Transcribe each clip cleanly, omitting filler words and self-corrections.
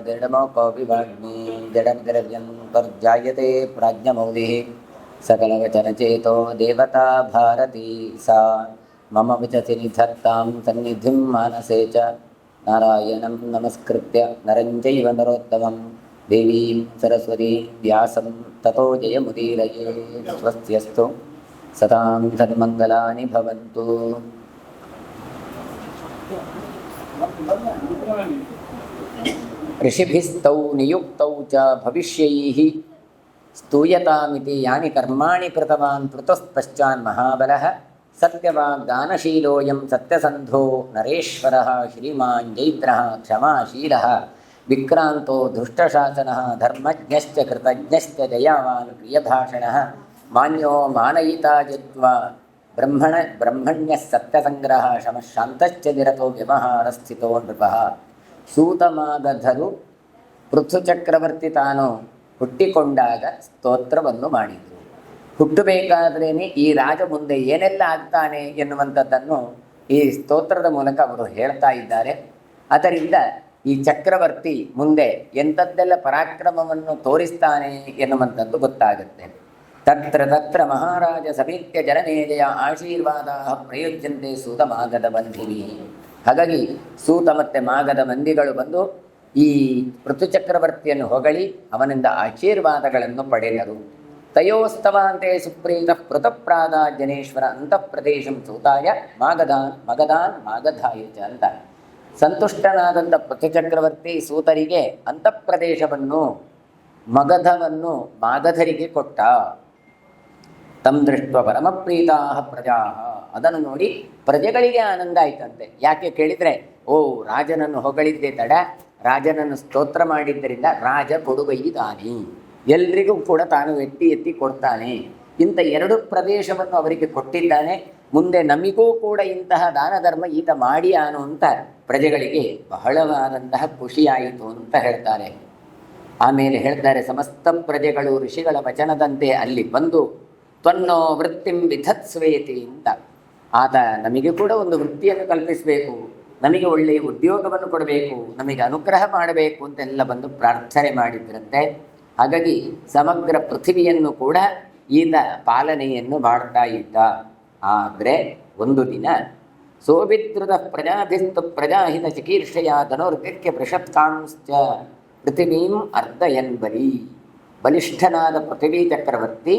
जडमोकोऽपिवाग्मी जडमिद्रव्यन्तर्जायते प्राज्ञमौलिः सकलवचनचेतो देवता भारती सा मम विचसि निधत्तां सन्निधिं मानसे च नारायणं नमस्कृत्य नरं चैव नरोत्तमं देवीं सरस्वतीं व्यासं ततो जयमुदीरये स्वस्त्यस्तु सतां सन्मङ्गलानि भवन्तु। ऋषिभिस्तौ नियुक्तौ च भविष्यैः स्तूयतामिति यानि कर्माणि कृतवान् कृतस्पश्चान् महाबलः सत्यवाग्दानशीलोऽयं सत्यसन्धो नरेश्वरः श्रीमान् जैत्रः क्षमाशीलः विक्रान्तो धृष्टशासनः धर्मज्ञश्च कृतज्ञश्च दयावान् प्रियभाषणः मान्यो मानयिता जित्वा ब्रह्मण्यः सत्यसङ्ग्रहः शमः शान्तश्च निरतो ವ್ಯವಹಾರಸ್ಥಿತೋ ನೃಪಃ. ಸೂತಮಾಗಧರು ಪೃಥುಚಕ್ರವರ್ತಿ ತಾನು ಹುಟ್ಟಿಕೊಂಡಾಗ ಸ್ತೋತ್ರವನ್ನು ಮಾಡಿದರು. ಹುಟ್ಟಬೇಕಾದ್ರೇ ಈ ರಾಜ ಮುಂದೆ ಏನೆಲ್ಲ ಆಗ್ತಾನೆ ಎನ್ನುವಂಥದ್ದನ್ನು ಈ ಸ್ತೋತ್ರದ ಮೂಲಕ ಅವರು ಹೇಳ್ತಾ ಇದ್ದಾರೆ. ಅದರಿಂದ ಈ ಚಕ್ರವರ್ತಿ ಮುಂದೆ ಎಂಥದ್ದೆಲ್ಲ ಪರಾಕ್ರಮವನ್ನು ತೋರಿಸ್ತಾನೆ ಎನ್ನುವಂಥದ್ದು ಗೊತ್ತಾಗುತ್ತೆ. ತತ್ರ ತತ್ರ ಮಹಾರಾಜ ಸಮೀತ್ಯ ಜನಮೇಜಯ ಆಶೀರ್ವಾದ ಪ್ರಯೋಜ್ಯಂತೆ ಸೂತ ಮಾಗದ ಬಂಧಿನಿ. ಹಾಗಾಗಿ ಸೂತ ಮತ್ತು ಮಾಗದ ಮಂದಿಗಳು ಬಂದು ಈ ಪೃಥುಚಕ್ರವರ್ತಿಯನ್ನು ಹೊಗಳಿ ಅವನಿಂದ ಆಶೀರ್ವಾದಗಳನ್ನು ಪಡೆದರು. ತಯೋಸ್ತವಾಂತೆ ಸುಪ್ರೀತ ಪೃತಪ್ರಾದ ಜನೇಶ್ವರ ಅಂತಃಪ್ರದೇಶಂ ಸೂತಾಯ ಮಗದಾನ್ ಮಾಗಧಾಯ ಚ ಅಂತ ಸಂತುಷ್ಟನಾದಂಥ ಪೃಥುಚಕ್ರವರ್ತಿ ಸೂತರಿಗೆ ಅಂತಃಪ್ರದೇಶವನ್ನು ಮಗಧವನ್ನು ಮಾಗಧರಿಗೆ ಕೊಟ್ಟ. ತಂ ದೃಷ್ಟ ಪರಮಪ್ರೀತಾ ಪ್ರಜಾ, ಅದನ್ನು ನೋಡಿ ಪ್ರಜೆಗಳಿಗೆ ಆನಂದ ಆಯ್ತಂತೆ. ಯಾಕೆ ಕೇಳಿದರೆ, ಓ ರಾಜನನ್ನು ಹೊಗಳಿದ್ದೆ ತಡ, ರಾಜನನ್ನು ಸ್ತೋತ್ರ ಮಾಡಿದ್ದರಿಂದ ರಾಜ ಕೊಡುಗೈದಾನಿ, ಎಲ್ರಿಗೂ ಕೂಡ ತಾನು ಎತ್ತಿ ಕೊಡ್ತಾನೆ. ಇಂಥ ಎರಡು ಪ್ರದೇಶವನ್ನು ಅವರಿಗೆ ಕೊಟ್ಟಿದ್ದಾನೆ, ಮುಂದೆ ನಮಗೂ ಕೂಡ ಇಂತಹ ದಾನ ಧರ್ಮ ಈತ ಮಾಡಿ ಅನ್ನುವಂಥ ಪ್ರಜೆಗಳಿಗೆ ಬಹಳವಾದಂತಹ ಖುಷಿಯಾಯಿತು ಅಂತ ಹೇಳ್ತಾರೆ. ಆಮೇಲೆ ಹೇಳ್ತಾರೆ, ಸಮಸ್ತ ಪ್ರಜೆಗಳು ಋಷಿಗಳ ವಚನದಂತೆ ಅಲ್ಲಿ ಬಂದು ತ್ವನ್ನೋ ವೃತ್ತಿಂ ವಿಧತ್ಸ್ವೇತಿ ಅಂತ, ಆತ ನಮಗೆ ಕೂಡ ಒಂದು ವೃತ್ತಿಯನ್ನು ಕಲ್ಪಿಸಬೇಕು, ನಮಗೆ ಒಳ್ಳೆಯ ಉದ್ಯೋಗವನ್ನು ಕೊಡಬೇಕು, ನಮಗೆ ಅನುಗ್ರಹ ಮಾಡಬೇಕು ಅಂತೆಲ್ಲ ಬಂದು ಪ್ರಾರ್ಥನೆ ಮಾಡಿದ್ರಂತೆ. ಹಾಗಾಗಿ ಸಮಗ್ರ ಪೃಥಿವಿಯನ್ನು ಕೂಡ ಈತ ಪಾಲನೆಯನ್ನು ಮಾಡ್ತಾ ಇದ್ದ. ಆದರೆ ಒಂದು ದಿನ ಸೋಭಿದ್ರುತ ಪ್ರಜಾಭಿಸ್ತು ಪ್ರಜಾಹಿತ ಚಿಕೀರ್ಷೆಯ ಧನುರ್ಗಕ್ಕೆ ಪೃಷತ್ಕಾಂಶ್ಚ ಪೃಥಿವೀಂ ಅರ್ಧಯನ್ಬಲಿ. ಬಲಿಷ್ಠನಾದ ಪೃಥ್ವಿ ಚಕ್ರವರ್ತಿ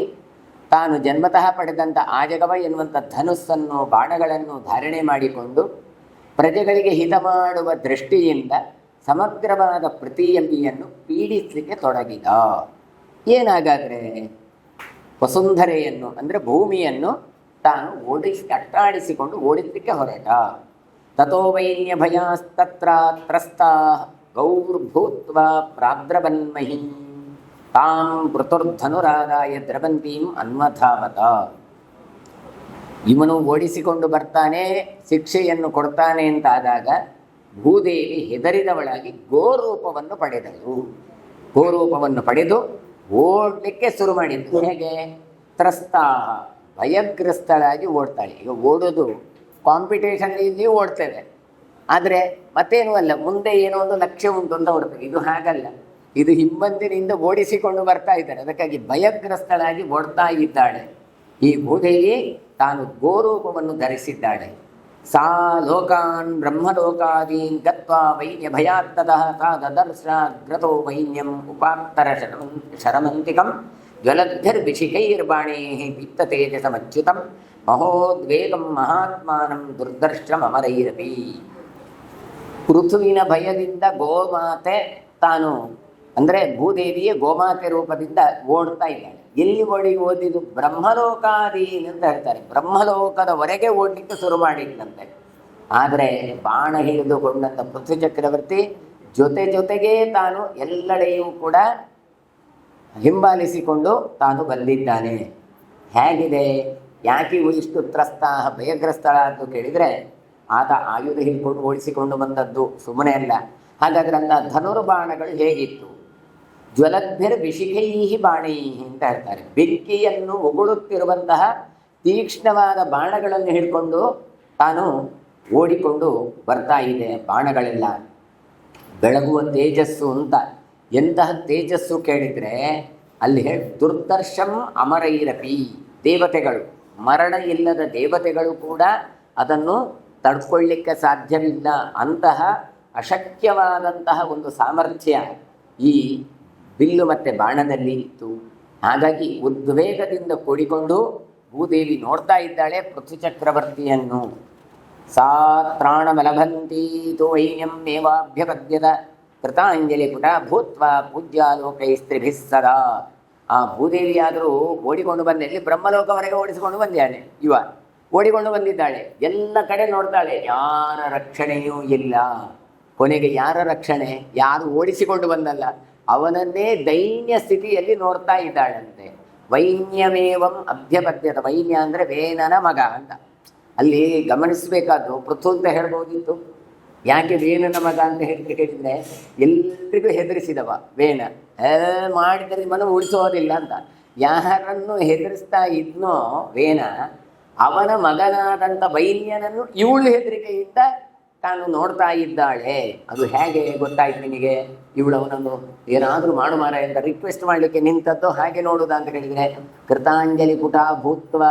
ತಾನು ಜನ್ಮತಃ ಪಡೆದಂಥ ಆಜಗವ ಎನ್ನುವಂಥ ಧನುಸ್ಸನ್ನು ಬಾಣಗಳನ್ನು ಧಾರಣೆ ಮಾಡಿಕೊಂಡು ಪ್ರಜೆಗಳಿಗೆ ಹಿತ ಮಾಡುವ ದೃಷ್ಟಿಯಿಂದ ಸಮಗ್ರವಾದ ಪ್ರತಿಯಂಬಿಯನ್ನು ಪೀಡಿಸಲಿಕ್ಕೆ ತೊಡಗಿದ. ಏನಾಗಾದರೆ ವಸುಂಧರೆಯನ್ನು ಅಂದರೆ ಭೂಮಿಯನ್ನು ತಾನು ಅಟ್ಟಾಡಿಸಿಕೊಂಡು ಓಡಿಸಲಿಕ್ಕೆ ಹೊರಟ. ತಥೋ ವೈನ್ಯ ಭಯಾಸ್ತತ್ರ ತ್ರಸ್ತಾ ಗೌರ್ಭೂತ್ವ ಪ್ರಾದ್ರವನ್ಮಹಿ ತಾಂ ಪೃಥುರ್ಧನುರಾದಾಯ ದ್ರವಂತೀಂ ಅನ್ವಧಾವತ. ಇವನು ಓಡಿಸಿಕೊಂಡು ಬರ್ತಾನೆ, ಶಿಕ್ಷೆಯನ್ನು ಕೊಡ್ತಾನೆ ಅಂತಾದಾಗ ಭೂದೇವಿ ಹೆದರಿದವಳಾಗಿ ಗೋರೂಪವನ್ನು ಪಡೆದಳು. ಗೋರೂಪವನ್ನು ಪಡೆದು ಓಡಲಿಕ್ಕೆ ಶುರು ಮಾಡಿದ್ದು. ಹೇಗೆ? ತ್ರಸ್ತಾಹ, ಭಯಗ್ರಸ್ತಳಾಗಿ ಓಡ್ತಾಳೆ. ಈಗ ಓಡೋದು ಕಾಂಪಿಟೇಷನ್ನಲ್ಲಿ ಓಡ್ತೇವೆ, ಆದರೆ ಮತ್ತೇನೂ ಅಲ್ಲ, ಮುಂದೆ ಏನೋ ಒಂದು ಲಕ್ಷ್ಯ ಉಂಟು ಅಂತ ಓಡ್ತೇವೆ. ಇದು ಹಾಗಲ್ಲ, ಇದು ಹಿಂಬಂದಿನಿಂದ ಓಡಿಸಿಕೊಂಡು ಬರ್ತಾ ಇದ್ದಾರೆ. ಅದಕ್ಕಾಗಿ ಭಯಗ್ರಸ್ತಳಾಗಿ ಓಡ್ತಾ ಇದ್ದಾಳೆ. ಈ ಭೂದೇವಿ ತಾನು ಗೋರೂಪವನ್ನು ಧರಿಸಿದ್ದಾಳೆ. ಸಾ ಲೋಕಾನ್ ಬ್ರಹ್ಮಲೋಕಾದೀನ್ ಗತ್ವಾ ವೈನ್ಯ ಭಯಾತ್ತದಃ ತಾ ದದರ್ಶಾಗ್ರತೋ ವೈನ್ಯಂ ಉಪಾತ್ತರ ಶರಮಂತಿಕಂ ಜ್ವಲದ್ಭಿರ್ವಿಷಿಕೈರ್ಬಾಣೇಃ ದೀಪ್ತತೇಜಸಮಚ್ಯುತಂ ಮಹೋದ್ವೇಗಂ ಮಹಾತ್ಮಾನಂ ದುರ್ದರ್ಶಮಮರೈರಪಿ. ಪೃಥುವಿನ ಭಯದಿಂದ ಗೋಮಾತೆ ತಾನು ಅಂದರೆ ಭೂದೇವಿಯ ಗೋಮಾತೆ ರೂಪದಿಂದ ಓಡ್ತಾ ಇದ್ದಾಳೆ. ಎಲ್ಲಿ ಓದಿದ್ದು? ಬ್ರಹ್ಮಲೋಕಾದೀನ್ ಅಂತ ಹೇಳ್ತಾರೆ. ಬ್ರಹ್ಮಲೋಕದವರೆಗೆ ಓಡಲಿಕ್ಕೆ ಶುರು ಮಾಡಿದ್ದಂತೆ. ಆದರೆ ಬಾಣ ಹಿಡಿದುಕೊಂಡಂಥ ಪೃಥ್ವಿ ಚಕ್ರವರ್ತಿ ಜೊತೆಗೆ ತಾನು ಎಲ್ಲೆಡೆಯೂ ಕೂಡ ಹಿಂಬಾಲಿಸಿಕೊಂಡು ತಾನು ಬಂದಿದ್ದಾನೆ. ಹೇಗಿದೆ? ಯಾಕೆ ಇಷ್ಟು ತ್ರಸ್ತ ಭಯಗ್ರಸ್ತಳ ಅಂತ ಕೇಳಿದರೆ, ಆತ ಆಯುಧ ಹಿಡ್ಕೊಂಡು ಓಡಿಸಿಕೊಂಡು ಬಂದದ್ದು ಸುಮ್ಮನೆ ಅಲ್ಲ. ಹಾಗಾದ್ರೆ ಅಂಥ ಧನುರ್ಬಾಣಗಳು ಹೇಗಿತ್ತು? ಜ್ವಲದ್ಭಿರ್ ವಿಷಿಕೈ ಬಾಣೈ ಅಂತ ಹೇಳ್ತಾರೆ. ಬೆಂಕಿಯನ್ನು ಉಗುಳುತ್ತಿರುವಂತಹ ತೀಕ್ಷ್ಣವಾದ ಬಾಣಗಳನ್ನು ಹಿಡ್ಕೊಂಡು ತಾನು ಓಡಿಕೊಂಡು ಬರ್ತಾ ಇದೆ ಬಾಣಗಳೆಲ್ಲ. ಬೆಳಗುವ ತೇಜಸ್ಸು ಅಂತ. ಎಂತಹ ತೇಜಸ್ಸು ಕೇಳಿದರೆ ಅಲ್ಲಿ ದುರ್ದರ್ಶಂ ಅಮರೈರಪಿ, ದೇವತೆಗಳು, ಮರಣ ಇಲ್ಲದ ದೇವತೆಗಳು ಕೂಡ ಅದನ್ನು ತಡ್ಕೊಳ್ಳಿಕ್ಕೆ ಸಾಧ್ಯವಿಲ್ಲ. ಅಂತಹ ಅಶಕ್ಯವಾದಂತಹ ಒಂದು ಸಾಮರ್ಥ್ಯ ಈ ಬಿಲ್ಲು ಮತ್ತು ಬಾಣದಲ್ಲಿ ಇತ್ತು. ಹಾಗಾಗಿ ಉದ್ವೇಗದಿಂದ ಕೂಡಿಕೊಂಡು ಭೂದೇವಿ ನೋಡ್ತಾ ಇದ್ದಾಳೆ ಪೃಥ್ವಿ ಚಕ್ರವರ್ತಿಯನ್ನು. ಸಾ ತ್ರಾಣಮಲಭಂತಿ ತೋಯ್ಯಂ ಮೇವಾಭ್ಯಪದ್ಯದ ಕೃತಾಂಜಲಿ ಪುಟ ಭೂತ್ವ ಪೂಜ್ಯಾಲೋಕೈಸ್ತ್ರಿಭಿಃ ಸದಾ. ಆ ಭೂದೇವಿಯಾದರೂ ಓಡಿಕೊಂಡು ಬಂದಲ್ಲಿ ಬ್ರಹ್ಮಲೋಕವರೆಗೆ ಓಡಿಸಿಕೊಂಡು ಬಂದಿದ್ದಾನೆ. ಇವ ಓಡಿಕೊಂಡು ಬಂದಿದ್ದಾಳೆ, ಎಲ್ಲ ಕಡೆ ನೋಡ್ತಾಳೆ, ಯಾರ ರಕ್ಷಣೆಯೂ ಇಲ್ಲ. ಕೊನೆಗೆ ಯಾರ ರಕ್ಷಣೆ? ಯಾರು ಓಡಿಸಿಕೊಂಡು ಬಂದಲ್ಲ ಅವನನ್ನೇ ದೈನ್ಯ ಸ್ಥಿತಿಯಲ್ಲಿ ನೋಡ್ತಾ ಇದ್ದಾಳಂತೆ. ವೈನ್ಯಮೇವಂ ಅಭ್ಯಪದ್ಯತ. ವೈನ್ಯ ಅಂದರೆ ವೇನನ ಮಗ ಅಂತ. ಅಲ್ಲಿ ಗಮನಿಸಬೇಕಾದ್ರು ಪೃಥು ಅಂತ ಹೇಳ್ಬೋದಿತ್ತು. ಯಾಕೆ ವೇನನ ಮಗ ಅಂತ ಹೇಳಿದರೆ ಎಲ್ರಿಗೂ ಹೆದರಿಸಿದವ ವೇನ. ಮಾಡಿದರೆ ಮನ ಉಳಿಸೋದಿಲ್ಲ ಅಂತ. ಯಾರನ್ನು ಹೆದರಿಸ್ತಾ ಇದ್ನೋ ವೇನ, ಅವನ ಮಗನಾದಂಥ ವೈನ್ಯನನ್ನು ಇವಳು ಹೆದರಿಕೆಯಿಂದ ತಾನು ನೋಡ್ತಾ ಇದ್ದಾಳೆ. ಅದು ಹೇಗೆ ಗೊತ್ತಾಯ್ತು ನಿನಗೆ? ಇವಳು ಅವನನ್ನು ಏನಾದರೂ ಮಾಡು ಮಾರ ಅಂತ ರಿಕ್ವೆಸ್ಟ್ ಮಾಡಲಿಕ್ಕೆ ನಿಂತದ್ದು ಹಾಗೆ ನೋಡುವುದ ಅಂತ ಹೇಳಿದರೆ, ಕೃತಾಂಜಲಿ ಪುಟ ಭೂತ್ವ.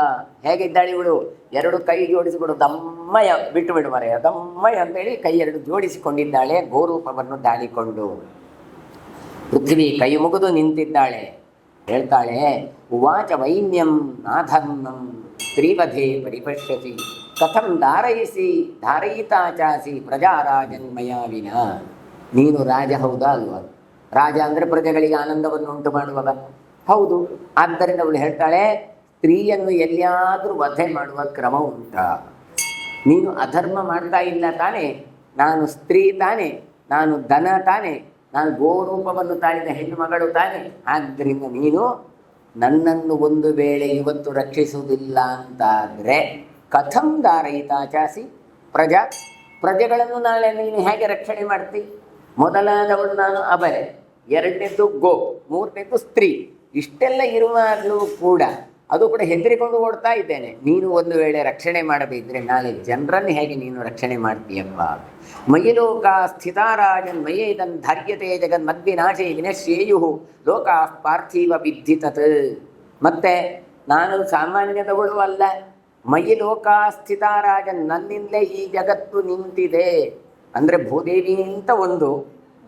ಹೇಗಿದ್ದಾಳೆ ಇವಳು? ಎರಡು ಕೈ ಜೋಡಿಸಿಕೊಂಡು ದಮ್ಮಯ ಬಿಟ್ಟು ಬಿಡು ಮರೆಯ ದಮ್ಮಯ ಅಂತೇಳಿ ಕೈ ಎರಡು ಜೋಡಿಸಿಕೊಂಡಿದ್ದಾಳೆ, ಗೋರೂಪವನ್ನು ದಾಳಿಕೊಂಡು. ಪೃಥ್ವಿ ಕೈ ಮುಗಿದು ನಿಂತಿದ್ದಾಳೆ. ಹೇಳ್ತಾಳೆ, ಉವಾಚ ವೈನ್ಯಂ ನಾಧರ್ಮಂ ಸ್ತ್ರೀವಧೆ ಪರಿಪಶ್ಯತಿ ಕಥಂ ಧಾರಯಿತಾಚಾಸಿ ಪ್ರಜಾರಾಜನ್ಮಯ ವಿನ. ನೀನು ರಾಜ ಹೌದಾ ಅಲ್ವಾ? ರಾಜ ಅಂದರೆ ಪ್ರಜೆಗಳಿಗೆ ಆನಂದವನ್ನು ಉಂಟು ಮಾಡುವವ. ಹೌದು. ಆದ್ದರಿಂದ ಅವಳು ಹೇಳ್ತಾಳೆ, ಸ್ತ್ರೀಯನ್ನು ಎಲ್ಲಿಯಾದರೂ ವಧೆ ಮಾಡುವ ಕ್ರಮ ಉಂಟಾ? ನೀನು ಅಧರ್ಮ ಮಾಡ್ತಾ ಇಲ್ಲ ತಾನೆ? ನಾನು ಸ್ತ್ರೀ ತಾನೆ, ನಾನು ದನ ತಾನೆ, ನಾನು ಗೋರೂಪವನ್ನು ತಾಳಿದ ಹೆಣ್ಣು ಮಗಳು ತಾನೆ. ಆದ್ದರಿಂದ ನೀನು ನನ್ನನ್ನು ಒಂದು ವೇಳೆ ಇವತ್ತು ರಕ್ಷಿಸುವುದಿಲ್ಲ ಅಂತಾದರೆ ಕಥಂ ಧಾರಯಿತಾಚಾಸಿ ಪ್ರಜೆಗಳನ್ನು ನಾಳೆ ನೀನು ಹೇಗೆ ರಕ್ಷಣೆ ಮಾಡ್ತಿ? ಮೊದಲಾದವಳು ನಾನು ಅಬಲೆ, ಎರಡನೇದ್ದು ಗೋ, ಮೂರನೇದ್ದು ಸ್ತ್ರೀ. ಇಷ್ಟೆಲ್ಲ ಇರುವಾಗಲೂ ಕೂಡ ಅದು ಕೂಡ ಹೆದರಿಕೊಂಡು ಓಡ್ತಾ ಇದ್ದೇನೆ. ನೀನು ಒಂದು ವೇಳೆ ರಕ್ಷಣೆ ಮಾಡಬೇಕಿದ್ರೆ ನಾಳೆ ಜನರನ್ನು ಹೇಗೆ ನೀನು ರಕ್ಷಣೆ ಮಾಡ್ತೀಯಪ್ಪ? ಮಯಿಲೋಕ ಸ್ಥಿತಾರಾಜನ್ ಮಯೇದನ್ ಧಾರ್ಯತೆ ಜಗನ್ ಮದ್ವಿನಾಶೇ ವಿನಶ್ಯೇಯು ಲೋಕಾ ಪಾರ್ಥಿವ ವಿದ್ಧಿತತ್. ಮತ್ತೆ ನಾನು ಸಾಮಾನ್ಯದವಳು ಅಲ್ಲ. ಮಯಿಲೋಕ ಸ್ಥಿತಾರಾಜನ್, ನನ್ನಿಂದಲೇ ಈ ಜಗತ್ತು ನಿಂತಿದೆ. ಅಂದರೆ ಭೂದೇವಿ ಅಂತ ಒಂದು,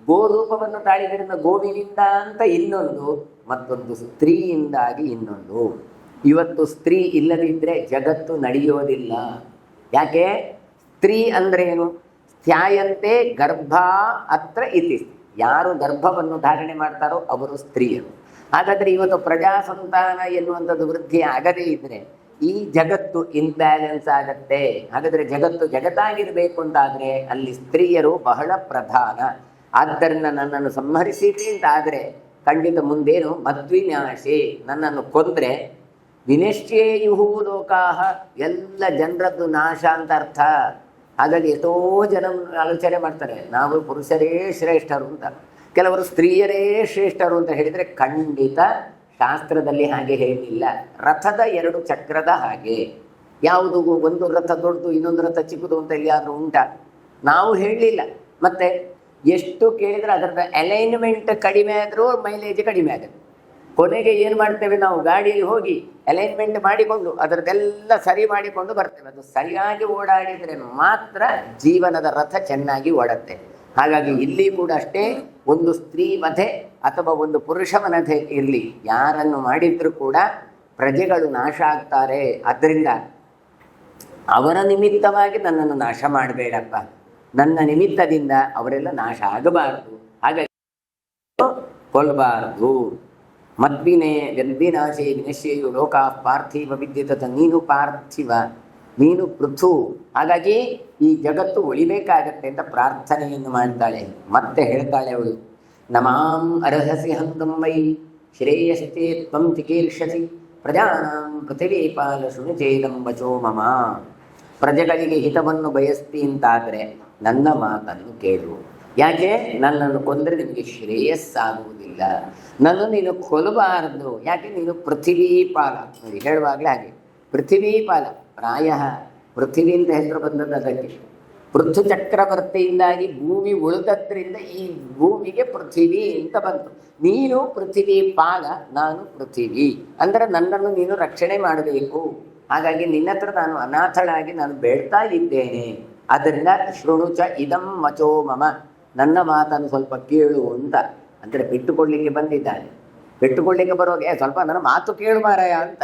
ಗೋರೂಪವನ್ನು ತಾಳಿದ್ರಿಂದ ಗೋವಿನಿಂದ ಅಂತ ಇನ್ನೊಂದು, ಮತ್ತೊಂದು ಸ್ತ್ರೀಯಿಂದಾಗಿ ಇನ್ನೊಂದು. ಇವತ್ತು ಸ್ತ್ರೀ ಇಲ್ಲದಿದ್ದರೆ ಜಗತ್ತು ನಡೆಯೋದಿಲ್ಲ. ಯಾಕೆ? ಸ್ತ್ರೀ ಅಂದ್ರೇನು? ಸ್ಥ್ಯಾಯಂತೆ ಗರ್ಭ ಅತ್ರ ಇತಿ. ಯಾರು ಗರ್ಭವನ್ನು ಧಾರಣೆ ಮಾಡ್ತಾರೋ ಅವರು ಸ್ತ್ರೀಯರು. ಹಾಗಾದರೆ ಇವತ್ತು ಪ್ರಜಾಸಂತಾನ ಎನ್ನುವಂಥದ್ದು ವೃದ್ಧಿ ಆಗದೇ ಇದ್ದರೆ ಈ ಜಗತ್ತು ಇನ್ಬ್ಯಾಲೆನ್ಸ್ ಆಗತ್ತೆ. ಹಾಗಾದರೆ ಜಗತ್ತು ಜಗತ್ತಾಗಿರಬೇಕು ಅಂತಾದರೆ ಅಲ್ಲಿ ಸ್ತ್ರೀಯರು ಬಹಳ ಪ್ರಧಾನ. ಆದ್ದರಿಂದ ನನ್ನನ್ನು ಸಂಹರಿಸಿರಿ ಅಂತಾದರೆ ಖಂಡಿತ ಮುಂದೇನು ಮದ್ವಿನಾಶೆ, ನನ್ನನ್ನು ಕೊಂದರೆ ವಿನಶ್ಯೇಯು ಲೋಕಾಹ, ಎಲ್ಲ ಜನರದ್ದು ನಾಶ ಅಂತ ಅರ್ಥ. ಹಾಗಾಗಿ ಎಷ್ಟೋ ಜನ ಆಲೋಚನೆ ಮಾಡ್ತಾರೆ ನಾವು ಪುರುಷರೇ ಶ್ರೇಷ್ಠರು ಅಂತ, ಕೆಲವರು ಸ್ತ್ರೀಯರೇ ಶ್ರೇಷ್ಠರು ಅಂತ ಹೇಳಿದರೆ ಖಂಡಿತ ಶಾಸ್ತ್ರದಲ್ಲಿ ಹಾಗೆ ಹೇಳಿಲ್ಲ. ರಥದ ಎರಡು ಚಕ್ರದ ಹಾಗೆ, ಯಾವುದು ಒಂದು ರಥ ದೊಡ್ಡದು ಇನ್ನೊಂದು ರಥ ಚಿಕ್ಕದು ಅಂತ ಎಲ್ಲಿಯಾದರೂ ಉಂಟಾ? ನಾವು ಹೇಳಲಿಲ್ಲ. ಮತ್ತು ಎಷ್ಟು ಕೇಳಿದರೆ ಅದರ ಅಲೈನ್ಮೆಂಟ್ ಕಡಿಮೆ ಆದರೂ ಮೈಲೇಜ್ ಕಡಿಮೆ ಆಗುತ್ತೆ. ಕೊನೆಗೆ ಏನು ಮಾಡ್ತೇವೆ ನಾವು? ಗಾಡಿಯಲ್ಲಿ ಹೋಗಿ ಅಲೈನ್ಮೆಂಟ್ ಮಾಡಿಕೊಂಡು ಅದರದ್ದೆಲ್ಲ ಸರಿ ಮಾಡಿಕೊಂಡು ಬರ್ತೇವೆ. ಅದು ಸರಿಯಾಗಿ ಓಡಾಡಿದರೆ ಮಾತ್ರ ಜೀವನದ ರಥ ಚೆನ್ನಾಗಿ ಓಡುತ್ತೆ. ಹಾಗಾಗಿ ಇಲ್ಲಿ ಕೂಡ ಅಷ್ಟೇ, ಒಂದು ಸ್ತ್ರೀ ವಧೆ ಅಥವಾ ಒಂದು ಪುರುಷ ವಧೆ ಇರಲಿ, ಯಾರನ್ನು ಮಾಡಿದರೂ ಕೂಡ ಪ್ರಜೆಗಳು ನಾಶ ಆಗ್ತಾರೆ. ಆದ್ದರಿಂದ ಅವರ ನಿಮಿತ್ತವಾಗಿ ನನ್ನನ್ನು ನಾಶ ಮಾಡಬೇಡಪ್ಪ, ನನ್ನ ನಿಮಿತ್ತದಿಂದ ಅವರೆಲ್ಲ ನಾಶ ಆಗಬಾರದು, ಹಾಗಾಗಿ ಕೊಲ್ಲಬಾರದು. ಮದ್ವಿನೇ ವ್ಯದ್ವಿನಾಶೇ ವಿನಶ್ಯೇಯು ಲೋಕಾ ಪಾರ್ಥಿವ ವಿದ್ಯುತ. ನೀನು ಪಾರ್ಥಿವ, ನೀನು ಪೃಥು, ಹಾಗಾಗಿ ಈ ಜಗತ್ತು ಉಳಿಬೇಕಾಗತ್ತೆ ಅಂತ ಪ್ರಾರ್ಥನೆಯನ್ನು ಮಾಡ್ತಾಳೆ. ಮತ್ತೆ ಹೇಳ್ತಾಳೆ ಅವಳು, ನಮಾಂ ಅರ್ಹಸಿ ಹಂತಂ ವೈ ಶ್ರೇಯಸ್ತೆ ತ್ವಂ ಚಿಕೀರ್ಷಸಿ ಪ್ರಜಾನಾಂ ಪೃಥಿವೀಪಾಲ ಶುನಿಚೇದಂ ವಚೋ ಮಮ. ಪ್ರಜೆಗಳಿಗೆ ಹಿತವನ್ನು ಬಯಸ್ತಿ ಅಂತಾದರೆ ನನ್ನ ಮಾತನ್ನು ಕೇಳು. ಯಾಕೆ? ನನ್ನನ್ನು ಕೊಂದರೆ ನಿಮಗೆ ಶ್ರೇಯಸ್ಸಾಗುವುದಿಲ್ಲ, ನನ್ನನ್ನು ನೀನು ಕೊಲ್ಲಬಾರದು. ಯಾಕೆ? ನೀನು ಪೃಥಿವೀಪಾಲ. ಹೇಳುವಾಗಲೇ ಹಾಗೆ, ಪೃಥಿವೀಪಾಲ. ಪ್ರಾಯ ಪೃಥಿವಿ ಅಂತ ಹೆಸರು ಬಂದದ್ದು ಅದಕ್ಕೆ. ಪೃಥು ಚಕ್ರವರ್ತಿಯಿಂದಾಗಿ ಭೂಮಿ ಉಳಿದದ್ರಿಂದ ಈ ಭೂಮಿಗೆ ಪೃಥ್ವಿ ಅಂತ ಬಂತು. ನೀನು ಪೃಥ್ವಿ ಪಾಲ, ನಾನು ಪೃಥ್ವಿ, ಅಂದರೆ ನನ್ನನ್ನು ನೀನು ರಕ್ಷಣೆ ಮಾಡಬೇಕು. ಹಾಗಾಗಿ ನಿನ್ನ ಹತ್ರ ನಾನು ಅನಾಥಳಾಗಿ ನಾನು ಬೇಡ್ತಾ ಇದ್ದೇನೆ. ಆದ್ದರಿಂದ ಶೃಣುಚ ಇದಂ ವಚೋ ಮಮ, ನನ್ನ ಮಾತನ್ನು ಸ್ವಲ್ಪ ಕೇಳು ಅಂತ. ಅಂದರೆ ಬಿಟ್ಟುಕೊಳ್ಳಿಕ್ಕೆ ಬಂದಿದ್ದಾನೆ. ಬಿಟ್ಟುಕೊಳ್ಳಿಕ್ಕೆ ಬರೋಗೆ ಸ್ವಲ್ಪ ನನ್ನ ಮಾತು ಕೇಳು ಮಾರಾಯ ಅಂತ.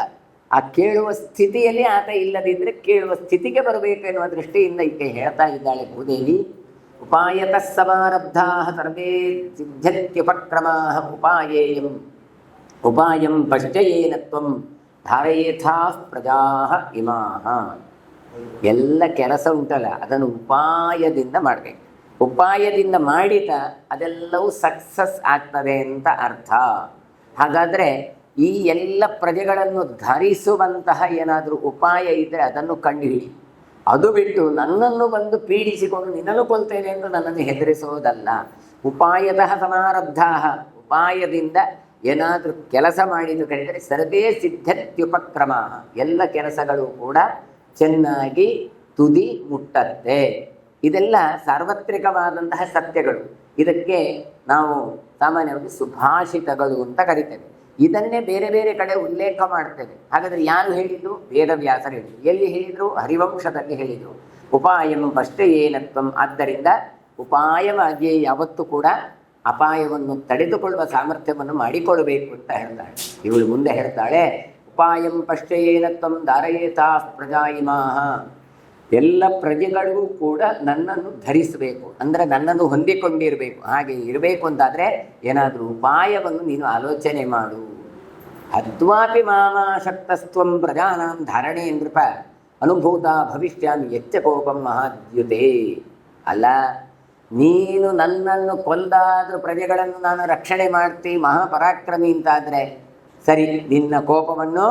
ಆ ಕೇಳುವ ಸ್ಥಿತಿಯಲ್ಲಿ ಆತ ಇಲ್ಲದಿದ್ದರೆ ಕೇಳುವ ಸ್ಥಿತಿಗೆ ಬರಬೇಕು ಎನ್ನುವ ದೃಷ್ಟಿಯಿಂದ ಈಕೆ ಹೇಳ್ತಾ ಇದ್ದಾಳೆ ಭೂದೇವಿ. ಉಪಾಯತಃ ಸಮಾರಬ್ಧಾ ಸರ್ವೇ ಸಿದ್ಧತ್ಯುಪಕ್ರಮಾ ಉಪಾಯಂ ಪಶ್ಚಯೇನ ತ್ವಂ ಧಾರಯೇಥಾ ಪ್ರಜಾ ಇಮಾಹ. ಎಲ್ಲ ಕೆಲಸ ಉಂಟಲ್ಲ ಅದನ್ನು ಉಪಾಯದಿಂದ ಮಾಡಬೇಕು. ಉಪಾಯದಿಂದ ಮಾಡಿದ ಅದೆಲ್ಲವೂ ಸಕ್ಸಸ್ ಆಗ್ತದೆ ಅಂತ ಅರ್ಥ. ಹಾಗಾದರೆ ಈ ಎಲ್ಲ ಪ್ರಜೆಗಳನ್ನು ಧರಿಸುವಂತಹ ಏನಾದರೂ ಉಪಾಯ ಇದ್ದರೆ ಅದನ್ನು ಕಂಡುಹಿಡಿ. ಅದು ಬಿಟ್ಟು ನನ್ನನ್ನು ಬಂದು ಪೀಡಿಸಿಕೊಂಡು ನಿನ್ನನ್ನು ಕೊಲ್ತೇನೆ ಎಂದು ನನ್ನನ್ನು ಹೆದರಿಸುವುದಲ್ಲ. ಉಪಾಯತಃ ಸಮಾರಬ್ಧ, ಉಪಾಯದಿಂದ ಏನಾದರೂ ಕೆಲಸ ಮಾಡಿದ್ದು ಕರೆದರೆ ಸರ್ವೇ ಸಿದ್ಧತ್ಯುಪಕ್ರಮ, ಎಲ್ಲ ಕೆಲಸಗಳು ಕೂಡ ಚೆನ್ನಾಗಿ ತುದಿ ಮುಟ್ಟತ್ತೆ. ಇದೆಲ್ಲ ಸಾರ್ವತ್ರಿಕವಾದಂತಹ ಸತ್ಯಗಳು. ಇದಕ್ಕೆ ನಾವು ಸಾಮಾನ್ಯವಾಗಿ ಸುಭಾಷಿತಗಳು ಅಂತ ಕರಿತೇವೆ. ಇದನ್ನೇ ಬೇರೆ ಬೇರೆ ಕಡೆ ಉಲ್ಲೇಖ ಮಾಡ್ತೇವೆ. ಹಾಗಾದರೆ ಯಾರು ಹೇಳಿದ್ರು? ವೇದವ್ಯಾಸರು ಹೇಳಿದರು. ಎಲ್ಲಿ ಹೇಳಿದರು? ಹರಿವಂಶದಲ್ಲಿ ಹೇಳಿದರು. ಉಪಾಯಂ ಪಶ್ಚಯೇನತ್ವಂ. ಆದ್ದರಿಂದ ಉಪಾಯವಾಗಿ ಯಾವತ್ತೂ ಕೂಡ ಅಪಾಯವನ್ನು ತಡೆದುಕೊಳ್ಳುವ ಸಾಮರ್ಥ್ಯವನ್ನು ಮಾಡಿಕೊಳ್ಳಬೇಕು ಅಂತ ಹೇಳ್ತಾಳೆ. ಇವಳು ಮುಂದೆ ಹೇಳ್ತಾಳೆ, ಉಪಾಯಂ ಪಶ್ಚಯೇನತ್ವಂ ಧಾರಯೇಥಾ ಪ್ರಜಾ ಇಮಾಹ. ಎಲ್ಲ ಪ್ರಜೆಗಳಿಗೂ ಕೂಡ ನನ್ನನ್ನು ಧರಿಸಬೇಕು, ಅಂದರೆ ನನ್ನನ್ನು ಹೊಂದಿಕೊಂಡಿರಬೇಕು. ಹಾಗೆ ಇರಬೇಕು ಅಂತಾದರೆ ಏನಾದರೂ ಉಪಾಯವನ್ನು ನೀನು ಆಲೋಚನೆ ಮಾಡು. ಹದ್ವಾಪಿ ಮಾಮಾಶಕ್ತಸ್ತ್ವಂ ಪ್ರಜಾನಾಂ ಧಾರಣೆ ನೃಪ ಅನುಭೂತ ಭವಿಷ್ಯಾಮಿ ಎಚ್ಚ ಕೋಪಂ ಮಹಾದ್ಯುತೆ. ಅಲ್ಲ, ನೀನು ನನ್ನನ್ನು ಕೊಂದಾದರೂ ಪ್ರಜೆಗಳನ್ನು ನಾನು ರಕ್ಷಣೆ ಮಾಡ್ತೀ ಮಹಾಪರಾಕ್ರಮಿ ಅಂತಾದರೆ ಸರಿ, ನಿನ್ನ ಕೋಪವನ್ನು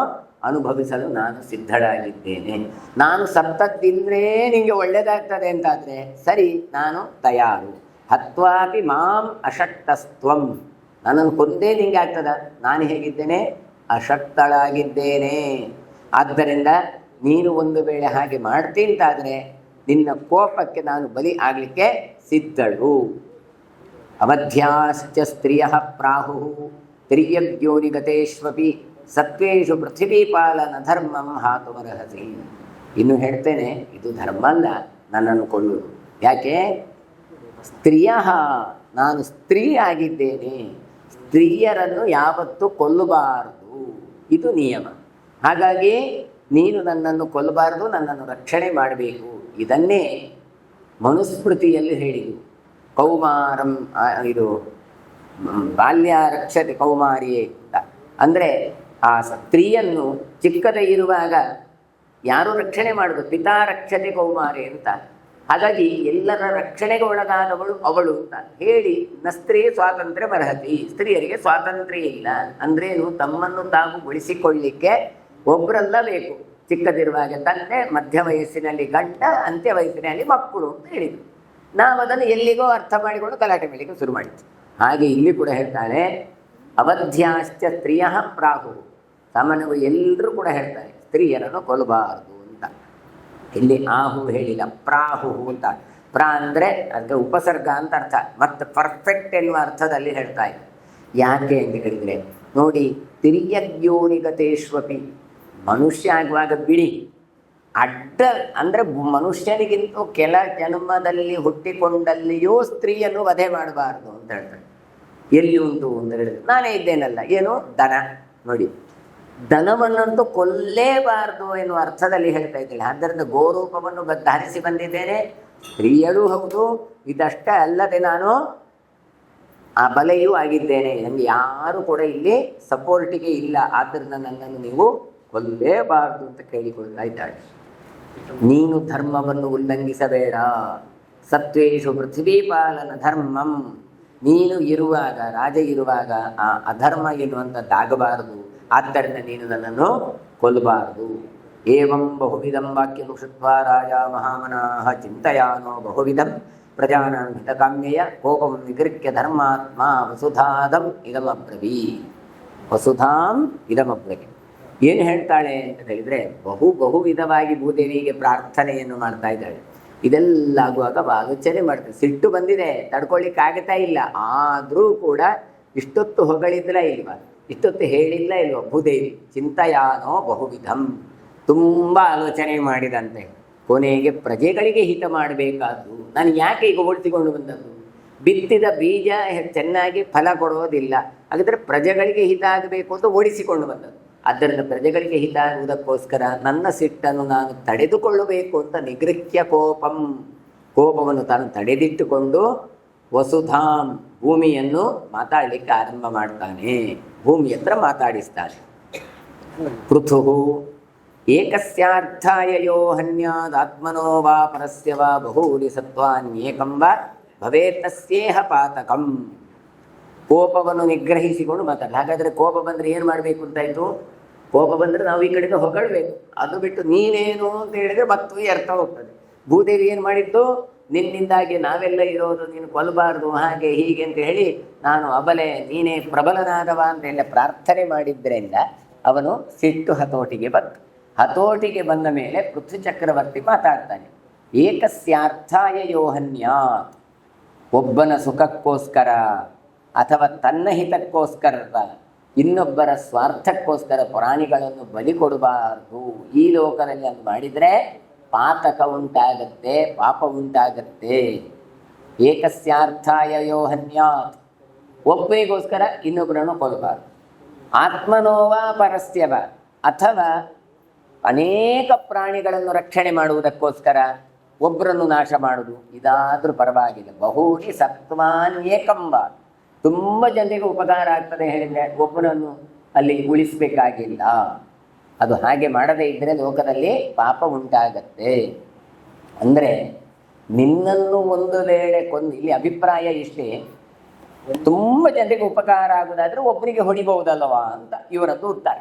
ಅನುಭವಿಸಲು ನಾನು ಸಿದ್ಧಳಾಗಿದ್ದೇನೆ. ನಾನು ಸತ್ತದ್ದಿದ್ರೆ ನಿಮಗೆ ಒಳ್ಳೆಯದಾಗ್ತದೆ ಅಂತಾದರೆ ಸರಿ, ನಾನು ತಯಾರು. ಹತ್ವಾಪಿ ಮಾಂ ಅಶಕ್ತಸ್ತ್ವಂ, ನನ್ನನ್ನು ಕೊಂದೇ ನಿಂಗೆ ಆಗ್ತದ? ನಾನು ಹೇಗಿದ್ದೇನೆ? ಅಶಕ್ತಳಾಗಿದ್ದೇನೆ. ಆದ್ದರಿಂದ ನೀನು ಒಂದು ವೇಳೆ ಹಾಗೆ ಮಾಡ್ತೀಂತಾದರೆ ನಿನ್ನ ಕೋಪಕ್ಕೆ ನಾನು ಬಲಿ ಆಗಲಿಕ್ಕೆ ಸಿದ್ಧಳು. ಅವಧ್ಯಾಶ್ಚ ಸ್ತ್ರೀಯ ಪ್ರಾಹು ತಿರ್ಯಗ್ಯೋನಿಗತೇಶ್ವಪಿ ಸತ್ವೇಶು ಪೃಥ್ವೀಪಾಲನ ಧರ್ಮಂ ಹಾತುಮರ್ಹಸಿ. ಇನ್ನು ಹೇಳ್ತೇನೆ, ಇದು ಧರ್ಮ ಅಲ್ಲ ನನ್ನನ್ನು ಕೊಲ್ಲುವುದು. ಯಾಕೆ? ಸ್ತ್ರೀಯ, ನಾನು ಸ್ತ್ರೀ ಆಗಿದ್ದೇನೆ. ಸ್ತ್ರೀಯರನ್ನು ಯಾವತ್ತೂ ಕೊಲ್ಲಬಾರದು, ಇದು ನಿಯಮ. ಹಾಗಾಗಿ ನೀನು ನನ್ನನ್ನು ಕೊಲ್ಲಬಾರದು, ನನ್ನನ್ನು ರಕ್ಷಣೆ ಮಾಡಬೇಕು. ಇದನ್ನೇ ಮನುಸ್ಮೃತಿಯಲ್ಲಿ ಹೇಳಿದರು. ಕೌಮಾರಂ, ಇದು ಬಾಲ್ಯ ರಕ್ಷತೆ ಕೌಮಾರಿಯೇ ಅಂತ. ಅಂದರೆ ಆ ಸ್ತ್ರೀಯನ್ನು ಚಿಕ್ಕದ ಇರುವಾಗ ಯಾರು ರಕ್ಷಣೆ ಮಾಡೋದು? ಪಿತಾ ರಕ್ಷತೆ ಕೌಮಾರಿ ಅಂತ. ಹಾಗಾಗಿ ಎಲ್ಲರ ರಕ್ಷಣೆಗೆ ಒಳಗಾದವಳು ಅವಳು ಅಂತ ಹೇಳಿ ನ ಸ್ತ್ರೀ ಸ್ವಾತಂತ್ರ್ಯ ಬರಹತಿ, ಸ್ತ್ರೀಯರಿಗೆ ಸ್ವಾತಂತ್ರ್ಯ ಇಲ್ಲ. ಅಂದ್ರೇನು? ತಮ್ಮನ್ನು ತಾವು ಉಳಿಸಿಕೊಳ್ಳಿಕ್ಕೆ ಒಬ್ಬರಲ್ಲ ಬೇಕು. ಚಿಕ್ಕದಿರುವಾಗ ತಂದೆ, ಮಧ್ಯ ವಯಸ್ಸಿನಲ್ಲಿ ಗಂಡ, ಅಂತ್ಯ ವಯಸ್ಸಿನಲ್ಲಿ ಮಕ್ಕಳು ಅಂತ ಹೇಳಿದರು. ನಾವು ಅದನ್ನು ಎಲ್ಲಿಗೋ ಅರ್ಥ ಮಾಡಿಕೊಂಡು ಗಲಾಟೆ ಮಾಡಲಿಕ್ಕೆ ಶುರು ಮಾಡಿದ್ವಿ. ಹಾಗೆ ಇಲ್ಲಿ ಕೂಡ ಹೇಳ್ತಾಳೆ, ಅವಧ್ಯಾಶ್ಚ ಸ್ತ್ರೀಯ ಪ್ರಾಹು. ಸಾಮಾನ್ಯವಾಗಿ ಎಲ್ಲರೂ ಕೂಡ ಹೇಳ್ತಾರೆ ಸ್ತ್ರೀಯರನ್ನು ಕೊಲ್ಲಬಾರದು ಅಂತ. ಇಲ್ಲಿ ಆಹು ಹೇಳಿಲ್ಲ, ಪ್ರಾಹು ಅಂತ. ಪ್ರಾ ಅಂದರೆ ಅದಕ್ಕೆ ಉಪಸರ್ಗ ಅಂತ ಅರ್ಥ, ಮತ್ತು ಪರ್ಫೆಕ್ಟ್ ಎನ್ನುವ ಅರ್ಥದಲ್ಲಿ ಹೇಳ್ತಾ ಇದೆ. ಯಾಕೆ ಅಂತ ಹೇಳಿದರೆ ನೋಡಿ, ತಿರ್ಯಗ್ಯೋನಿಗತೇಶ್ವಪಿ, ಮನುಷ್ಯ ಆಗುವಾಗ ಬಿಡಿ, ಅಡ್ಡ ಅಂದರೆ ಮನುಷ್ಯನಿಗಿಂತ ಕೆಲ ಜನ್ಮದಲ್ಲಿ ಹುಟ್ಟಿಕೊಂಡಲ್ಲಿಯೂ ಸ್ತ್ರೀಯನ್ನು ವಧೆ ಮಾಡಬಾರ್ದು ಅಂತ ಹೇಳ್ತಾರೆ. ಎಲ್ಲಿ ಉಂಟು ಅಂತ ಹೇಳಿದ್ರೆ ನಾನೇ ಇದ್ದೇನಲ್ಲ, ಏನು ದನ ನೋಡಿ, ದನವನ್ನಂತೂ ಕೊಲ್ಲೇಬಾರ್ದು ಎನ್ನುವ ಅರ್ಥದಲ್ಲಿ ಹೇಳ್ತಾ ಇದ್ದೇನೆ. ಆದ್ದರಿಂದ ಗೋರೂಪವನ್ನು ಧಾರಿಸಿ ಬಂದಿದ್ದೇನೆ, ಸ್ತ್ರೀಯಳೂ ಹೌದು, ಇದಷ್ಟೇ ಅಲ್ಲದೆ ನಾನು ಆ ಬಲೆಯೂ ಆಗಿದ್ದೇನೆ. ನನಗೆ ಯಾರು ಕೂಡ ಇಲ್ಲಿ ಸಪೋರ್ಟಿಗೆ ಇಲ್ಲ, ಆದ್ದರಿಂದ ನನ್ನನ್ನು ನೀವು ಕೊಲ್ಲೇಬಾರ್ದು ಅಂತ ಕೇಳಿಕೊಳ್ತಾ ಇದ್ದಾಳೆ. ನೀನು ಧರ್ಮವನ್ನು ಉಲ್ಲಂಘಿಸಬೇಡ. ಸತ್ವೇಶು ಪೃಥ್ವೀಪಾಲನ ಧರ್ಮಂ. ನೀನು ಇರುವಾಗ, ರಾಜ ಇರುವಾಗ ಆ ಅಧರ್ಮ ಎನ್ನುವಂಥದ್ದಾಗಬಾರದು. ಆದ್ದರಿಂದ ನೀನು ನನ್ನನ್ನು ಕೊಲ್ಲಬಾರದು. ಏವಂ ಬಹುವಿಧಂ ವಾಕ್ಯಂ ಶ್ರುತ್ವಾ ರಾಜ ಮಹಾಮನಾಃ ಚಿಂತಯಾನೋ ಬಹುವಿಧಂ ಪ್ರಜಾನಾಂ ಹಿತಕಾಮ್ಯಯ ಕೋಪಂ ವಿಗೃಹ್ಯ ಧರ್ಮಾತ್ಮ ವಸುಧಾದಂ ಇದಮಬ್ರವೀ. ವಸುಧಾಂ ಇದಮಬ್ರವೀ ಏನು ಹೇಳ್ತಾಳೆ ಅಂತ ಹೇಳಿದರೆ, ಬಹುವಿಧವಾಗಿ ಭೂದೇವಿಗೆ ಪ್ರಾರ್ಥನೆಯನ್ನು ಮಾಡ್ತಾ ಇದ್ದಾಳೆ. ಇದೆಲ್ಲ ಆಗುವಾಗ ಆಲೋಚನೆ ಮಾಡ್ತಾರೆ. ಸಿಟ್ಟು ಬಂದಿದೆ, ತಡ್ಕೊಳ್ಳಿಕ್ಕೆ ಆಗ್ತಾ ಇಲ್ಲ. ಆದರೂ ಕೂಡ ಇಷ್ಟೊತ್ತು ಹೊಗಳಿದ್ರ ಇಲ್ವಾ, ಇಷ್ಟೊತ್ತು ಹೇಳಿಲ್ಲ ಇಲ್ವ ಭೂದೇವಿ. ಚಿಂತಯಾನೋ ಬಹುವಿಧಂ, ತುಂಬ ಆಲೋಚನೆ ಮಾಡಿದಂತೆ. ಕೊನೆಗೆ ಪ್ರಜೆಗಳಿಗೆ ಹಿತ ಮಾಡಬೇಕಾದ್ದು ನಾನು ಯಾಕೆ ಈಗ ಓಡಿಸಿಕೊಂಡು ಬಂದದ್ದು? ಬಿತ್ತಿದ ಬೀಜ ಚೆನ್ನಾಗಿ ಫಲ ಕೊಡೋದಿಲ್ಲ, ಹಾಗಾದರೆ ಪ್ರಜೆಗಳಿಗೆ ಹಿತ ಆಗಬೇಕು ಅಂತ ಓಡಿಸಿಕೊಂಡು ಬಂದದ್ದು. ಆದ್ದರಿಂದ ಪ್ರಜೆಗಳಿಗೆ ಹಿತ ಆಗುವುದಕ್ಕೋಸ್ಕರ ನನ್ನ ಸಿಟ್ಟನ್ನು ನಾನು ತಡೆದುಕೊಳ್ಳಬೇಕು ಅಂತ ನಿಗೃಹ್ಯ ಕೋಪವನ್ನು ತಾನು ತಡೆದಿಟ್ಟುಕೊಂಡು ವಸುಧಾಂ, ಭೂಮಿಯನ್ನು ಮಾತಾಡಲಿಕ್ಕೆ ಆರಂಭ ಮಾಡ್ತಾನೆ. ಭೂಮಿ ಹತ್ರ ಮಾತಾಡಿಸ್ತಾನೆ. ಪೃಥು ಏಕಸ್ಯಾರ್ಥಾಯ ಯೋ ಹನ್ಯಾದಾತ್ಮನೋ ವಾ ಪರಸ್ಯ ವಾ ಬಹೂನಿ ಸತ್ವಾನ್ಯೇಕಂ ವಾ ಭವೇತ್ತಸ್ಯೇಹ ಪಾತಕಂ. ಕೋಪವನ್ನು ನಿಗ್ರಹಿಸಿಕೊಂಡು ಮಾತಾಡ. ಹಾಗಾದರೆ ಕೋಪ ಬಂದರೆ ಏನು ಮಾಡಬೇಕು ಅಂತಾಯಿತು? ಕೋಪ ಬಂದರೆ ನಾವು ಈ ಕಡೆಗೆ ಹೊಗಳಬೇಕು. ಅದು ಬಿಟ್ಟು ನೀನೇನು ಅಂತ ಹೇಳಿದರೆ ಮತ್ತು ಅರ್ಥ ಹೋಗ್ತದೆ. ಭೂದೇವಿ ಏನು ಮಾಡಿದ್ದು? ನಿನ್ನಿಂದಾಗಿ ನಾವೆಲ್ಲ ಇರೋದು, ನೀನು ಕೊಲ್ಲಬಾರ್ದು, ಹಾಗೆ ಹೀಗೆ ಅಂತ ಹೇಳಿ ನಾನು ಅಬಲೆ, ನೀನೇ ಪ್ರಬಲನಾದವ ಅಂತ ಎಲ್ಲ ಪ್ರಾರ್ಥನೆ ಮಾಡಿದ್ದರಿಂದ ಅವನು ಸಿಟ್ಟು ಹತೋಟಿಗೆ ಬಂತು. ಹತೋಟಿಗೆ ಬಂದ ಮೇಲೆ ಪೃಥ್ವಿ ಚಕ್ರವರ್ತಿ ಮಾತಾಡ್ತಾನೆ. ಏಕಸ್ಯಾರ್ಥಾಯ ಯೋಹನ್ಯಾತ್, ಒಬ್ಬನ ಸುಖಕ್ಕೋಸ್ಕರ ಅಥವಾ ತನ್ನ ಹಿತಕ್ಕೋಸ್ಕರ, ಇನ್ನೊಬ್ಬರ ಸ್ವಾರ್ಥಕ್ಕೋಸ್ಕರ ಪ್ರಾಣಿಗಳನ್ನು ಬಲಿ ಕೊಡಬಾರ್ದು. ಈ ಲೋಕದಲ್ಲಿ ಅದು ಮಾಡಿದರೆ ಪಾತಕ ಉಂಟಾಗತ್ತೆ, ಪಾಪ ಉಂಟಾಗತ್ತೆ. ಏಕಸ್ಯಾರ್ಥಾಯ ಯೋಹನ್ಯಾತ್, ಒಬ್ಬರಿಗೋಸ್ಕರ ಇನ್ನೊಬ್ಬರನ್ನು ಕೊಲ್ಲಬಾರ್ದು. ಆತ್ಮನೋವ ಪರಸ್ಯವ, ಅಥವಾ ಅನೇಕ ಪ್ರಾಣಿಗಳನ್ನು ರಕ್ಷಣೆ ಮಾಡುವುದಕ್ಕೋಸ್ಕರ ಒಬ್ಬರನ್ನು ನಾಶ ಮಾಡುವುದು, ಇದಾದರೂ ಪರವಾಗಿಲ್ಲ. ಬಹುಶಃ ಸತ್ವಾನ್ಯೇಕಂಬ, ತುಂಬ ಜನರಿಗೆ ಉಪಕಾರ ಆಗ್ತದೆ ಹೇಳಿದರೆ ಒಬ್ಬನನ್ನು ಅಲ್ಲಿ ಉಳಿಸಬೇಕಾಗಿಲ್ಲ. ಅದು ಹಾಗೆ ಮಾಡದೇ ಇದ್ದರೆ ಲೋಕದಲ್ಲಿ ಪಾಪ ಉಂಟಾಗತ್ತೆ. ಅಂದರೆ ನಿನ್ನನ್ನು ಒಂದು ವೇಳೆ ಇಲ್ಲಿ ಅಭಿಪ್ರಾಯ ಇಷ್ಟೇ, ತುಂಬ ಜನರಿಗೆ ಉಪಕಾರ ಆಗುವುದಾದರೆ ಒಬ್ಬರಿಗೆ ಹೊಡಿಬಹುದಲ್ವಾ ಅಂತ ಇವರದ್ದು ಉತ್ತರ.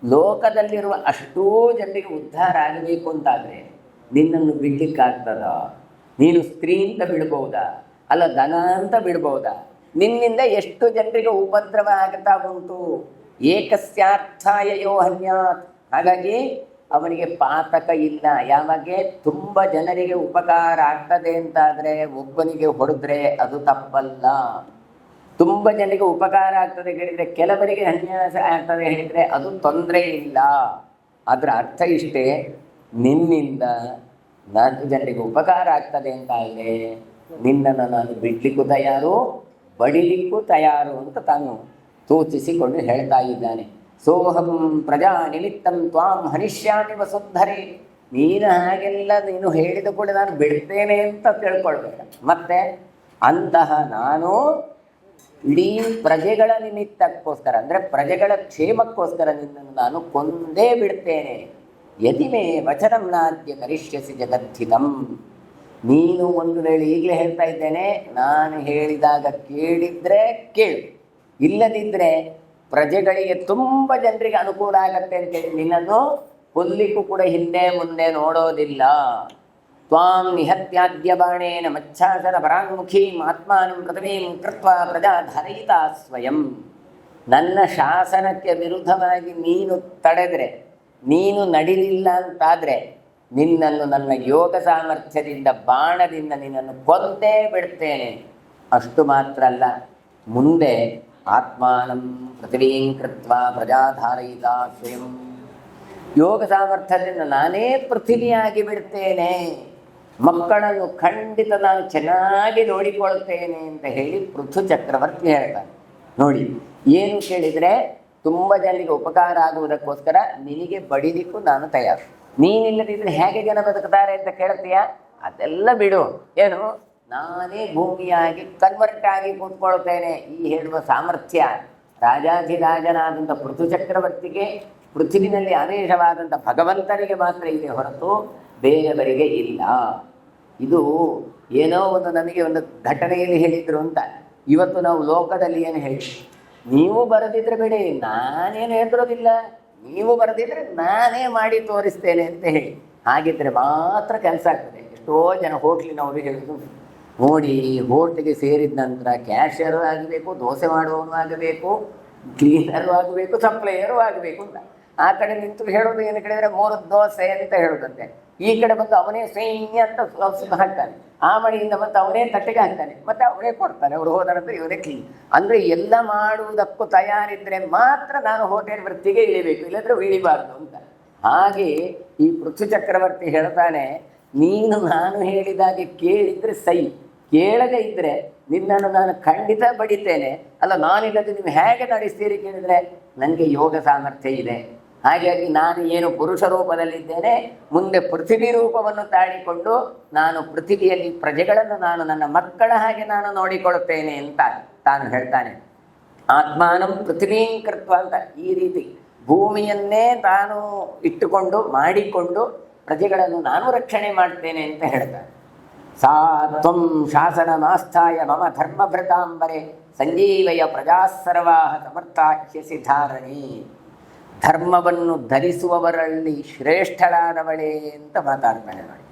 ಲೋಕದಲ್ಲಿರುವ ಅಷ್ಟೂ ಜನರಿಗೆ ಉದ್ಧಾರ ಆಗಬೇಕು ಅಂತಾದರೆ ನಿನ್ನನ್ನು ಬಿಡ್ಲಿಕ್ಕಾಗ್ತದ? ನೀನು ಸ್ತ್ರೀ ಅಂತ ಬಿಡ್ಬಹುದಾ? ಅಲ್ಲ ದನ ಅಂತ ಬಿಡ್ಬಹುದಾ? ನಿನ್ನಿಂದ ಎಷ್ಟು ಜನರಿಗೆ ಉಪದ್ರವ ಆಗ್ತಾ ಉಂಟು. ಏಕಸ್ಯಾರ್ಥಾಯ ಯೋಹನ್ಯಾತ್, ಹಾಗಾಗಿ ಅವನಿಗೆ ಪಾತಕ ಇಲ್ಲ. ಯಾವಾಗ ತುಂಬ ಜನರಿಗೆ ಉಪಕಾರ ಆಗ್ತದೆ ಅಂತಾದರೆ ಒಬ್ಬನಿಗೆ ಹೊಡೆದ್ರೆ ಅದು ತಪ್ಪಲ್ಲ. ತುಂಬ ಜನರಿಗೆ ಉಪಕಾರ ಆಗ್ತದೆ ಹೇಳಿದರೆ, ಕೆಲವರಿಗೆ ಅನ್ಯಾಸ ಆಗ್ತದೆ ಹೇಳಿದರೆ ಅದು ತೊಂದರೆ ಇಲ್ಲ. ಅದರ ಅರ್ಥ ಇಷ್ಟೇ, ನಿನ್ನಿಂದ 4 ಜನರಿಗೆ ಉಪಕಾರ ಆಗ್ತದೆ ಅಂತಾದರೆ ನಿನ್ನನ್ನು ನಾನು ಬಿಡ್ಲಿಕ್ಕೂ ತಯಾರು, ಬಡಿಲಿಕ್ಕೂ ತಯಾರು ಅಂತ ತಾನು ಸೂಚಿಸಿಕೊಂಡು ಹೇಳ್ತಾ ಇದ್ದಾನೆ. ಸೋಹಂ ಪ್ರಜಾ ನಿಮಿತ್ತಂ ತ್ವಾಂ ಹನಿಷ್ಯಾಮಿ ವಸುಂಧರೆ. ನೀನು ಹಾಗೆಲ್ಲ ನೀನು ಹೇಳಿದ ಕೂಡ ನಾನು ಬಿಡ್ತೇನೆ ಅಂತ ತಿಳ್ಕೊಳ್ಬೇಡ. ಮತ್ತೆ ಅಂತಹ ನಾನು ಇಡೀ ಪ್ರಜೆಗಳ ನಿಮಿತ್ತಕ್ಕೋಸ್ಕರ, ಅಂದರೆ ಪ್ರಜೆಗಳ ಕ್ಷೇಮಕ್ಕೋಸ್ಕರ ನಿನ್ನನ್ನು ನಾನು ಕೊಂದೇ ಬಿಡ್ತೇನೆ. ಯದಿಮೇ ವಚನಂ ನಾದ್ಯ ಕರಿಷ್ಯಸಿ ಜಗದ್ಧಿತಂ. ನೀನು ಒಂದು ವೇಳೆ ಈಗಲೇ ಹೇಳ್ತಾ ಇದ್ದೇನೆ, ನಾನು ಹೇಳಿದಾಗ ಕೇಳಿದರೆ ಕೇಳು, ಇಲ್ಲದಿದ್ದರೆ ಪ್ರಜೆಗಳಿಗೆ ತುಂಬ ಜನರಿಗೆ ಅನುಕೂಲ ಆಗತ್ತೆ ಅಂತೇಳಿ ನಿನ್ನನ್ನು ಕೊಲ್ಲಿಕ್ಕೂ ಕೂಡ ಹಿಂದೆ ಮುಂದೆ ನೋಡೋದಿಲ್ಲ. ತ್ವಾಂ ನಿಹತ್ಯಾದ್ಯ ಬಾಣೇನ ಮಚ್ಛಾಸನ ಪರಾಂಗುಖೀಂ ಆತ್ಮಾನಂ ಪ್ರಥಮೀಂ ಕೃತ್ವ ಪ್ರಜಾ ಧಾರಯಿತಾ ಸ್ವಯಂ. ನನ್ನ ಶಾಸನಕ್ಕೆ ವಿರುದ್ಧವಾಗಿ ನೀನು ತಡೆದರೆ, ನೀನು ನಡಿಲಿಲ್ಲ ಅಂತಾದರೆ ನಿನ್ನನ್ನು ನನ್ನ ಯೋಗ ಸಾಮರ್ಥ್ಯದಿಂದ ಬಾಣದಿಂದ ನಿನ್ನನ್ನು ಕೊಂದೇ ಬಿಡ್ತೇನೆ. ಅಷ್ಟು ಮಾತ್ರ ಅಲ್ಲ, ಮುಂದೆ ಆತ್ಮಾನಂ ಪೃಥ್ವೀಂ ಕೃತ್ವ ಪ್ರಜಾಧಾರಯಿತಾ ಸ್ವಯಂ, ಯೋಗ ಸಾಮರ್ಥ್ಯದಿಂದ ನಾನೇ ಪೃಥ್ವಿಯಾಗಿ ಬಿಡ್ತೇನೆ. ಮಕ್ಕಳನ್ನು ಖಂಡಿತ ನಾನು ಚೆನ್ನಾಗಿ ನೋಡಿಕೊಳ್ತೇನೆ ಅಂತ ಹೇಳಿ ಪೃಥು ಚಕ್ರವರ್ತಿ ಹೇಳ್ತಾನೆ. ನೋಡಿ, ಏನು ಕೇಳಿದರೆ ತುಂಬ ಜನರಿಗೆ ಉಪಕಾರ ಆಗುವುದಕ್ಕೋಸ್ಕರ ನಿನಗೆ ಬಡಿಲಿಕ್ಕೂ ನಾನು ತಯಾರು. ನೀನಿಲ್ಲದಿದ್ದರೆ ಹೇಗೆ ಜನ ಬದುಕ್ತಾರೆ ಅಂತ ಕೇಳ್ತೀಯ? ಅದೆಲ್ಲ ಬಿಡು. ಏನು, ನಾನೇ ಭೂಮಿಯಾಗಿ ಕನ್ವರ್ಟ್ ಆಗಿ ಕೂತ್ಕೊಳ್ತೇನೆ. ಈ ಹೇಳುವ ಸಾಮರ್ಥ್ಯ ರಾಜಾಧಿರಾಜನಾದಂಥ ಪೃಥು ಚಕ್ರವರ್ತಿಗೆ, ಪೃಥ್ವಿನಲ್ಲಿ ಆದೇಶವಾದಂಥ ಭಗವಂತನಿಗೆ ಮಾತ್ರ ಇದೆ ಹೊರತು ಬೇರೆಯವರಿಗೆ ಇಲ್ಲ. ಇದು ಏನೋ ಒಂದು ನಮಗೆ ಒಂದು ಘಟನೆಯಲ್ಲಿ ಹೇಳಿದರು ಅಂತ. ಇವತ್ತು ನಾವು ಲೋಕದಲ್ಲಿ ಏನು ಹೇಳಿ, ನೀವು ಬರೆದಿದ್ರೆ ಬಿಡಿ, ನಾನೇನು ಹೆದರೋದಿಲ್ಲ, ನೀವು ಬರೆದಿದ್ರೆ ನಾನೇ ಮಾಡಿ ತೋರಿಸ್ತೇನೆ ಅಂತ ಹೇಳಿ, ಹಾಗಿದ್ರೆ ಮಾತ್ರ ಕೆಲಸ ಆಗ್ತದೆ. ಎಷ್ಟೋ ಜನ ಹೋಟ್ಲಿನವರು ಹೇಳಿದ್ರು, ನೋಡಿ ಹೋಟ್ಲಿಗೆ ಸೇರಿದ ನಂತರ ಕ್ಯಾಶಿಯರು ಆಗಬೇಕು, ದೋಸೆ ಮಾಡುವವನು ಆಗಬೇಕು, ಕ್ಲೀನರು ಆಗಬೇಕು, ಸಪ್ಲೈಯರು ಆಗಬೇಕು ಅಂತ. ಆ ಕಡೆ ನಿಂತು ಹೇಳೋದು ಏನು ಕೇಳಿದರೆ 3 ದೋಸೆ ಅಂತ ಹೇಳೋದಂತೆ. ಈ ಕಡೆ ಬಂದು ಅವನೇ ಸೈನ್ಯ ಅಂತ ಹಾಕ್ತಾನೆ, ಆ ಮಳೆಯಿಂದ ಮತ್ತೆ ಅವನೇ ತಟ್ಟೆಗೆ ಹಾಕ್ತಾನೆ, ಮತ್ತೆ ಅವನೇ ಕೊಡ್ತಾನೆ, ಅವ್ರು ಹೋದರಂದ್ರೆ ಇವನೇ ಕ್ಲೀನ್. ಅಂದರೆ ಎಲ್ಲ ಮಾಡುವುದಕ್ಕೂ ತಯಾರಿದ್ರೆ ಮಾತ್ರ ನಾನು ಹೋಟೆಲ್ ವೃತ್ತಿಗೆ ಇಳಿಬೇಕು, ಇಲ್ಲಂದ್ರೆ ಇಳಿಬಾರ್ದು ಅಂತ. ಹಾಗೆ ಈ ಪೃಥ್ವಿ ಚಕ್ರವರ್ತಿ ಹೇಳ್ತಾನೆ, ನೀನು ನಾನು ಹೇಳಿದಾಗೆ ಕೇಳಿದ್ರೆ ಸೈ, ಕೇಳದೇ ಇದ್ರೆ ನಿನ್ನನ್ನು ನಾನು ಖಂಡಿತ ಬಡಿತೇನೆ. ಅಲ್ಲ, ನಾನಿಲ್ಲದೆ ನೀವು ಹೇಗೆ ನಡೆಸ್ತೀರಿ ಕೇಳಿದ್ರೆ ನನಗೆ ಯೋಗ ಸಾಮರ್ಥ್ಯ ಇದೆ. ಹಾಗಾಗಿ ನಾನು ಏನು ಪುರುಷ ರೂಪದಲ್ಲಿದ್ದೇನೆ, ಮುಂದೆ ಪೃಥ್ವಿ ರೂಪವನ್ನು ತಾಳಿಕೊಂಡು ನಾನು ಪೃಥ್ವಿಯಲ್ಲಿ ಪ್ರಜೆಗಳನ್ನು ನಾನು ನನ್ನ ಮಕ್ಕಳ ಹಾಗೆ ನಾನು ನೋಡಿಕೊಳ್ಳುತ್ತೇನೆ ಅಂತ ತಾನು ಹೇಳ್ತಾನೆ. ಆತ್ಮಾನಂ ಪೃಥ್ವೀಂ ಕೃತ್ವ ಅಂತ ಈ ರೀತಿ ಭೂಮಿಯನ್ನೇ ತಾನು ಇಟ್ಟುಕೊಂಡು ಮಾಡಿಕೊಂಡು ಪ್ರಜೆಗಳನ್ನು ನಾನು ರಕ್ಷಣೆ ಮಾಡ್ತೇನೆ ಅಂತ ಹೇಳ್ತಾನೆ. ಸಾ ತ್ವಂ ಶಾಸನಮಾಸ್ಥಾಯ ಮಮ ಧರ್ಮಭೃತಾಂಬರೆ ಸಂಜೀವಯ ಪ್ರಜಾಸರ್ವಾಹ ಸಮರ್ಥಾಖ್ಯಸಿ ಧಾರಣಿ. ಧರ್ಮವನ್ನು ಧರಿಸುವವರಲ್ಲಿ ಶ್ರೇಷ್ಠಳಾದವಳೇ ಅಂತ ಮಾತಾಡ್ತಾನೆ ನೋಡಿ.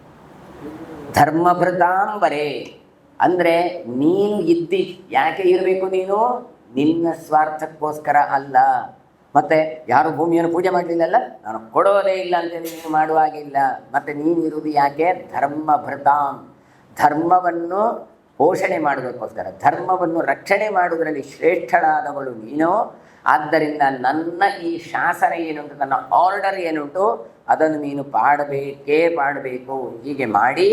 ಧರ್ಮಭೃತಾಂಬರೆ ಅಂದರೆ ನೀನು ಇದ್ದಿ, ಯಾಕೆ ಇರಬೇಕು ನೀನು? ನಿನ್ನ ಸ್ವಾರ್ಥಕ್ಕೋಸ್ಕರ ಅಲ್ಲ. ಮತ್ತೆ ಯಾರು ಭೂಮಿಯನ್ನು ಪೂಜೆ ಮಾಡಲಿಲ್ಲಲ್ಲ, ನಾನು ಕೊಡೋದೇ ಇಲ್ಲ ಅಂತೇಳಿ ನೀನು ಮಾಡುವಾಗಿಲ್ಲ. ಮತ್ತೆ ನೀನು ಇರುವುದು ಯಾಕೆ? ಧರ್ಮಭೃತಾಂ, ಧರ್ಮವನ್ನು ಪೋಷಣೆ ಮಾಡೋದಕ್ಕೋಸ್ಕರ, ಧರ್ಮವನ್ನು ರಕ್ಷಣೆ ಮಾಡುವುದರಲ್ಲಿ ಶ್ರೇಷ್ಠಳಾದವಳು ನೀನು. ಆದ್ದರಿಂದ ನನ್ನ ಈ ಶಾಸನ ಏನುಂಟು, ನನ್ನ ಆರ್ಡರ್ ಏನುಂಟು, ಅದನ್ನು ನೀನು ಪಾಡಬೇಕು. ಹೀಗೆ ಮಾಡಿ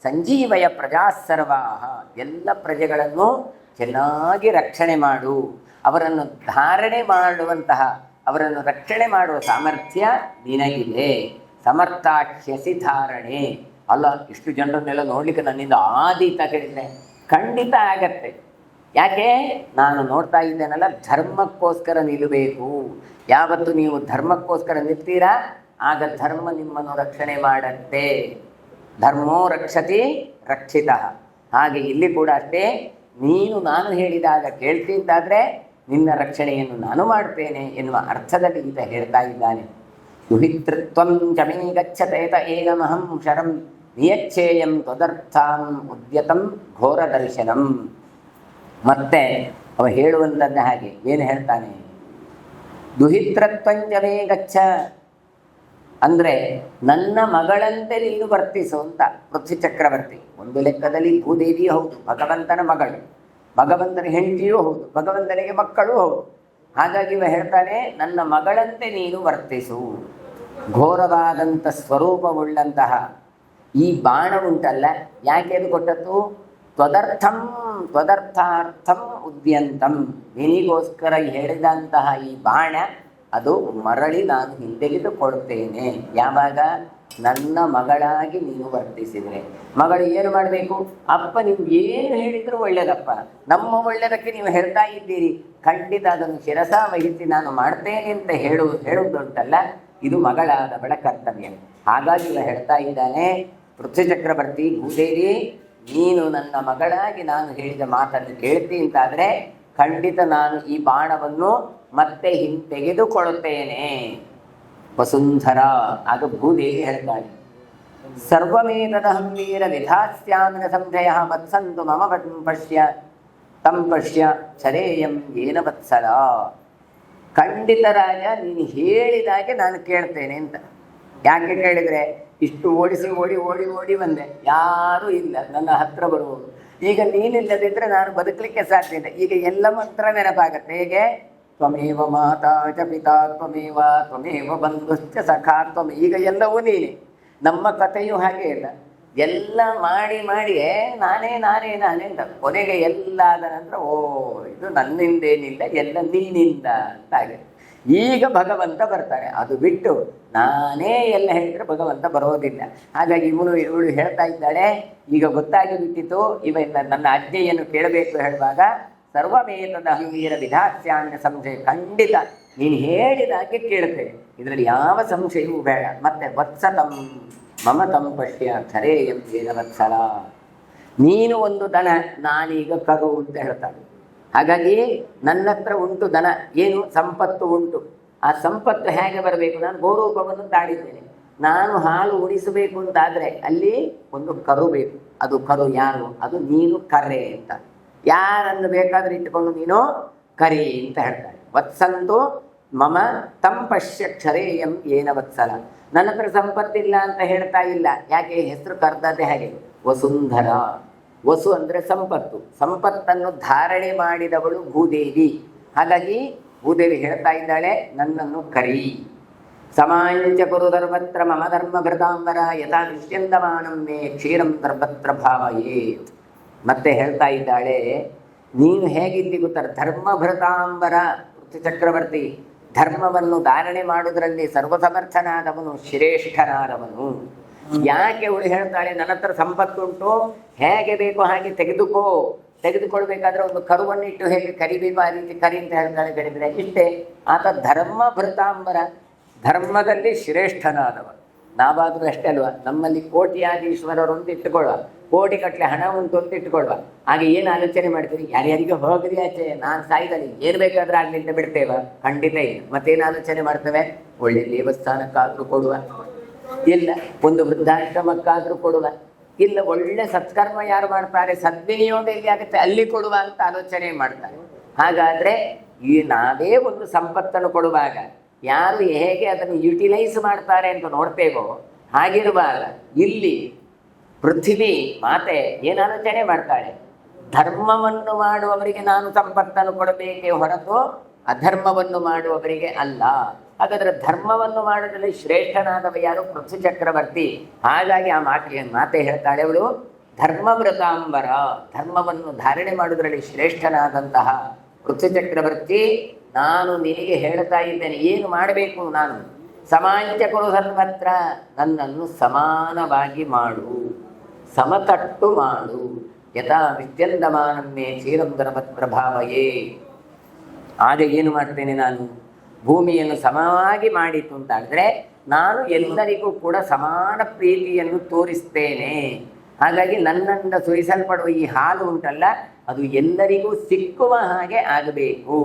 ಸಂಜೀವಯ ಪ್ರಜಾಸರ್ವಾಹ, ಎಲ್ಲ ಪ್ರಜೆಗಳನ್ನು ಚೆನ್ನಾಗಿ ರಕ್ಷಣೆ ಮಾಡು. ಅವರನ್ನು ಧಾರಣೆ ಮಾಡುವಂತಹ, ಅವರನ್ನು ರಕ್ಷಣೆ ಮಾಡುವ ಸಾಮರ್ಥ್ಯ ನಿನಗಿದೆ. ಸಮರ್ಥಾಖ್ಯಸಿ ಧಾರಣೆ. ಅಲ್ಲ, ಇಷ್ಟು ಜನರನ್ನೆಲ್ಲ ನೋಡ್ಲಿಕ್ಕೆ ನನ್ನಿಂದ ಆದೀತ ಕೇಳಿದರೆ ಖಂಡಿತ ಆಗತ್ತೆ. ಯಾಕೆ? ನಾನು ನೋಡ್ತಾ ಇದ್ದೇನಲ್ಲ, ಧರ್ಮಕ್ಕೋಸ್ಕರ ನಿಲ್ಲಬೇಕು. ಯಾವತ್ತು ನೀವು ಧರ್ಮಕ್ಕೋಸ್ಕರ ನಿಲ್ತೀರಾ, ಆಗ ಧರ್ಮ ನಿಮ್ಮನ್ನು ರಕ್ಷಣೆ ಮಾಡತ್ತೆ. ಧರ್ಮೋ ರಕ್ಷತಿ ರಕ್ಷಿತ. ಹಾಗೆ ಇಲ್ಲಿ ಕೂಡ ಅಷ್ಟೇ, ನೀನು ನಾನು ಹೇಳಿದಾಗ ಕೇಳ್ತಿದ್ದಾದರೆ ನಿನ್ನ ರಕ್ಷಣೆಯನ್ನು ನಾನು ಮಾಡ್ತೇನೆ ಎನ್ನುವ ಅರ್ಥದಲ್ಲಿ ಈತ ಹೇಳ್ತಾ ಇದ್ದಾನೆ. ದುಹಿತೃತ್ವಂ ಚಮೇ ಗಚ್ಚತೇತ ಏಗಮಹಂ ಶರಂ ನಿಯಚ್ಛೇಯಂ ತ್ವದರ್ಥಾಂ ಉದ್ಯತಂ ಘೋರ ದರ್ಶನಂ. ಮತ್ತೆ ಅವ ಹೇಳುವಂಥದ್ದು ಹಾಗೆ ಏನು ಹೇಳ್ತಾನೆ? ದುಹಿತೃತ್ವಂಚಮೇ ಗಚ್ಚ ಅಂದರೆ ನನ್ನ ಮಗಳಂತೆ ನೀನು ವರ್ತಿಸು ಅಂತ ಪೃಥ್ವಿ ಚಕ್ರವರ್ತಿ. ಒಂದು ಲೆಕ್ಕದಲ್ಲಿ ಭೂದೇವಿ ಹೌದು, ಭಗವಂತನ ಮಗಳು, ಭಗವಂತನ ಹೆಂಡತಿಯೂ ಹೌದು, ಭಗವಂತನಿಗೆ ಮಕ್ಕಳು ಹೌದು. ಹಾಗಾಗಿ ಇವ ಹೇಳ್ತಾನೆ, ನನ್ನ ಮಗಳಂತೆ ನೀನು ವರ್ತಿಸು. ಘೋರವಾದಂಥ ಸ್ವರೂಪವುಳ್ಳಂತಹ ಈ ಬಾಣ ಉಂಟಲ್ಲ, ಯಾಕೆ ಅದು ಕೊಟ್ಟದ್ದು? ತ್ವದರ್ಥಾರ್ಥಂ ಉದ್ಯಂತಂ, ನಿನಗೋಸ್ಕರ ಹೇಳಿದಂತಹ ಈ ಬಾಣ ಅದು ಮರಳಿ ನಾನು ಹಿಂದೆಗೆದುಕೊಳ್ತೇನೆ. ಯಾವಾಗ? ನನ್ನ ಮಗಳಾಗಿ ನೀನು ವರ್ತಿಸಿದರೆ. ಮಗಳು ಏನು ಮಾಡಬೇಕು? ಅಪ್ಪ ನೀವು ಏನು ಹೇಳಿದ್ರು ಒಳ್ಳೆಯದಪ್ಪ, ನಮ್ಮ ಒಳ್ಳೆಯದಕ್ಕೆ ನೀವು ಹೇಳ್ತಾ ಇದ್ದೀರಿ, ಖಂಡಿತ ಅದನ್ನು ಶಿರಸ ವಹಿಸಿ ನಾನು ಮಾಡ್ತೇನೆ ಅಂತ ಹೇಳುವುದುಂಟಲ್ಲ, ಇದು ಮಗಳಾದವಳ ಕರ್ತವ್ಯ. ಹಾಗಾಗಿ ಇವ ಹೇಳ್ತಾ ಇದ್ದಾನೆ, ಪೃಥ್ವಿ ಚಕ್ರವರ್ತಿ, ಭೂದೇವಿ, ನೀನು ನನ್ನ ಮಗಳಾಗಿ ನಾನು ಹೇಳಿದ ಮಾತನ್ನು ಕೇಳ್ತಿ ಅಂತಾದರೆ ಖಂಡಿತ ನಾನು ಈ ಬಾಣವನ್ನು ಮತ್ತೆ ಹಿಂತೆಗೆದುಕೊಳ್ಳುತ್ತೇನೆ. ವಸುಂಧರ, ಆಗ ಭೂದೇವಿ ಹೇಳ್ತಾಳೆ, ಸರ್ವಮೇತದಹಂ ವೀರ ವಿಧಾಸ್ಯಾಮಿನ ಸಂಶಯ ವತ್ಸಂತು ಮಮ ಪಶ್ಯ ಚರೇಯಂ ಏನ ವತ್ಸಲ. ಖಂಡಿತ ರಾಜ, ನೀನು ಹೇಳಿದಾಗೆ ನಾನು ಕೇಳ್ತೇನೆ ಅಂತ. ಯಾಕೆ ಕೇಳಿದರೆ, ಇಷ್ಟು ಓಡಿ ಬಂದೆ, ಯಾರೂ ಇಲ್ಲ ನನ್ನ ಹತ್ರ ಬರುವುದು. ಈಗ ನೀನಿಲ್ಲದಿದ್ದರೆ ನಾನು ಬದುಕಲಿಕ್ಕೆ ಸಾಧ್ಯ ಇಲ್ಲ. ಈಗ ಎಲ್ಲ ಮಂತ್ರ ನೆನಪಾಗತ್ತೆ. ಹೇಗೆ? ತ್ವಮೇವ ಮಾತಾ ಚ ಪಿತಾ ತ್ವಮೇವ ಬಂಧುಶ್ಚ ಸಖಾ ತ್ವಂ. ಈಗ ಎಲ್ಲವೂ ನೀನೆ. ನಮ್ಮ ಕಥೆಯೂ ಹಾಗೆ ಇಲ್ಲ, ಎಲ್ಲ ಮಾಡಿ ನಾನೇ ಅಂತ ಕೊನೆಗೆ ಎಲ್ಲ ಆದ ನಂತರ ಇದು ನನ್ನಿಂದೇನಿಲ್ಲ, ಎಲ್ಲ ನೀನಿಂದ ಅಂತ ಹಾಗೆ. ಈಗ ಭಗವಂತ ಬರ್ತಾರೆ. ಅದು ಬಿಟ್ಟು ನಾನೇ ಎಲ್ಲ ಹೇಳಿದ್ರೆ ಭಗವಂತ ಬರೋದಿಲ್ಲ. ಹಾಗಾಗಿ ಇವಳು ಹೇಳ್ತಾ ಇದ್ದಾಳೆ, ಈಗ ಗೊತ್ತಾಗಿ ಬಿಟ್ಟಿತು, ಇವೆಲ್ಲ ನನ್ನ ಅಜ್ಞೆಯನ್ನು ಕೇಳಬೇಕು ಹೇಳುವಾಗ, ಸರ್ವಮೇತದ ಹಂಗೀರ ವಿಧಾಸ್ಯಾನ್ಯ ಸಂಶಯ, ಖಂಡಿತ ನೀನು ಹೇಳಿದಾಗೆ ಕೇಳ್ತೇನೆ, ಇದರಲ್ಲಿ ಯಾವ ಸಂಶಯವೂ ಬೇಡ. ಮತ್ತೆ ವತ್ಸತಂ ಮಮತಂ ಪಶ್ಯ ಧರೇಯಂ ಏನ ವತ್ಸಲ. ನೀನು ಒಂದು ದನ, ನಾನೀಗ ಕರು ಅಂತ ಹೇಳ್ತಾನೆ. ಹಾಗಾಗಿ ನನ್ನ ಹತ್ರ ಉಂಟು ದನ, ಏನು ಸಂಪತ್ತು ಉಂಟು. ಆ ಸಂಪತ್ತು ಹೇಗೆ ಬರಬೇಕು? ನಾನು ಗೋರೂಪವನ್ನು ತಾಳಿದ್ದೇನೆ. ನಾನು ಹಾಲು ಉಣಿಸಬೇಕು ಅಂತಾದರೆ ಅಲ್ಲಿ ಒಂದು ಕರು ಬೇಕು. ಅದು ಕರು ಯಾರು? ಅದು ನೀನು ಕರೆ ಅಂತ. ಯಾರನ್ನು ಬೇಕಾದರೂ ಇಟ್ಟುಕೊಂಡು ನೀನು ಕರಿ ಅಂತ ಹೇಳ್ತಾರೆ. ವತ್ಸಂತು ಮಮ ತಂ ಪಶ್ಯ ಕ್ಷರೇಯಂ ಏನ ವತ್ಸಲ. ನನ್ನ ಹತ್ರ ಸಂಪತ್ತಿಲ್ಲ ಅಂತ ಹೇಳ್ತಾ ಇಲ್ಲ. ಯಾಕೆ? ಹೆಸರು ಕರೆದದ್ದೇ ಹಾಗೆ, ವಸುಂಧರ. ವಸು ಅಂದರೆ ಸಂಪತ್ತು, ಸಂಪತ್ತನ್ನು ಧಾರಣೆ ಮಾಡಿದವಳು ಭೂದೇವಿ. ಹಾಗಾಗಿ ಭೂದೇವಿ ಹೇಳ್ತಾ ಇದ್ದಾಳೆ, ನನ್ನನ್ನು ಕರಿ. ಸಮಾಂಚ ಕುರು ಧರ್ಮತ್ರ ಮಮ ಧರ್ಮ ಭೃತಾಂಬರ ಯಥಾ ದುಷ್ಯಂದಮಾನಂ ಮೇ ಕ್ಷೀರಂ ಸರ್ವತ್ರ ಭಾವಯೇತ್. ಮತ್ತೆ ಹೇಳ್ತಾ ಇದ್ದಾಳೆ, ನೀನು ಹೇಗಿದ್ದಿ ಗೊತ್ತಾರೆ, ಧರ್ಮಭೃತಾಂಬರ ಪೃಥ್ವಿ ಚಕ್ರವರ್ತಿ, ಧರ್ಮವನ್ನು ಧಾರಣೆ ಮಾಡುವುದರಲ್ಲಿ ಸರ್ವಸಮರ್ಥನಾದವನು, ಶ್ರೇಷ್ಠನಾದವನು. ಯಾಕೆ ಅವಳು ಹೇಳ್ತಾಳೆ, ನನ್ನ ಹತ್ರ ಸಂಪತ್ತುಂಟು, ಹೇಗೆ ಬೇಕೋ ಹಾಗೆ ತೆಗೆದುಕೊಳ್ಬೇಕಾದ್ರೆ ಒಂದು ಕರುವನ್ನಿಟ್ಟು ಹೇಗೆ ಕರಿಬೇಕು ಆ ರೀತಿ ಕರಿ ಅಂತ ಹೇಳ್ತಾಳೆ. ಕರೀತಾರೆ ಇಷ್ಟೇ. ಆತ ಧರ್ಮಭೃತಾಂಬರ, ಧರ್ಮದಲ್ಲಿ ಶ್ರೇಷ್ಠನಾದವ. ನಾವಾದರೂ ಅಷ್ಟೇ ಅಲ್ವಾ, ನಮ್ಮಲ್ಲಿ ಕೋಟ್ಯಾಧೀಶ್ವರರು ಅಂತ ಇಟ್ಟುಕೊಳ್ಳುವ, ಕೋಟಿ ಕಟ್ಟಲೆ ಹಣ ಉಂಟು ಅಂತ ಇಟ್ಟುಕೊಳ್ಳುವ. ಹಾಗೆ ಏನು ಆಲೋಚನೆ ಮಾಡ್ತೀವಿ, ಯಾರ್ಯಾರಿಗೆ ಹೋಗ್ರಿ ಆಚೆ, ನಾನು ಸಾಯ್ದಲ್ಲಿ ಏನು ಬೇಕಾದ್ರೂ ಆಗಲಿ ಅಂತ ಬಿಡ್ತೇವ? ಖಂಡಿತ ಇಲ್ಲ. ಮತ್ತೇನು ಆಲೋಚನೆ ಮಾಡ್ತೇವೆ? ಒಳ್ಳೆ ದೇವಸ್ಥಾನಕ್ಕಾದರೂ ಕೊಡುವ, ಇಲ್ಲ ಒಂದು ವೃದ್ಧಾಶ್ರಮಕ್ಕಾದರೂ ಕೊಡುವ, ಇಲ್ಲ ಒಳ್ಳೆ ಸತ್ಕರ್ಮ ಯಾರು ಮಾಡ್ತಾರೆ, ಸದ್ವಿನಿಯೋಗ ಎಲ್ಲಿ ಆಗುತ್ತೆ ಅಲ್ಲಿ ಕೊಡುವ ಅಂತ ಆಲೋಚನೆ ಮಾಡ್ತಾರೆ. ಹಾಗಾದ್ರೆ ಈ ನಾವೇ ಒಂದು ಸಂಪತ್ತನ್ನು ಕೊಡುವಾಗ ಯಾರು ಹೇಗೆ ಅದನ್ನು ಯುಟಿಲೈಸ್ ಮಾಡ್ತಾರೆ ಅಂತ ನೋಡ್ತೇವೋ, ಹಾಗಿರುವಾಗ ಇಲ್ಲಿ ಪೃಥ್ವಿ ಮಾತೆ ಏನು ಆಲೋಚನೆ ಮಾಡ್ತಾಳೆ, ಧರ್ಮವನ್ನು ಮಾಡುವವರಿಗೆ ನಾನು ಸಂಪತ್ತನ್ನು ಕೊಡಬೇಕೇ ಹೊರತು ಅಧರ್ಮವನ್ನು ಮಾಡುವವರಿಗೆ ಅಲ್ಲ. ಹಾಗಾದ್ರೆ ಧರ್ಮವನ್ನು ಮಾಡೋದ್ರಲ್ಲಿ ಶ್ರೇಷ್ಠನಾದವ ಯಾರು? ಪೃಥ್ವಿ ಚಕ್ರವರ್ತಿ. ಹಾಗಾಗಿ ಆ ಮಾತೆ ಹೇಳ್ತಾಳೆ ಅವಳು, ಧರ್ಮವ್ರತಾಂಬರ, ಧರ್ಮವನ್ನು ಧಾರಣೆ ಮಾಡುವುದರಲ್ಲಿ ಶ್ರೇಷ್ಠನಾದಂತಹ ಪೃಥ್ವಿ ಚಕ್ರವರ್ತಿ, ನಾನು ನಿನಗೆ ಹೇಳ್ತಾ ಇದ್ದೇನೆ ಏನು ಮಾಡಬೇಕು. ನಾನು ಸಮಾಂಚ ಕುರು ಸರ್ವತ್ರ, ನನ್ನನ್ನು ಸಮಾನವಾಗಿ ಮಾಡು, ಸಮತಟ್ಟು ಮಾಡು. ಯಥಾ ವಿದ್ಯಂದಮಾನಮ್ಮೆ ಕ್ಷೀರಂ ಧರ್ಮತ್ರ ಭಾವಯೇ. ಆಗ ಏನು ಮಾಡ್ತೇನೆ, ನಾನು ಭೂಮಿಯನ್ನು ಸಮವಾಗಿ ಮಾಡಿತು ಅಂತಾದರೆ ನಾನು ಎಲ್ಲರಿಗೂ ಕೂಡ ಸಮಾನ ಪ್ರೀತಿಯನ್ನು ತೋರಿಸ್ತೇನೆ. ಹಾಗಾಗಿ ನನ್ನಿಂದ ಸುರಿಸಲ್ಪಡುವ ಈ ಹಾಲು ಉಂಟಲ್ಲ, ಅದು ಎಲ್ಲರಿಗೂ ಸಿಕ್ಕುವ ಹಾಗೆ ಆಗಬೇಕು.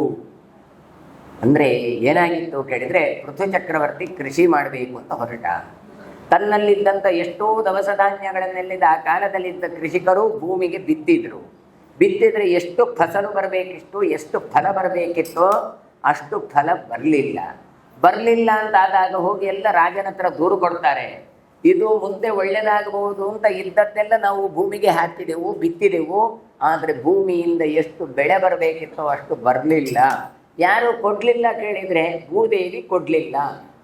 ಅಂದರೆ ಏನಾಗಿತ್ತು ಕೇಳಿದರೆ, ಪೃಥ್ವಿ ಚಕ್ರವರ್ತಿ ಕೃಷಿ ಮಾಡಬೇಕು ಅಂತ ಹೊರಟ. ತನ್ನಲ್ಲಿದ್ದಂಥ ಎಷ್ಟೋ ದವಸ ಧಾನ್ಯಗಳನ್ನೆಲ್ಲಿದ್ದ ಆ ಕಾಲದಲ್ಲಿದ್ದ ಕೃಷಿಕರು ಭೂಮಿಗೆ ಬಿತ್ತಿದ್ರೆ ಎಷ್ಟು ಫಸಲು ಬರಬೇಕಿತ್ತು, ಎಷ್ಟು ಫಲ ಬರಬೇಕಿತ್ತೋ ಅಷ್ಟು ಫಲ ಬರಲಿಲ್ಲ ಅಂತಾದಾಗ ಹೋಗಿ ಎಲ್ಲ ರಾಜನ ಹತ್ರ ದೂರು ಕೊಡ್ತಾರೆ. ಇದು ಮುಂದೆ ಒಳ್ಳೆಯದಾಗಬಹುದು ಅಂತ ಇದ್ದದ್ದೆಲ್ಲ ನಾವು ಭೂಮಿಗೆ ಹಾಕಿದೆವು, ಬಿತ್ತಿದೆವು, ಆದರೆ ಭೂಮಿಯಿಂದ ಎಷ್ಟು ಬೆಳೆ ಬರಬೇಕಿತ್ತೋ ಅಷ್ಟು ಬರಲಿಲ್ಲ. ಯಾರು ಕೊಡಲಿಲ್ಲ ಕೇಳಿದರೆ ಭೂದೇವಿ ಕೊಡಲಿಲ್ಲ.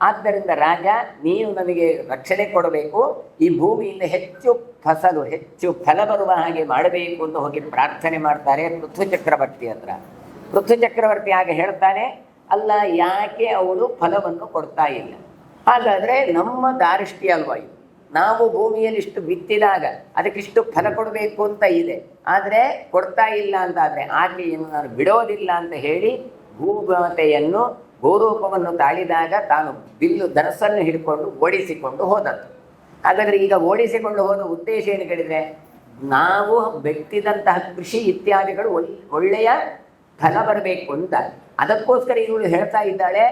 ಆದ್ದರಿಂದ ರಾಜ, ನೀನು ನಮಗೆ ರಕ್ಷಣೆ ಕೊಡಬೇಕು, ಈ ಭೂಮಿಯಿಂದ ಹೆಚ್ಚು ಫಸಲು ಹೆಚ್ಚು ಫಲ ಬರುವ ಹಾಗೆ ಮಾಡಬೇಕು ಅಂತ ಹೋಗಿ ಪ್ರಾರ್ಥನೆ ಮಾಡ್ತಾರೆ ಪೃಥ್ವಿ ಚಕ್ರವರ್ತಿ ಹತ್ರ. ಪೃಥ್ವಿ ಚಕ್ರವರ್ತಿ ಹಾಗೆ ಹೇಳ್ತಾನೆ, ಅಲ್ಲ ಯಾಕೆ ಅವಳು ಫಲವನ್ನು ಕೊಡ್ತಾ ಇಲ್ಲ? ಹಾಗಾದರೆ ನಮ್ಮ ದಾರಿಷ್ಟ್ಯ ಅಲ್ವಾ ಇದು, ನಾವು ಭೂಮಿಯಲ್ಲಿ ಇಷ್ಟು ಬಿತ್ತಿದಾಗ ಅದಕ್ಕಿಷ್ಟು ಫಲ ಕೊಡಬೇಕು ಅಂತ ಇದೆ, ಆದರೆ ಕೊಡ್ತಾ ಇಲ್ಲ ಅಂತಾದರೆ ಆಕೆಯನ್ನು ನಾನು ಬಿಡೋದಿಲ್ಲ ಅಂತ ಹೇಳಿ ಭೂಮಾತೆಯನ್ನು ಗೋರೂಪವನ್ನು ತಾಳಿದಾಗ ತಾನು ಬಿಲ್ಲು ಧನಸ್ಸನ್ನು ಹಿಡ್ಕೊಂಡು ಓಡಿಸಿಕೊಂಡು ಹೋದದ್ದು. ಹಾಗಾದರೆ ಈಗ ಓಡಿಸಿಕೊಂಡು ಹೋದ ಉದ್ದೇಶ ಏನು ಕೇಳಿದರೆ, ನಾವು ಬೆಟ್ಟಿದಂತಹ ಕೃಷಿ ಇತ್ಯಾದಿಗಳು ಒಳ್ಳೆಯ ಫಲ ಬರಬೇಕು ಅಂತ. ಅದಕ್ಕೋಸ್ಕರ ಇವಳು ಹೇಳ್ತಾ ಇದ್ದಾಳೆ,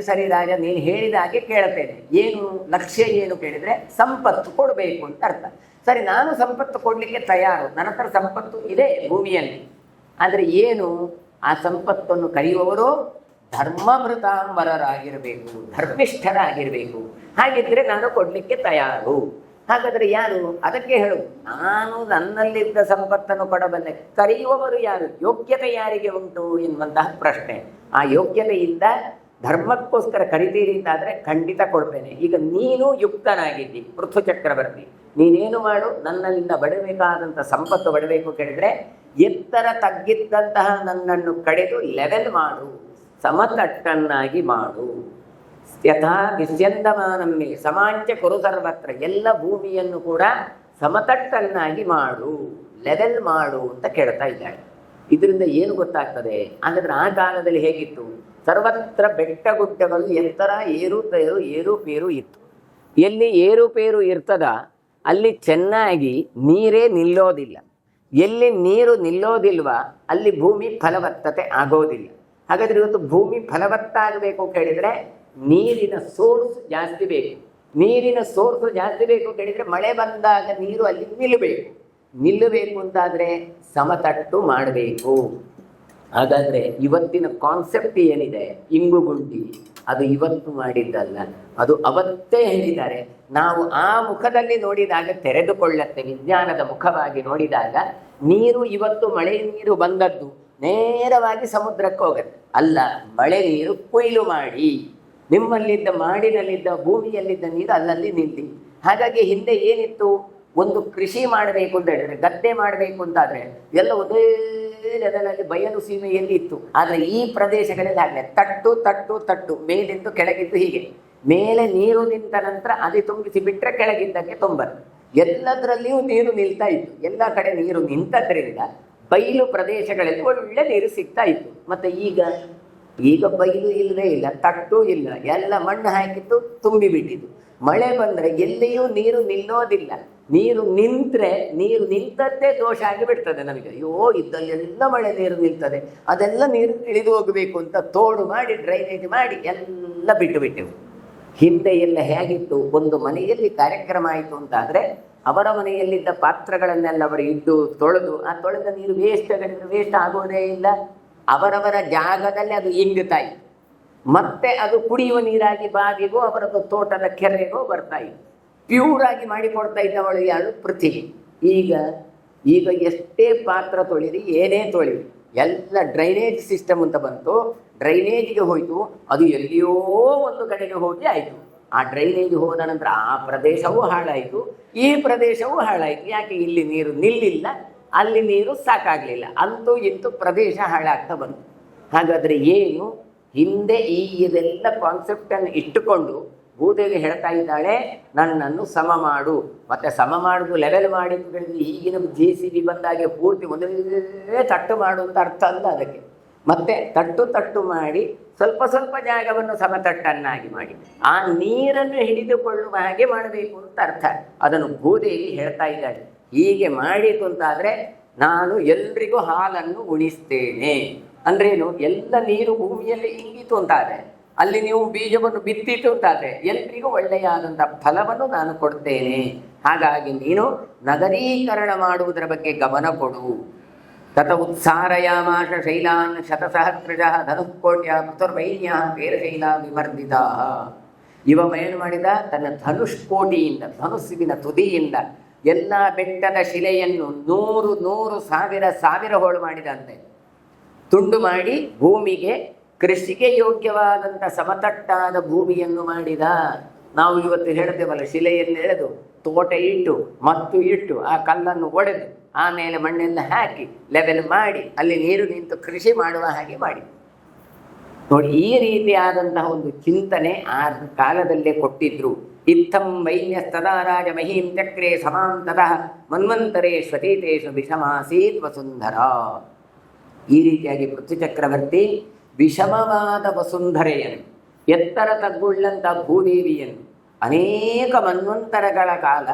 ಸರಿ ರಾಜ, ನೀನು ಹೇಳಿದ ಹಾಗೆ ಕೇಳ್ತೇನೆ. ಏನು ಲಕ್ಷ್ಯ ಏನು ಕೇಳಿದರೆ ಸಂಪತ್ತು ಕೊಡಬೇಕು ಅಂತ ಅರ್ಥ. ಸರಿ, ನಾನು ಸಂಪತ್ತು ಕೊಡಲಿಕ್ಕೆ ತಯಾರು, ನನ್ನ ಹತ್ರ ಸಂಪತ್ತು ಇದೆ ಭೂಮಿಯಲ್ಲಿ. ಆದರೆ ಏನು, ಆ ಸಂಪತ್ತನ್ನು ಕರೆಯುವವರು ಧರ್ಮಭೃತಾಂಬರರಾಗಿರಬೇಕು, ಧರ್ಮಿಷ್ಠರಾಗಿರಬೇಕು. ಹಾಗಿದ್ದರೆ ನಾನು ಕೊಡಲಿಕ್ಕೆ ತಯಾರು. ಹಾಗಾದರೆ ಯಾರು? ಅದಕ್ಕೆ ಹೇಳು, ನಾನು ನನ್ನಲ್ಲಿದ್ದ ಸಂಪತ್ತನ್ನು ಕೊಡಬಲ್ಲೆ, ಕರೆಯುವವರು ಯಾರು, ಯೋಗ್ಯತೆ ಯಾರಿಗೆ ಉಂಟು ಎನ್ನುವಂತಹ ಪ್ರಶ್ನೆ. ಆ ಯೋಗ್ಯತೆಯಿಂದ ಧರ್ಮಕ್ಕೋಸ್ಕರ ಕರಿತೀರಿ ಅಂತಾದರೆ ಖಂಡಿತ ಕೊಡ್ತೇನೆ. ಈಗ ನೀನು ಯುಕ್ತನಾಗಿದ್ದಿ ಪೃಥ್ವಿ ಚಕ್ರವರ್ತಿ, ನೀನೇನು ಮಾಡು, ನನ್ನಿಂದ ಬಡಬೇಕಾದಂಥ ಸಂಪತ್ತು ಬಡಬೇಕು ಕೇಳಿದರೆ ಎತ್ತರ ತಗ್ಗಿದ್ದಂತಹ ನನ್ನನ್ನು ಕಡೆದು ಲೆವೆಲ್ ಮಾಡು, ಸಮತಟ್ಟನ್ನಾಗಿ ಮಾಡು. ಯಥಾ ವಿಸ್ಯಂದಮಾನಮ್ಮೆ ಸಮಾಂಚ ಕುರು ಸರ್ವತ್ರ, ಎಲ್ಲ ಭೂಮಿಯನ್ನು ಕೂಡ ಸಮತಟ್ಟನ್ನಾಗಿ ಮಾಡು, ಲೆವೆಲ್ ಮಾಡು ಅಂತ ಕೇಳ್ತಾ ಇದ್ದಾಳೆ. ಇದರಿಂದ ಏನು ಗೊತ್ತಾಗ್ತದೆ ಅಂದರೆ, ಆ ಕಾಲದಲ್ಲಿ ಹೇಗಿತ್ತು, ಸರ್ವತ್ರ ಬೆಟ್ಟ ಗುಡ್ಡಗಳು ಎತ್ತರ ಏರುಪೇರು ಇತ್ತು. ಎಲ್ಲಿ ಏರುಪೇರು ಇರ್ತದ ಅಲ್ಲಿ ಚೆನ್ನಾಗಿ ನೀರೇ ನಿಲ್ಲೋದಿಲ್ಲ, ಎಲ್ಲಿ ನೀರು ನಿಲ್ಲೋದಿಲ್ವ ಅಲ್ಲಿ ಭೂಮಿ ಫಲವತ್ತತೆ ಆಗೋದಿಲ್ಲ. ಹಾಗಾದರೆ ಇವತ್ತು ಭೂಮಿ ಫಲವತ್ತಾಗಬೇಕು ಕೇಳಿದರೆ ನೀರಿನ ಸೋರ್ಸ್ ಜಾಸ್ತಿ ಬೇಕು. ನೀರಿನ ಸೋರ್ಸ್ ಜಾಸ್ತಿ ಬೇಕು ಕೇಳಿದರೆ ಮಳೆ ಬಂದಾಗ ನೀರು ಅಲ್ಲಿ ನಿಲ್ಲಬೇಕು ಅಂತಾದರೆ ಸಮತಟ್ಟು ಮಾಡಬೇಕು. ಹಾಗಾದರೆ ಇವತ್ತಿನ ಕಾನ್ಸೆಪ್ಟ್ ಏನಿದೆ, ಇಂಗುಗುಂಡಿ ಅದು ಇವತ್ತು ಮಾಡಿದ್ದಲ್ಲ, ಅದು ಅವತ್ತೇ ಹೇಳಿದ್ದಾರೆ. ನಾವು ಆ ಮುಖದಲ್ಲಿ ನೋಡಿದಾಗ ತೆರೆದುಕೊಳ್ಳತ್ತೆ. ವಿಜ್ಞಾನದ ಮುಖವಾಗಿ ನೋಡಿದಾಗ ನೀರು ಇವತ್ತು ಮಳೆ ನೀರು ಬಂದದ್ದು ನೇರವಾಗಿ ಸಮುದ್ರಕ್ಕೆ ಹೋಗುತ್ತೆ. ಅಲ್ಲ, ಮಳೆ ನೀರು ಕೊಯ್ಲು ಮಾಡಿ ನಿಮ್ಮಲ್ಲಿದ್ದ ಮಾಡಿನಲ್ಲಿದ್ದ ಭೂಮಿಯಲ್ಲಿದ್ದ ನೀರು ಅಲ್ಲಲ್ಲಿ ನಿಲ್ಲಿ. ಹಾಗಾಗಿ ಹಿಂದೆ ಏನಿತ್ತು, ಒಂದು ಕೃಷಿ ಮಾಡಬೇಕು ಅಂತ ಹೇಳಿದ್ರೆ, ಗದ್ದೆ ಮಾಡಬೇಕು ಅಂತಾದ್ರೆ ಎಲ್ಲ ಒಂದೇ ಲೆವೆಲಲ್ಲಿ ಬಯಲು ಸೀಮೆಯಲ್ಲಿ ಇತ್ತು. ಆದರೆ ಈ ಪ್ರದೇಶಗಳಲ್ಲಿ ಆಗಲೇ ತಟ್ಟು ತಟ್ಟು ತಟ್ಟು ಮೇಲಿಂದು ಕೆಳಗಿದ್ದು ಹೀಗೆ. ಮೇಲೆ ನೀರು ನಿಂತ ನಂತರ ಅದು ತುಂಬಿಸಿ ಬಿಟ್ಟರೆ ಕೆಳಗಿದ್ದಕ್ಕೆ ತುಂಬರು. ಎಲ್ಲದರಲ್ಲಿಯೂ ನೀರು ನಿಲ್ತಾ ಇತ್ತು. ಎಲ್ಲ ಕಡೆ ನೀರು ನಿಂತದ್ರಿಂದ ಬಯಲು ಪ್ರದೇಶಗಳಲ್ಲಿ ಒಳ್ಳೆ ನೀರು ಸಿಗ್ತಾ ಇತ್ತು. ಮತ್ತೆ ಈಗ ಬಯಲು ಇಲ್ಲವೇ ಇಲ್ಲ, ತಟ್ಟು ಇಲ್ಲ, ಎಲ್ಲ ಮಣ್ಣು ಹಾಕಿತ್ತು, ತುಂಬಿ ಬಿಟ್ಟಿದ್ದು. ಮಳೆ ಬಂದರೆ ಎಲ್ಲಿಯೂ ನೀರು ನಿಲ್ಲೋದಿಲ್ಲ. ನೀರು ನಿಂತರೆ ನೀರು ನಿಂತದ್ದೇ ದೋಷ ಆಗಿ ಬಿಡ್ತದೆ ನಮಗೆ. ಅಯ್ಯೋ, ಇದ್ದಲ್ಲೆಲ್ಲ ಮಳೆ ನೀರು ನಿಲ್ತದೆ, ಅದೆಲ್ಲ ನೀರು ಇಳಿದು ಹೋಗಬೇಕು ಅಂತ ತೋಡು ಮಾಡಿ ಡ್ರೈನೇಜ್ ಮಾಡಿ ಎಲ್ಲ ಬಿಟ್ಟು ಬಿಟ್ಟೆವು. ಹಿಂದೆ ಎಲ್ಲ ಹೇಗಿತ್ತು, ಒಂದು ಮನೆಯಲ್ಲಿ ಕಾರ್ಯಕ್ರಮ ಆಯಿತು ಅಂತಾದರೆ ಅವರ ಮನೆಯಲ್ಲಿದ್ದ ಪಾತ್ರಗಳನ್ನೆಲ್ಲ ಅವರು ಇದ್ದು ತೊಳೆದು, ಆ ತೊಳೆದ ನೀರು ವೇಸ್ಟ್ ಆಗೋದೇ ಇಲ್ಲ. ಅವರವರ ಜಾಗದಲ್ಲಿ ಅದು ಇಂಗುತ್ತಾ ಇತ್ತು. ಮತ್ತೆ ಅದು ಕುಡಿಯುವ ನೀರಾಗಿ ಬಾವಿಗೂ ಅವರದ್ದು ತೋಟದ ಕೆರೆಗೂ ಬರ್ತಾ ಇತ್ತು. ಪ್ಯೂರ್ ಆಗಿ ಮಾಡಿಕೊಡ್ತಾ ಇದ್ದವಳು ಯಾರು? ಪೃಥ್ವಿ. ಈಗ ಎಷ್ಟೇ ಪಾತ್ರ ತೊಳಿರಿ, ಏನೇ ತೊಳಿರಿ, ಎಲ್ಲ ಡ್ರೈನೇಜ್ ಸಿಸ್ಟಮ್ ಅಂತ ಬಂತು. ಡ್ರೈನೇಜ್ಗೆ ಹೋಯಿತು, ಅದು ಎಲ್ಲಿಯೋ ಒಂದು ಕಡೆಗೆ ಹೋಗಿ ಆಯಿತು. ಆ ಡ್ರೈನೇಜ್ ಹೋದ ನಂತರ ಆ ಪ್ರದೇಶವೂ ಹಾಳಾಯಿತು, ಈ ಪ್ರದೇಶವೂ ಹಾಳಾಯಿತು. ಯಾಕೆ? ಇಲ್ಲಿ ನೀರು ನಿಲ್ಲಿಲ್ಲ, ಅಲ್ಲಿ ನೀರು ಸಾಕಾಗಲಿಲ್ಲ, ಅಂತೂ ಇಂತೂ ಪ್ರದೇಶ ಹಾಳಾಗ್ತಾ ಬಂತು. ಹಾಗಾದರೆ ಏನು? ಹಿಂದೆ ಇದೆಲ್ಲ ಕಾನ್ಸೆಪ್ಟನ್ನು ಇಟ್ಟುಕೊಂಡು ಭೂದೇವಿ ಹೇಳ್ತಾ ಇದ್ದಾಳೆ, ನನ್ನನ್ನು ಸಮ ಮಾಡು. ಮತ್ತು ಸಮ ಮಾಡುದು ಲೆವೆಲ್ ಮಾಡಿ ಅಂತ ಹೇಳಿದ್ರೆ ಈಗಿನ JCB ಬಂದಾಗೆ ಪೂರ್ತಿ ಒಂದೇ ತಟ್ಟು ಮಾಡು ಅಂತ ಅರ್ಥ ಅಲ್ಲ ಅದಕ್ಕೆ. ಮತ್ತೆ ತಟ್ಟು ಮಾಡಿ ಸ್ವಲ್ಪ ಸ್ವಲ್ಪ ಜಾಗವನ್ನು ಸಮತಟ್ಟನ್ನಾಗಿ ಮಾಡಿ ಆ ನೀರನ್ನು ಹಿಡಿದುಕೊಳ್ಳುವ ಹಾಗೆ ಮಾಡಬೇಕು ಅಂತ ಅರ್ಥ. ಅದನ್ನು ಭೂದೇವಿ ಹೇಳ್ತಾ ಇದ್ದಾಳೆ. ಹೀಗೆ ಮಾಡಿತು ಅಂತಾದರೆ ನಾನು ಎಲ್ರಿಗೂ ಹಾಲನ್ನು ಉಣಿಸ್ತೇನೆ. ಅಂದ್ರೇನು? ಎಲ್ಲ ನೀರು ಭೂಮಿಯಲ್ಲಿ ಇಂಗಿತು ಅಂತಾದರೆ, ಅಲ್ಲಿ ನೀವು ಬೀಜವನ್ನು ಬಿತ್ತಿತು ಅಂತಾದರೆ ಎಲ್ರಿಗೂ ಒಳ್ಳೆಯಾದಂಥ ಫಲವನ್ನು ನಾನು ಕೊಡ್ತೇನೆ. ಹಾಗಾಗಿ ನೀನು ನಗರೀಕರಣ ಮಾಡುವುದರ ಬಗ್ಗೆ ಗಮನ ಕೊಡು. ತತ ಉತ್ಸಾರಯಾಮಾಶ ಶೈಲಾನ್ ಶತಸಹಸ್ರಜ ಧನುಃಕೋಟ್ಯ ಪೃಥುರ್ವೈನ್ಯ ಪೇರಶೈಲ ವಿಮರ್ದಿತ. ಇವ ಏನು ಮಾಡಿದ? ತನ್ನ ಧನುಷ್ಕೋಟಿಯಿಂದ, ಧನುಸ್ಸಿನ ತುದಿಯಿಂದ ಎಲ್ಲ ಬೆಟ್ಟದ ಶಿಲೆಯನ್ನು 100,000 ಹೋಳು ಮಾಡಿದಂತೆ ತುಂಡು ಮಾಡಿ ಭೂಮಿಗೆ ಕೃಷಿಗೆ ಯೋಗ್ಯವಾದಂಥ ಸಮತಟ್ಟಾದ ಭೂಮಿಯನ್ನು ಮಾಡಿದ. ನಾವು ಇವತ್ತು ಹೇಳ್ತೇವಲ್ಲ, ಶಿಲೆಯನ್ನು ಎಳೆದು ತೋಟ ಇಟ್ಟು ಮತ್ತು ಇಟ್ಟು ಆ ಕಲ್ಲನ್ನು ಒಡೆದು ಆಮೇಲೆ ಮಣ್ಣೆಲ್ಲ ಹಾಕಿ ಲೆವೆಲ್ ಮಾಡಿ ಅಲ್ಲಿ ನೀರು ನಿಂತು ಕೃಷಿ ಮಾಡುವ ಹಾಗೆ ಮಾಡಿ ನೋಡಿ. ಈ ರೀತಿಯಾದಂತಹ ಒಂದು ಚಿಂತನೆ ಆ ಕಾಲದಲ್ಲೇ ಕೊಟ್ಟಿದ್ರು. ಇತ್ತಂ ವೈನ್ಯಸ್ತದಾ ರಾಜ ಮಹೀಂ ಚಕ್ರೇ ಸಮಾಂತತಃ ಮನ್ವಂತರೇ ಸ್ವತೀತೇಶು ವಿಷಮಾಸೀತ್ ವಸುಂಧರ. ಈ ರೀತಿಯಾಗಿ ಪೃಥ್ವಿ ಚಕ್ರವರ್ತಿ ವಿಷಮವಾದ ವಸುಂಧರೆಯನ್ನು, ಎತ್ತರ ತಗ್ಗುಳ್ಳಂಥ ಭೂದೇವಿಯನ್ನು ಅನೇಕ ಮನ್ವಂತರಗಳ ಕಾಲ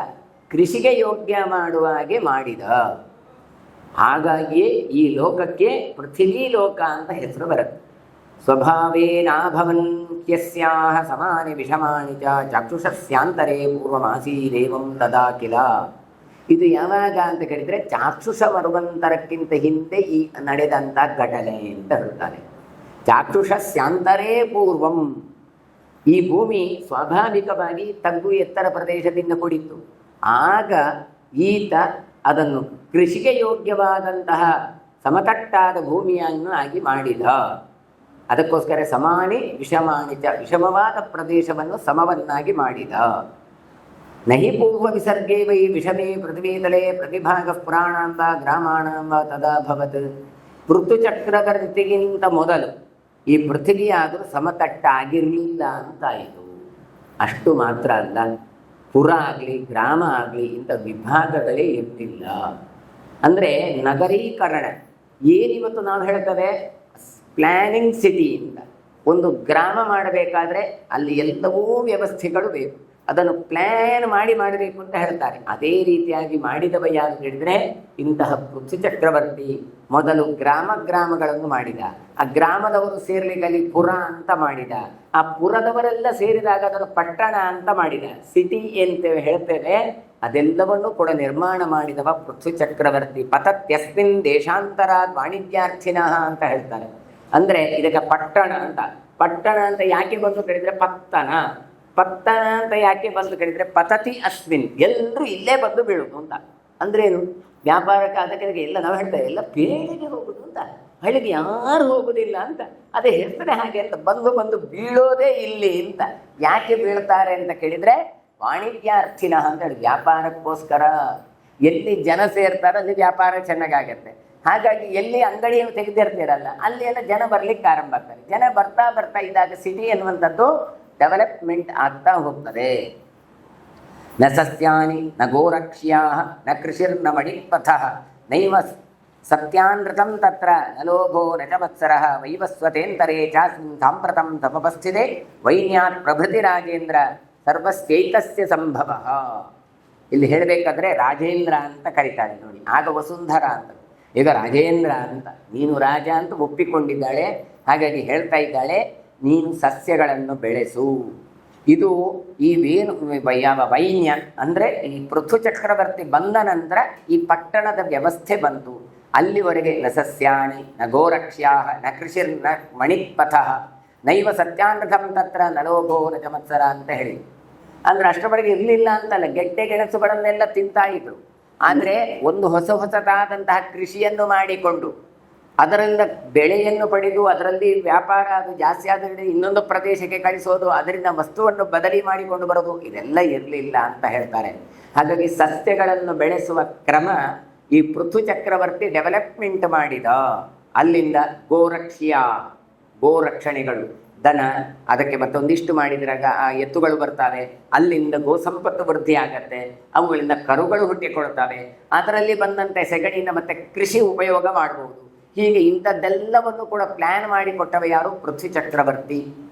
ಕೃಷಿಗೆ ಯೋಗ್ಯ ಮಾಡುವ ಹಾಗೆ ಮಾಡಿದ. ಹಾಗಾಗಿಯೇ ಈ ಲೋಕಕ್ಕೆ ಪೃಥ್ವಿ ಲೋಕ ಅಂತ ಹೆಸರು ಬರುತ್ತೆ. ಸ್ವಭಾವೇನಾಭವನ್ ಕ್ಯಸ್ಯಾಹ ಸಮಾನಿ ವಿಷಮಾನಿ ಚ ಚಾಕ್ಷುಷಸ್ಯಾಂತರೇ ಪೂರ್ವಮಾಸೀದೇವಂ ತದಾ ಕಿಲ. ಇದು ಯಾವಾಗ ಅಂತ ಕೇಳಿದರೆ ಚಾಕ್ಷುಷ ಮರುವಂತರಕ್ಕಿಂತ ಹಿಂದೆ ಈ ನಡೆದಂಥ ಘಟನೆ ಅಂತ ಹೇಳ್ತಾರೆ. ಚಾಕ್ಷುಷಸ್ಯಾಂತರೇ ಪೂರ್ವಂ. ಈ ಭೂಮಿ ಸ್ವಾಭಾವಿಕವಾಗಿ ತಗ್ಗು ಎತ್ತರ ಪ್ರದೇಶದಿಂದ ಕೂಡಿತ್ತು. ಆಗ ಈತ ಅದನ್ನು ಕೃಷಿಗೆ ಯೋಗ್ಯವಾದಂತಹ ಸಮತಟ್ಟಾದ ಭೂಮಿಯನ್ನು ಆಗಿ ಮಾಡಿದ. ಅದಕ್ಕೋಸ್ಕರ ಸಮಾನಿ ವಿಷಮಾನಿ ಚ, ವಿಷಮವಾದ ಪ್ರದೇಶವನ್ನು ಸಮವನ್ನಾಗಿ ಮಾಡಿದ. ನಹಿ ಪೂರ್ವ ವಿಸರ್ಗೇ ವೈ ವಿಷಮೇ ಪೃಥ್ವೀತಲೇ ಪ್ರತಿಭಾಗ ಪುರಾಣಾಂಬ ಗ್ರಾಮಾಣಾಂಬ ತದಾಭವತ್. ಋತುಚಕ್ರವರ್ತಿಗಿಂತ ಮೊದಲು ಈ ಪೃಥ್ವಿ ಆದರೂ ಸಮತಟ್ಟಾಗಿರಲಿಲ್ಲ ಅಂತಾಯಿತು. ಅಷ್ಟು ಮಾತ್ರ ಅಲ್ಲ, ಪುರ ಆಗಲಿ ಗ್ರಾಮ ಆಗಲಿ ಇಂಥ ವಿಭಾಗಗಳೇ ಇರ್ತಿಲ್ಲ. ಅಂದರೆ ನಗರೀಕರಣ ಏನಿವತ್ತು ನಾವು ಹೇಳ್ತೇವೆ, ಪ್ಲ್ಯಾನಿಂಗ್ ಸಿಟಿಯಿಂದ ಒಂದು ಗ್ರಾಮ ಮಾಡಬೇಕಾದ್ರೆ ಅಲ್ಲಿ ಎಲ್ಲವೂ ವ್ಯವಸ್ಥೆಗಳು ಬೇಕು. ಅದನ್ನು ಪ್ಲ್ಯಾನ್ ಮಾಡಬೇಕು ಅಂತ ಹೇಳ್ತಾರೆ. ಅದೇ ರೀತಿಯಾಗಿ ಮಾಡಿದವ ಯಾರು ಹೇಳಿದರೆ ಇಂತಹ ಪೃಥ್ವಿ ಚಕ್ರವರ್ತಿ ಮೊದಲು ಗ್ರಾಮಗಳನ್ನು ಮಾಡಿದ. ಆ ಗ್ರಾಮದವರು ಸೇರ್ಲಿಕ್ಕೆ ಅಲ್ಲಿ ಪುರ ಅಂತ ಮಾಡಿದ. ಆ ಪುರದವರೆಲ್ಲ ಸೇರಿದಾಗ ಅದನ್ನು ಪಟ್ಟಣ ಅಂತ ಮಾಡಿದ. ಸಿಟಿ ಅಂತ ಹೇಳ್ತೇವೆ, ಅದೆಲ್ಲವನ್ನು ಕೂಡ ನಿರ್ಮಾಣ ಮಾಡಿದವ ಪೃಥ್ವಿ ಚಕ್ರವರ್ತಿ. ಪತತ್ಯಸ್ಮಿನ್ ದೇಶಾಂತರ ವಾಣಿಜ್ಯಾರ್ಥಿನಃ ಅಂತ ಹೇಳ್ತಾರೆ. ಅಂದರೆ ಇದಕ್ಕೆ ಪಟ್ಟಣ ಅಂತ ಪಟ್ಟಣ ಅಂತ ಯಾಕೆ ಬಂದು ಕೇಳಿದರೆ ಪತ್ತನ, ಪತ್ತನ ಅಂತ ಯಾಕೆ ಬಂದು ಕೇಳಿದರೆ ಪತತಿ ಅಸ್ಮಿನ್, ಎಲ್ಲರೂ ಇಲ್ಲೇ ಬಂದು ಬೀಳುದು ಅಂತ. ಅಂದ್ರೇನು? ವ್ಯಾಪಾರಕ್ಕೆ ಅದಕ್ಕೆ ಎಲ್ಲ ನಾವು ಹೇಳ್ತೇವೆ ಎಲ್ಲ ಪೇಳಿಗೆ ಹೋಗುದು ಅಂತ, ಹಳ್ಳಿಗೆ ಯಾರು ಹೋಗುದಿಲ್ಲ ಅಂತ. ಅದೇ ಹೇಳ್ತಾರೆ ಹಾಗೆ ಅಂತ, ಬಂದು ಬೀಳೋದೇ ಇಲ್ಲಿ ಅಂತ. ಯಾಕೆ ಬೀಳ್ತಾರೆ ಅಂತ ಕೇಳಿದರೆ ವಾಣಿಜ್ಯಾರ್ಥಿನ ಅಂತ ಹೇಳಿ, ವ್ಯಾಪಾರಕ್ಕೋಸ್ಕರ. ಎಲ್ಲಿ ಜನ ಸೇರ್ತಾರೋ ಅಲ್ಲಿ ವ್ಯಾಪಾರ ಚೆನ್ನಾಗಾಗತ್ತೆ. ಹಾಗಾಗಿ ಎಲ್ಲಿ ಅಂಗಡಿಯನ್ನು ತೆಗೆದಿರ್ತೀರಲ್ಲ ಅಲ್ಲಿ ಎಲ್ಲ ಜನ ಬರ್ಲಿಕ್ಕೆ ಆರಂಭ ಆಗ್ತಾರೆ. ಜನ ಬರ್ತಾ ಇದ್ದಾಗ ಸಿಟಿ ಎನ್ನುವಂಥದ್ದು ಡೆವಲಪ್ಮೆಂಟ್ ಆಗ್ತಾ ಹೋಗ್ತದೆ. ನ ಸಸ್ಯಾನಿ ನ ಗೋರಕ್ಷ್ಯಾ ನ ಕೃಷಿರ್ನ ಮಣಿಪಥಃ ನೈವ ಸತ್ಯಾನೃತಂ ತತ್ರ ನ ಲೋಭೋ ನ ಚ ಮತ್ಸರಃ ವೈವಸ್ವತೇಂತರೇ ಚಾಸ್ಮಿನ್ ಸಾಂಪ್ರತಂ ತಪಸ್ಥಿತೆ ವೈನ್ಯಾತ್ ಪ್ರಭೃತಿ ರಾಜೇಂದ್ರ ಸರ್ವಸ್ಯೈತಸ್ಯ ಸಂಭವಃ. ಇಲ್ಲಿ ಹೇಳಬೇಕಾದ್ರೆ ರಾಜೇಂದ್ರ ಅಂತ ಕರೀತಾಳೆ ನೋಡಿ, ಆಗ ವಸುಂಧರ ಅಂತ. ಈಗ ರಾಜೇಂದ್ರ ಅಂತ, ನೀನು ರಾಜ ಅಂತ ಒಪ್ಪಿಕೊಂಡಿದ್ದಾಳೆ. ಹಾಗಾಗಿ ಹೇಳ್ತಾ ಇದ್ದಾಳೆ, ನೀನು ಸಸ್ಯಗಳನ್ನು ಬೆಳೆಸು. ಇದು ಈ ಯಾವ ವೈನ್ಯ ಅಂದರೆ ಈ ಪೃಥು ಚಕ್ರವರ್ತಿ ಬಂದ ನಂತರ ಈ ಪಟ್ಟಣದ ವ್ಯವಸ್ಥೆ ಬಂತು. ಅಲ್ಲಿವರೆಗೆ ನ ಸಸ್ಯಾಣಿ ನ ಗೋರಕ್ಷ್ಯಾ ನ ಕೃಷಿರ್ನ ಮಣಿಪಥಃ ನೈವ ಸತ್ಯಾನೃತಂ ತತ್ರ ನಲೋಭೋ ನ ಚ ಮತ್ಸರ ಅಂತ ಹೇಳಿ. ಅಂದರೆ ಅಷ್ಟರವರೆಗೆ ಇರಲಿಲ್ಲ ಅಂತಲ್ಲ, ಗೆಡ್ಡೆ ಗೆಣಸುಗಳನ್ನೆಲ್ಲ ತಿಂತಾ ಇದ್ರು. ಆದರೆ ಒಂದು ಹೊಸದಾದಂತಹ ಕೃಷಿಯನ್ನು ಮಾಡಿಕೊಂಡು ಅದರಿಂದ ಬೆಳೆಯನ್ನು ಪಡೆದು ಅದರಲ್ಲಿ ವ್ಯಾಪಾರ ಅದು ಜಾಸ್ತಿ ಆದರೆ ಇನ್ನೊಂದು ಪ್ರದೇಶಕ್ಕೆ ಕಳಿಸೋದು, ಅದರಿಂದ ವಸ್ತುವನ್ನು ಬದಲಿ ಮಾಡಿಕೊಂಡು ಬರೋದು, ಇದೆಲ್ಲ ಇರಲಿಲ್ಲ ಅಂತ ಹೇಳ್ತಾರೆ. ಹಾಗಾಗಿ ಸಸ್ಯಗಳನ್ನು ಬೆಳೆಸುವ ಕ್ರಮ ಈ ಪೃಥು ಚಕ್ರವರ್ತಿ ಡೆವಲಪ್ಮೆಂಟ್ ಮಾಡಿದ. ಅಲ್ಲಿಂದ ಗೋರಕ್ಷಿಯ, ಗೋರಕ್ಷಣೆಗಳು, ದನ, ಅದಕ್ಕೆ ಮತ್ತೊಂದಿಷ್ಟು ಮಾಡಿದ್ರಾಗ ಆ ಎತ್ತುಗಳು ಬರ್ತವೆ. ಅಲ್ಲಿಂದ ಗೋ ಸಂಪತ್ತು ವೃದ್ಧಿ ಆಗತ್ತೆ, ಅವುಗಳಿಂದ ಕರುಗಳು ಹುಟ್ಟಿಕೊಳ್ತವೆ. ಅದರಲ್ಲಿ ಬಂದಂತೆ ಸೆಗಣಿನ ಮತ್ತೆ ಕೃಷಿ ಉಪಯೋಗ ಮಾಡಬಹುದು. ಹೀಗೆ ಇಂಥದ್ದೆಲ್ಲವನ್ನು ಕೂಡ ಪ್ಲ್ಯಾನ್ ಮಾಡಿಕೊಟ್ಟವ ಯಾರು? ಪೃಥ್ವಿ ಚಕ್ರವರ್ತಿ.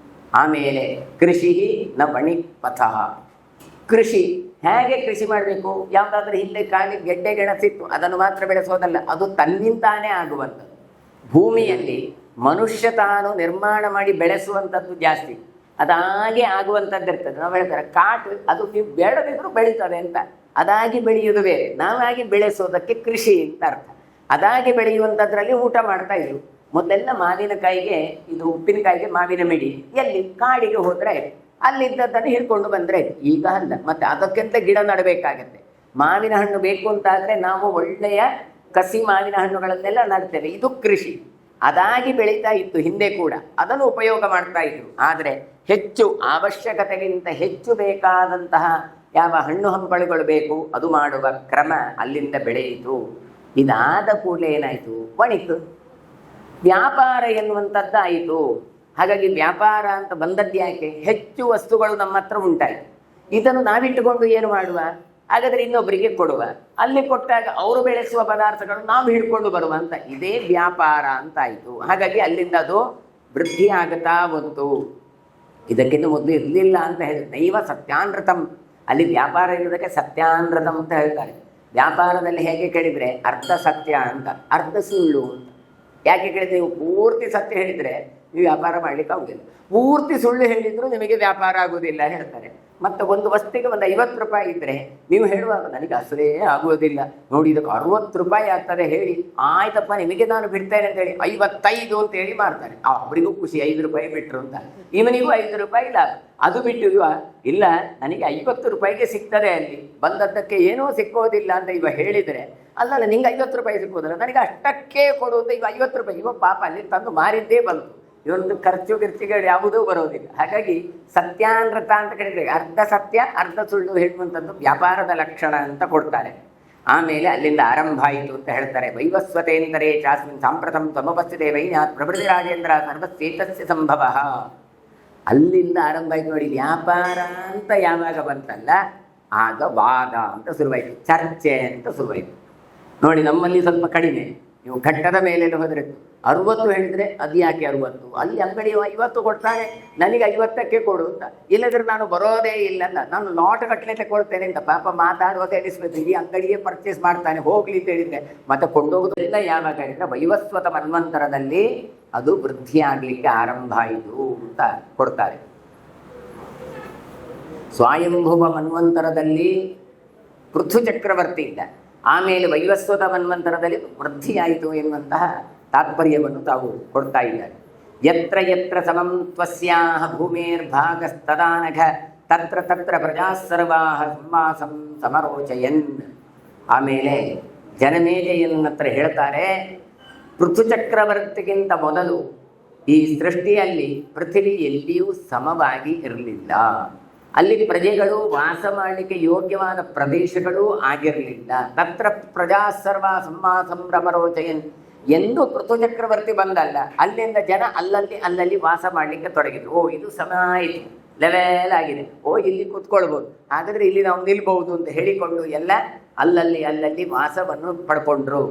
ಆಮೇಲೆ ಕೃಷಿ ನ ಮಣಿಪಥಃ, ಕೃಷಿ ಹೇಗೆ ಕೃಷಿ ಮಾಡಬೇಕು? ಯಾವುದಾದ್ರೂ ಹಿಂದೆ ಕಾಲಿ ಗೆಡ್ಡೆ ಗೆಣಸಿತ್ತು ಅದನ್ನು ಮಾತ್ರ ಬೆಳೆಸೋದಲ್ಲ, ಅದು ತನ್ನಿಂತಾನೇ ಆಗುವಂಥದ್ದು. ಭೂಮಿಯಲ್ಲಿ ಮನುಷ್ಯ ತಾನು ನಿರ್ಮಾಣ ಮಾಡಿ ಬೆಳೆಸುವಂಥದ್ದು ಜಾಸ್ತಿ, ಅದಾಗೆ ಆಗುವಂಥದ್ದು ಇರ್ತದೆ. ನಾವು ಹೇಳ್ತಾರೆ ಕಾಟು, ಅದು ನೀವು ಬೇಡದಿದ್ರು ಬೆಳೀತದೆ ಅಂತ. ಅದಾಗಿ ಬೆಳೆಯುವುದು ಬೇರೆ, ನಾವಾಗಿ ಬೆಳೆಸೋದಕ್ಕೆ ಕೃಷಿ ಅಂತ ಅರ್ಥ. ಅದಾಗಿ ಬೆಳೆಯುವಂಥದ್ರಲ್ಲಿ ಊಟ ಮಾಡ್ತಾ ಇದ್ರು. ಮೊದಲೆಲ್ಲ ಮಾವಿನಕಾಯಿಗೆ, ಇದು ಉಪ್ಪಿನಕಾಯಿಗೆ ಮಾವಿನ ಮಿಡಿ, ಎಲ್ಲಿ ಕಾಡಿಗೆ ಹೋದರೆ ಅಲ್ಲಿದ್ದದ್ದನ್ನು ಹಿಡ್ಕೊಂಡು ಬಂದರೆ, ಈಗ ಅಲ್ಲ. ಮತ್ತು ಅದಕ್ಕಿಂತ ಗಿಡ ನಡಬೇಕಾಗತ್ತೆ. ಮಾವಿನ ಹಣ್ಣು ಬೇಕು ಅಂತಾದರೆ ನಾವು ಒಳ್ಳೆಯ ಕಸಿ ಮಾವಿನ ಹಣ್ಣುಗಳನ್ನೆಲ್ಲ ನಡ್ತೇವೆ. ಇದು ಕೃಷಿ. ಅದಾಗಿ ಬೆಳೀತಾ ಇತ್ತು ಹಿಂದೆ ಕೂಡ, ಅದನ್ನು ಉಪಯೋಗ ಮಾಡ್ತಾ ಇದ್ರು. ಆದರೆ ಹೆಚ್ಚು ಅವಶ್ಯಕತೆಗಿಂತ ಹೆಚ್ಚು ಬೇಕಾದಂತಹ ಯಾವ ಹಣ್ಣು ಹಂಪಳುಗಳು ಬೇಕು ಅದು ಮಾಡುವ ಕ್ರಮ ಅಲ್ಲಿಂದ ಬೆಳೆಯಿತು. ಇದಾದ ಕೂಡಲೇ ಏನಾಯಿತು? ಒಣಿತು, ವ್ಯಾಪಾರ ಎನ್ನುವಂಥದ್ದಾಯಿತು. ಹಾಗಾಗಿ ವ್ಯಾಪಾರ ಅಂತ ಬಂದದ್ದು ಯಾಕೆ? ಹೆಚ್ಚು ವಸ್ತುಗಳು ನಮ್ಮ ಹತ್ರ ಉಂಟಾಯಿತು. ಇದನ್ನು ನಾವಿಟ್ಟುಕೊಂಡು ಏನು ಮಾಡುವ? ಹಾಗಾದರೆ ಇನ್ನೊಬ್ಬರಿಗೆ ಕೊಡುವ. ಅಲ್ಲಿ ಕೊಟ್ಟಾಗ ಅವರು ಬೆಳೆಸುವ ಪದಾರ್ಥಗಳು ನಾವು ಹಿಡ್ಕೊಂಡು ಬರುವ ಅಂತ, ಇದೇ ವ್ಯಾಪಾರ ಅಂತಾಯಿತು. ಹಾಗಾಗಿ ಅಲ್ಲಿಂದ ಅದು ವೃದ್ಧಿ ಆಗುತ್ತಾ ಬಂತು. ಇದಕ್ಕಿಂತ ಮೊದಲು ಇರಲಿಲ್ಲ ಅಂತ ಹೇಳಿದ್ರೆ ನೈವ ಸತ್ಯಾನೃತಂ, ಅಲ್ಲಿ ವ್ಯಾಪಾರ ಇರೋದಕ್ಕೆ ಸತ್ಯಾನೃತಂ ಅಂತ ಹೇಳ್ತಾರೆ. ವ್ಯಾಪಾರದಲ್ಲಿ ಹೇಗೆ ಕೇಳಿದರೆ ಅರ್ಧ ಸತ್ಯ ಅಂತ, ಅರ್ಧ ಸುಳ್ಳು ಅಂತ. ಯಾಕೆ ಕೇಳಿದ್ರೆ, ನೀವು ಪೂರ್ತಿ ಸತ್ಯ ಹೇಳಿದರೆ ನೀವು ವ್ಯಾಪಾರ ಮಾಡಲಿಕ್ಕೆ ಆಗುದಿಲ್ಲ, ಪೂರ್ತಿ ಸುಳ್ಳು ಹೇಳಿದ್ರು ನಿಮಗೆ ವ್ಯಾಪಾರ ಆಗುವುದಿಲ್ಲ ಹೇಳ್ತಾರೆ. ಮತ್ತು ಒಂದು ವಸ್ತುವಿಗೆ ಒಂದು 50 ರೂಪಾಯಿ ಇದ್ದರೆ ನೀವು ಹೇಳುವಾಗ ನನಗೆ ಅಸಲೇ ಆಗುವುದಿಲ್ಲ, ನೋಡಿ ಇದಕ್ಕೆ 60 ರೂಪಾಯಿ ಆಗ್ತದೆ ಹೇಳಿ, ಆಯ್ತಪ್ಪ ನಿಮಗೆ ನಾನು ಬಿಡ್ತೇನೆ ಅಂತ ಹೇಳಿ 55 ಅಂತ ಹೇಳಿ ಮಾಡ್ತಾರೆ. ಅವರಿಗೂ ಖುಷಿ, 5 ರೂಪಾಯಿ ಬಿಟ್ಟರು ಅಂತ, ಇವನಿಗೂ 5 ರೂಪಾಯಿ ಲಾಭ. ಅದು ಬಿಟ್ಟು ಇಲ್ಲ ನನಗೆ 50 ರೂಪಾಯಿಗೆ ಸಿಗ್ತದೆ, ಅಲ್ಲಿ ಬಂದದ್ದಕ್ಕೆ ಏನೂ ಸಿಕ್ಕೋದಿಲ್ಲ ಅಂತ ಇವ ಹೇಳಿದರೆ, ಅಲ್ಲಲ್ಲ ನಿಂಗೆ 50 ರೂಪಾಯಿ ಸಿಕ್ಕೋದಿಲ್ಲ, ನನಗೆ ಅಷ್ಟಕ್ಕೆ ಕೊಡು ಅಂತ ಇವ 50 ರೂಪಾಯಿ, ಇವ ಪಾಪ ಅಲ್ಲಿ ತಂದು ಮಾರಿದ್ದೇ ಬಂತು. ಇವೊಂದು ಖರ್ಚು ಗಿರ್ಚಿಗಳು ಯಾವುದೂ ಬರೋದಿಲ್ಲ. ಹಾಗಾಗಿ ಸತ್ಯಾನೃತ ಅಂತ ಕೇಳಿದ್ರೆ ಅರ್ಧ ಸತ್ಯ ಅರ್ಧ ಸುಳ್ಳು ಹೇಳುವಂಥದ್ದು ವ್ಯಾಪಾರದ ಲಕ್ಷಣ ಅಂತ ಕೊಡ್ತಾರೆ. ಆಮೇಲೆ ಅಲ್ಲಿಂದ ಆರಂಭ ಆಯಿತು ಅಂತ ಹೇಳ್ತಾರೆ. ವೈವಸ್ವತೇಂದ್ರೇ ಚಾಸ್ಮಿನ್ ಸಾಂಪ್ರತಂ ತ್ವಮಪಸ್ಥಿತೆ ವೈನ್ಯಾತ್ ಪ್ರಭೃತಿ ರಾಜೇಂದ್ರ ಸರ್ವಸ್ಯೇತಸ್ಯ ಸಂಭವ. ಅಲ್ಲಿಂದ ಆರಂಭ ಆಯ್ತು ನೋಡಿ. ವ್ಯಾಪಾರ ಅಂತ ಯಾವಾಗ ಬಂತಲ್ಲ, ಆಗ ವಾದ ಅಂತ ಶುರುವಾಯಿತು, ಚರ್ಚೆ ಅಂತ ಶುರುವಾಯಿತು. ನೋಡಿ ನಮ್ಮಲ್ಲಿ ಸ್ವಲ್ಪ ಕಡಿಮೆ. ನೀವು ಘಟ್ಟದ ಮೇಲೆಲ್ಲ ಹೋದರೆ 60 ಹೇಳಿದರೆ ಅದು ಯಾಕೆ 60? ಅಲ್ಲಿ ಅಂಗಡಿ 50 ಕೊಡ್ತಾನೆ, ನನಗೆ 50ಕ್ಕೆ ಕೊಡು ಅಂತ. ಇಲ್ಲದ್ರೆ ನಾನು ಬರೋದೇ ಇಲ್ಲ, ನಾನು ಲಾಟ್ ಗಟ್ಟಲೆ ತಗೊಳ್ತೇನೆ ಅಂತ ಪಾಪ ಮಾತಾಡುವಾಗ ಎಣಿಸ್ಬೇಕು. ಈ ಅಂಗಡಿಗೆ ಪರ್ಚೇಸ್ ಮಾಡ್ತಾನೆ ಹೋಗ್ಲಿ ಅಂತ ಹೇಳಿದರೆ ಮತ್ತೆ ಕೊಂಡೋಗೋದಿಲ್ಲ. ಯಾವಾಗ ಹೇಳಿದ್ರೆ ವೈವಸ್ವತ ಮನ್ವಂತರದಲ್ಲಿ ಅದು ವೃದ್ಧಿ ಆಗಲಿಕ್ಕೆ ಆರಂಭ ಆಯಿತು ಅಂತ ಕೊಡ್ತಾರೆ. ಸ್ವಯಂಭುವ ಮನ್ವಂತರದಲ್ಲಿ ಪೃಥು ಚಕ್ರವರ್ತಿ ಇದ್ದ, ಆಮೇಲೆ ವೈವಸ್ವತ ಮನ್ವಂತರದಲ್ಲಿ ವೃದ್ಧಿಯಾಯಿತು ಎನ್ನುವಂತಹ ತಾತ್ಪರ್ಯವನ್ನು ತಾವು ಕೊಡ್ತಾ ಇದ್ದಾರೆ. ಯತ್ರ ಯತ್ರ ಸಮಂ ತ್ವಸ್ಯಾಹ ಭೂಮೇರ್ಭಾಗಸ್ತದಾನಘ ತತ್ರ ತತ್ರ ಪ್ರಜಾಃ ಸರ್ವಾಃ ಸಂವಾಸಂ ಸಮರೋಚಯನ್. ಆಮೇಲೆ ಜನಮೇಜಯನ ಹತ್ರ ಹೇಳ್ತಾರೆ, ಪೃಥುಚಕ್ರವರ್ತಿಗಿಂತ ಮೊದಲು ಈ ಸೃಷ್ಟಿಯಲ್ಲಿ ಪೃಥ್ವಿ ಎಲ್ಲಿಯೂ ಸಮವಾಗಿ ಇರಲಿಲ್ಲ. ಅಲ್ಲಿ ಪ್ರಜೆಗಳು ವಾಸ ಮಾಡಲಿಕ್ಕೆ ಯೋಗ್ಯವಾದ ಪ್ರದೇಶಗಳೂ ಆಗಿರಲಿಲ್ಲ. ತತ್ರ ಪ್ರಜಾ ಸರ್ವ ಸಂವಾಸಂ ರಮರೋಚಯನ್ ಎಂದು ಪೃಥುಚಕ್ರವರ್ತಿ ಬಂದಲ್ಲ, ಅಲ್ಲಿಂದ ಜನ ಅಲ್ಲಲ್ಲಿ ವಾಸ ಮಾಡಲಿಕ್ಕೆ ತೊಡಗಿದ್ರು. ಓ, ಇದು ಸಮ ಆಯಿತು, ಲೆವೆಲ್ ಆಗಿದೆ, ಓ ಇಲ್ಲಿ ಕೂತ್ಕೊಳ್ಬೋದು, ಹಾಗಾದರೆ ಇಲ್ಲಿ ನಾವು ನಿಲ್ಬಹುದು ಅಂತ ಹೇಳಿಕೊಂಡು ಎಲ್ಲ ಅಲ್ಲಲ್ಲಿ ವಾಸವನ್ನು ಪಡ್ಕೊಂಡ್ರು.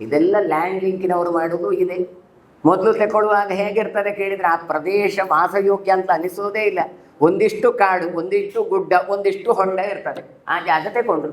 ಇದೆಲ್ಲ ಲ್ಯಾಂಡ್ ಲಿಂಕಿನವರು ಮಾಡೋದು ಇದೆ. ಮೊದಲು ತಗೊಳ್ಳುವಾಗ ಹೇಗಿರ್ತದೆ ಕೇಳಿದರೆ, ಆ ಪ್ರದೇಶ ವಾಸಯೋಗ್ಯ ಅಂತ ಅನಿಸೋದೇ ಇಲ್ಲ. ಒಂದಿಷ್ಟು ಕಾಡು, ಒಂದಿಷ್ಟು ಗುಡ್ಡ, ಒಂದಿಷ್ಟು ಹೊಂಡ ಇರ್ತದೆ. ಆ ಜಾಗ ತೆಗೊಂಡ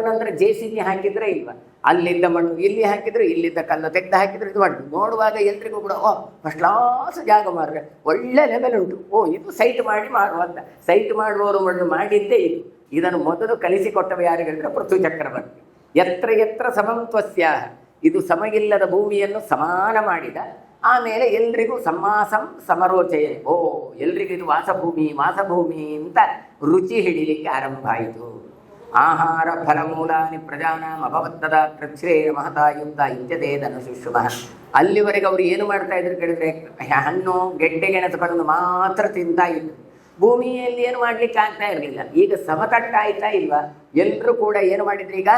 ನಂತರ JCB ಹಾಕಿದ್ರೆ ಇಲ್ವಾ, ಅಲ್ಲಿದ್ದ ಮಣ್ಣು ಇಲ್ಲಿ ಹಾಕಿದ್ರೆ, ಇಲ್ಲಿದ್ದ ಕಲ್ಲು ತೆಗೆದು ಹಾಕಿದ್ರೆ ಇದು ಮಣ್ಣು. ನೋಡುವಾಗ ಎಲ್ರಿಗೂ ಕೂಡ ಓ ಫಸ್ಟ್ ಕ್ಲಾಸ್ ಜಾಗ ಮಾರ್ರೆ, ಒಳ್ಳೆ ಲೆವೆಲ್ ಉಂಟು, ಓ ಇದು ಸೈಟ್ ಮಾಡಿ ಮಾರುವಂತ. ಸೈಟ್ ಮಾಡುವವರು ಮಣ್ಣು ಮಾಡಿದ್ದೇ ಇದು. ಇದನ್ನು ಮೊದಲು ಕಲಿಸಿಕೊಟ್ಟವ ಯಾರಿಗಂದ್ರೆ ಪೃಥ್ವಿ ಚಕ್ರವರ್ತಿ. ಯತ್ರ ಯತ್ರ ಸಮಂ ತ್ವಸ್ಯಾಹ, ಇದು ಸಮಗಿಲ್ಲದ ಭೂಮಿಯನ್ನು ಸಮಾನ ಮಾಡಿದ. ಆಮೇಲೆ ಎಲ್ರಿಗೂ ಸಂವಾಸಂ ಸಮರೋಚಯ, ಓ ಎಲ್ರಿಗೂ ಇದು ವಾಸಭೂಮಿ ಅಂತ ರುಚಿ ಹಿಡಿಲಿಕ್ಕೆ ಆರಂಭ ಆಯಿತು. ಆಹಾರ ಫಲಮೂಲಾನಿ ಪ್ರಜಾನಾಂ ಅಭವತ್ತದ ಕೃಚ್ಛ್ರೇ ಮಹತಾಯುಕ್ತ ಇತ್ಯದೇದನು ಶುಶ್ರುಮ. ಅಲ್ಲಿವರೆಗೆ ಅವರು ಏನು ಮಾಡ್ತಾ ಇದ್ರು ಕೇಳಿದ್ರೆ, ಹಣ್ಣು ಗೆಡ್ಡೆ ಗೆಣಸುಗಳನ್ನು ಮಾತ್ರ ತಿಂತಾ ಇದ್ರು. ಭೂಮಿಯಲ್ಲಿ ಏನು ಮಾಡ್ಲಿಕ್ಕೆ ಆಗ್ತಾ ಇರಲಿಲ್ಲ. ಈಗ ಸಮತಟ್ಟಾಯ್ತಾ ಇಲ್ವಾ, ಎಲ್ಲರೂ ಕೂಡ ಏನು ಮಾಡಿದ್ರು, ಈಗ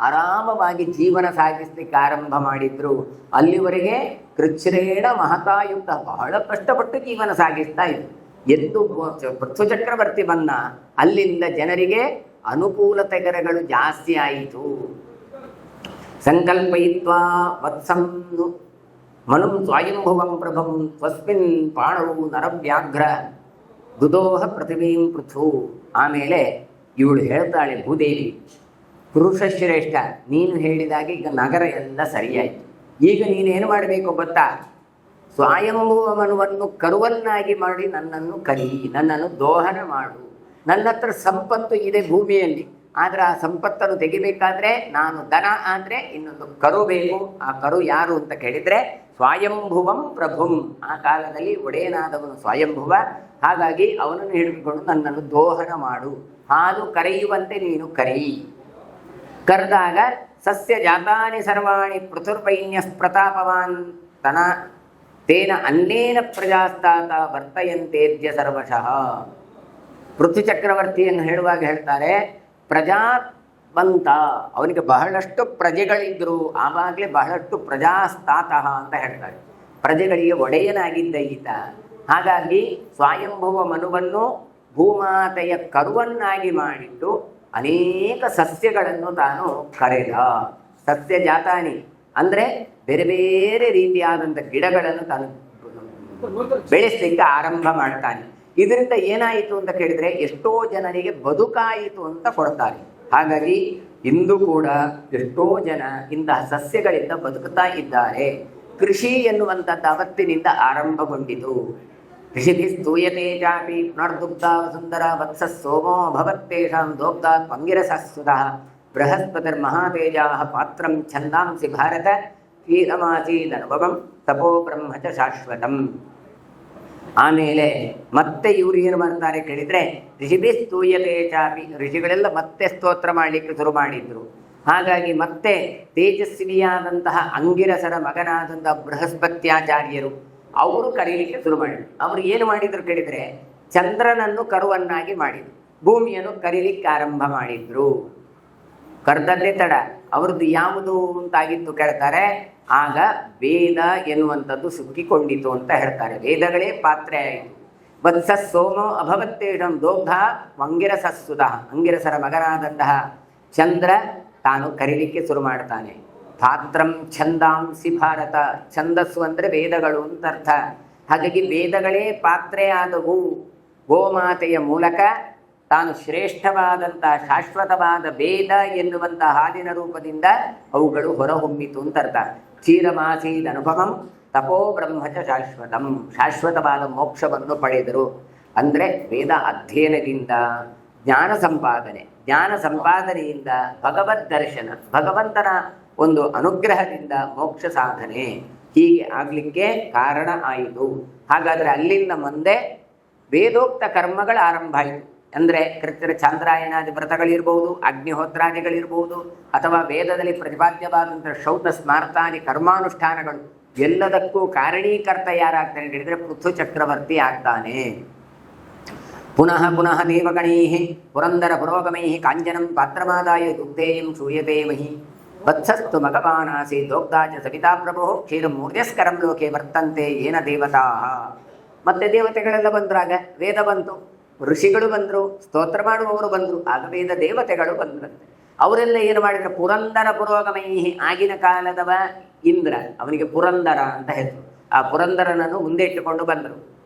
ಆರಾಮವಾಗಿ ಜೀವನ ಸಾಗಿಸ್ಲಿಕ್ಕೆ ಆರಂಭ ಮಾಡಿದ್ರು. ಅಲ್ಲಿವರೆಗೆ ಕೃಚ್ಛ್ರೇಣ ಮಹತಾಯುಕ್ತ, ಬಹಳ ಕಷ್ಟಪಟ್ಟು ಜೀವನ ಸಾಗಿಸ್ತಾ ಇದ್ರು. ಎಂದು ಪೃಥು ಚಕ್ರವರ್ತಿ ಬಂದ, ಅಲ್ಲಿಂದ ಜನರಿಗೆ ಅನುಕೂಲತೆಗಳು ಜಾಸ್ತಿ ಆಯಿತು. ಸಂಕಲ್ಪಯಿತ್ವಾ ವತ್ಸಂ ಮನುಂ ಸ್ವಯಂಭುವಂ ಪ್ರಭಂ ತ್ವಸ್ಮಿನ್ ಪಾಣವು ನರವ್ಯಾಘ್ರ ದುದೋಹ ಪೃಥಿವೀಂ ಪೃಥು. ಆಮೇಲೆ ಇವಳು ಹೇಳ್ತಾಳೆ ಭೂದೇವಿ, ಪುರುಷ ಶ್ರೇಷ್ಠ, ನೀನು ಹೇಳಿದಾಗ ಈಗ ನಗರ ಎಲ್ಲ ಸರಿಯಾಯಿತು. ಈಗ ನೀನೇನು ಮಾಡಬೇಕು ಗೊತ್ತಾ, ಸ್ವಯಂಭುವ ಮನುವನ್ನು ಕರುವನ್ನಾಗಿ ಮಾಡಿ ನನ್ನನ್ನು ಕರಿ, ನನ್ನನ್ನು ದೋಹನ ಮಾಡು. ನನ್ನ ಹತ್ರ ಸಂಪತ್ತು ಇದೆ ಭೂಮಿಯಲ್ಲಿ, ಆದರೆ ಆ ಸಂಪತ್ತನ್ನು ತೆಗಿಬೇಕಾದ್ರೆ ನಾನು ದನ ಆದರೆ ಇನ್ನೊಂದು ಕರು ಬೇಕು. ಆ ಕರು ಯಾರು ಅಂತ ಕೇಳಿದರೆ ಸ್ವಯಂಭುವಂ ಪ್ರಭುಂ. ಆ ಕಾಲದಲ್ಲಿ ಒಡೆಯನಾದವನು ಸ್ವಯಂಭುವ, ಹಾಗಾಗಿ ಅವನನ್ನು ಹಿಡಿದುಕೊಂಡು ನನ್ನನ್ನು ದೋಹನ ಮಾಡು, ಹಾಲು ಕರೆಯುವಂತೆ ನೀನು ಕರಿ. ಕರೆದಾಗ ಸಸ್ಯ ಜಾತಾನಿ ಸರ್ವಾಣಿ ಪೃಥುರ್ವೈನ್ಯ ಪ್ರತಾಪವಾನ್ ತನ ತೇನ ಅನ್ನೇನ ಪ್ರಜಾಸ್ತಾತ ವರ್ತಯಂತೇದ್ಯ ಸರ್ವಶಃ. ಪೃಥ್ವಿ ಚಕ್ರವರ್ತಿಯನ್ನು ಹೇಳುವಾಗ ಹೇಳ್ತಾರೆ, ಪ್ರಜಾವಂತ, ಅವನಿಗೆ ಬಹಳಷ್ಟು ಪ್ರಜೆಗಳಿದ್ರು, ಆವಾಗಲೇ ಬಹಳಷ್ಟು ಪ್ರಜಾಸ್ತಾತಃ ಅಂತ ಹೇಳ್ತಾರೆ. ಪ್ರಜೆಗಳಿಗೆ ಒಡೆಯನಾಗಿದ್ದ ಈತ. ಹಾಗಾಗಿ ಸ್ವಯಂಭುವ ಮನುವನ್ನು ಭೂಮಾತೆಯ ಕರುವನ್ನಾಗಿ ಮಾಡಿಟ್ಟು ಅನೇಕ ಸಸ್ಯಗಳನ್ನು ತಾನು ಕರೆದ. ಸಸ್ಯ ಜಾತಾನಿ ಅಂದರೆ ಬೇರೆ ಬೇರೆ ರೀತಿಯಾದಂಥ ಗಿಡಗಳನ್ನು ತಾನು ಬೆಳೆಸಲಿಕ್ಕೆ ಆರಂಭ ಮಾಡ್ತಾನೆ. ಇದರಿಂದ ಏನಾಯಿತು ಅಂತ ಕೇಳಿದರೆ, ಎಷ್ಟೋ ಜನರಿಗೆ ಬದುಕಾಯಿತು ಅಂತ ಕೊಡ್ತಾರೆ. ಹಾಗಾಗಿ ಇಂದು ಕೂಡ ಎಷ್ಟೋ ಜನ ಇಂತಹ ಸಸ್ಯಗಳಿಂದ ಬದುಕುತ್ತಾ ಇದ್ದಾರೆ. ಕೃಷಿ ಎನ್ನುವಂಥದ್ದು ಅವತ್ತಿನಿಂದ ಆರಂಭಗೊಂಡಿತು. ಕೃಷಿಭಿ ಸ್ತೂಯತೆ ಚಾಪಿ ಪುನರ್ದುಗ್ಧ ಸುಂದರ ವತ್ಸ ಸೋಮೋ ಭವತ್ತೇಷಾಂ ದೋಗ್ಧ ಪಂಗಿರಸಸ್ಸುತಃ ಬೃಹಸ್ಪತಿರ್ಮಹಾತೇಜಾ ಪಾತ್ರಂ ಛಂದಾಂಸಿ ಭಾರತ ಕ್ಷೀರಮಾಸೀದನುಭವಂ ತಪೋ ಬ್ರಹ್ಮ ಚ ಶಾಶ್ವತಂ. ಆಮೇಲೆ ಮತ್ತೆ ಇವರು ಏನು ಮಾಡ್ತಾರೆ ಕೇಳಿದರೆ, ಋಷಿಭಿ ಸ್ತೂಯತೆ ಚಾಪಿ, ಋಷಿಗಳೆಲ್ಲ ಮತ್ತೆ ಸ್ತೋತ್ರ ಮಾಡಲಿಕ್ಕೆ ಶುರು ಮಾಡಿದ್ರು. ಹಾಗಾಗಿ ಮತ್ತೆ ತೇಜಸ್ವಿಯಾದಂತಹ ಅಂಗಿರಸರ ಮಗನಾದಂತಹ ಬೃಹಸ್ಪತ್ಯಾಚಾರ್ಯರು ಅವರು ಕರೀಲಿಕ್ಕೆ ಶುರು ಮಾಡಿದರು. ಅವರು ಏನು ಮಾಡಿದ್ರು ಕೇಳಿದರೆ, ಚಂದ್ರನನ್ನು ಕರುವನ್ನಾಗಿ ಮಾಡಿದರು, ಭೂಮಿಯನ್ನು ಕರೀಲಿಕ್ಕೆ ಆರಂಭ ಮಾಡಿದ್ರು. ಕರೆದದ್ದೇ ತಡ. ಅವ್ರದ್ದು ಯಾವುದು ಅಂತಾಗಿತ್ತು ಕೇಳ್ತಾರೆ, ಆಗ ವೇದ ಎನ್ನುವಂಥದ್ದು ಸುಕ್ಕಿಕೊಂಡಿತು ಅಂತ ಹೇಳ್ತಾರೆ. ವೇದಗಳೇ ಪಾತ್ರೆ ಆಯಿತು. ವತ್ಸ ಸೋಮೋ ಅಭವತ್ತೇಷಂ ದೋಗ್ಧ ಅಂಗಿರಸಸ್ಸುತ, ಅಂಗಿರಸರ ಮಗನಾದಂತಹ ಚಂದ್ರ ತಾನು ಕರೀಲಿಕ್ಕೆ ಶುರು ಮಾಡ್ತಾನೆ. ಪಾತ್ರಂ ಛಂದಾಂಸಿ ಭಾರತ, ಛಂದಸ್ಸು ಅಂದರೆ ವೇದಗಳು ಅಂತ ಅರ್ಥ. ಹಾಗಾಗಿ ವೇದಗಳೇ ಪಾತ್ರೆ ಆದವು. ಗೋಮಾತೆಯ ಮೂಲಕ ತಾನು ಶ್ರೇಷ್ಠವಾದಂತಹ ಶಾಶ್ವತವಾದ ವೇದ ಎನ್ನುವಂತಹ ಹಾಲಿನ ರೂಪದಿಂದ ಅವುಗಳು ಹೊರಹೊಮ್ಮಿತು ಅಂತ ಅರ್ಥ. ಕ್ಷೀರಮಾಸೀದ್ ಅನುಭವಂ ತಪೋ ಬ್ರಹ್ಮಚ ಶಾಶ್ವತಂ, ಶಾಶ್ವತವಾದ ಮೋಕ್ಷವನ್ನು ಪಡೆದರು. ಅಂದರೆ ವೇದ ಅಧ್ಯಯನದಿಂದ ಜ್ಞಾನ ಸಂಪಾದನೆಯಿಂದ ಭಗವದ್ ದರ್ಶನ, ಭಗವಂತನ ಒಂದು ಅನುಗ್ರಹದಿಂದ ಮೋಕ್ಷ ಸಾಧನೆ. ಹೀಗೆ ಆಗಲಿಕ್ಕೆ ಕಾರಣ ಆಯಿತು. ಹಾಗಾದರೆ ಅಲ್ಲಿಂದ ಮುಂದೆ ವೇದೋಕ್ತ ಕರ್ಮಗಳ ಆರಂಭ ಆಯಿತು. ಅಂದರೆ ಕೃತ್ಯ ಚಾಂದ್ರಾಯಣಾದಿ ವ್ರತಗಳಿರ್ಬೋದು, ಅಗ್ನಿಹೋತ್ರಾದಿಗಳಿರ್ಬೋದು, ಅಥವಾ ವೇದದಲ್ಲಿ ಪ್ರತಿಪಾದ್ಯವಾದಂಥ ಶೌತ ಸ್ಮಾರ್ತಾದಿ ಕರ್ಮಾನುಷ್ಠಾನಗಳು ಎಲ್ಲದಕ್ಕೂ ಕಾರಣೀಕರ್ತ ಯಾರಾಗ್ತಾನೆ ಹೇಳಿದರೆ ಪೃಥು ಚಕ್ರವರ್ತಿ ಆಗ್ತಾನೆ. ಪುನಃ ಪುನಃ ದೇವಗಣೈ ಪುರಂದರ ಪುರೋಗಮೈ ಕಾಂಚನಂ ಪಾತ್ರಮಾದಾಯ ದುಗ್ಧೇಯಂ ಶೂಯತೆ ಮಹಿ ವತ್ಸಸ್ತು ಮಗವಾನಾಸಿ ದೋಗ್ಧಾಚ ಸವಿತಾ ಪ್ರಭೋ ಕ್ಷೀರಮೂರ್ಯಸ್ಕರಂ ಲೋಕೆ ವರ್ತಂತೆ ಏನ ದೇವತಾ. ಮತ್ತೆ ದೇವತೆಗಳೆಲ್ಲ ಬಂದ್ರಾಗ ವೇದ ಬಂತು, ಋಷಿಗಳು ಬಂದರು, ಸ್ತೋತ್ರ ಮಾಡುವವರು ಬಂದರು, ಆಗ ವೇದ ದೇವತೆಗಳು ಬಂದ್ರಂತೆ. ಅವರೆಲ್ಲ ಏನು ಮಾಡಿದ್ರು? ಪುರಂದರ ಪುರೋಗಮೈ, ಆಗಿನ ಕಾಲದವ ಇಂದ್ರ, ಅವನಿಗೆ ಪುರಂದರ ಅಂತ ಹೆಸರು. ಆ ಪುರಂದರನನ್ನು ಮುಂದೆ ಇಟ್ಟುಕೊಂಡು ಬಂದರು.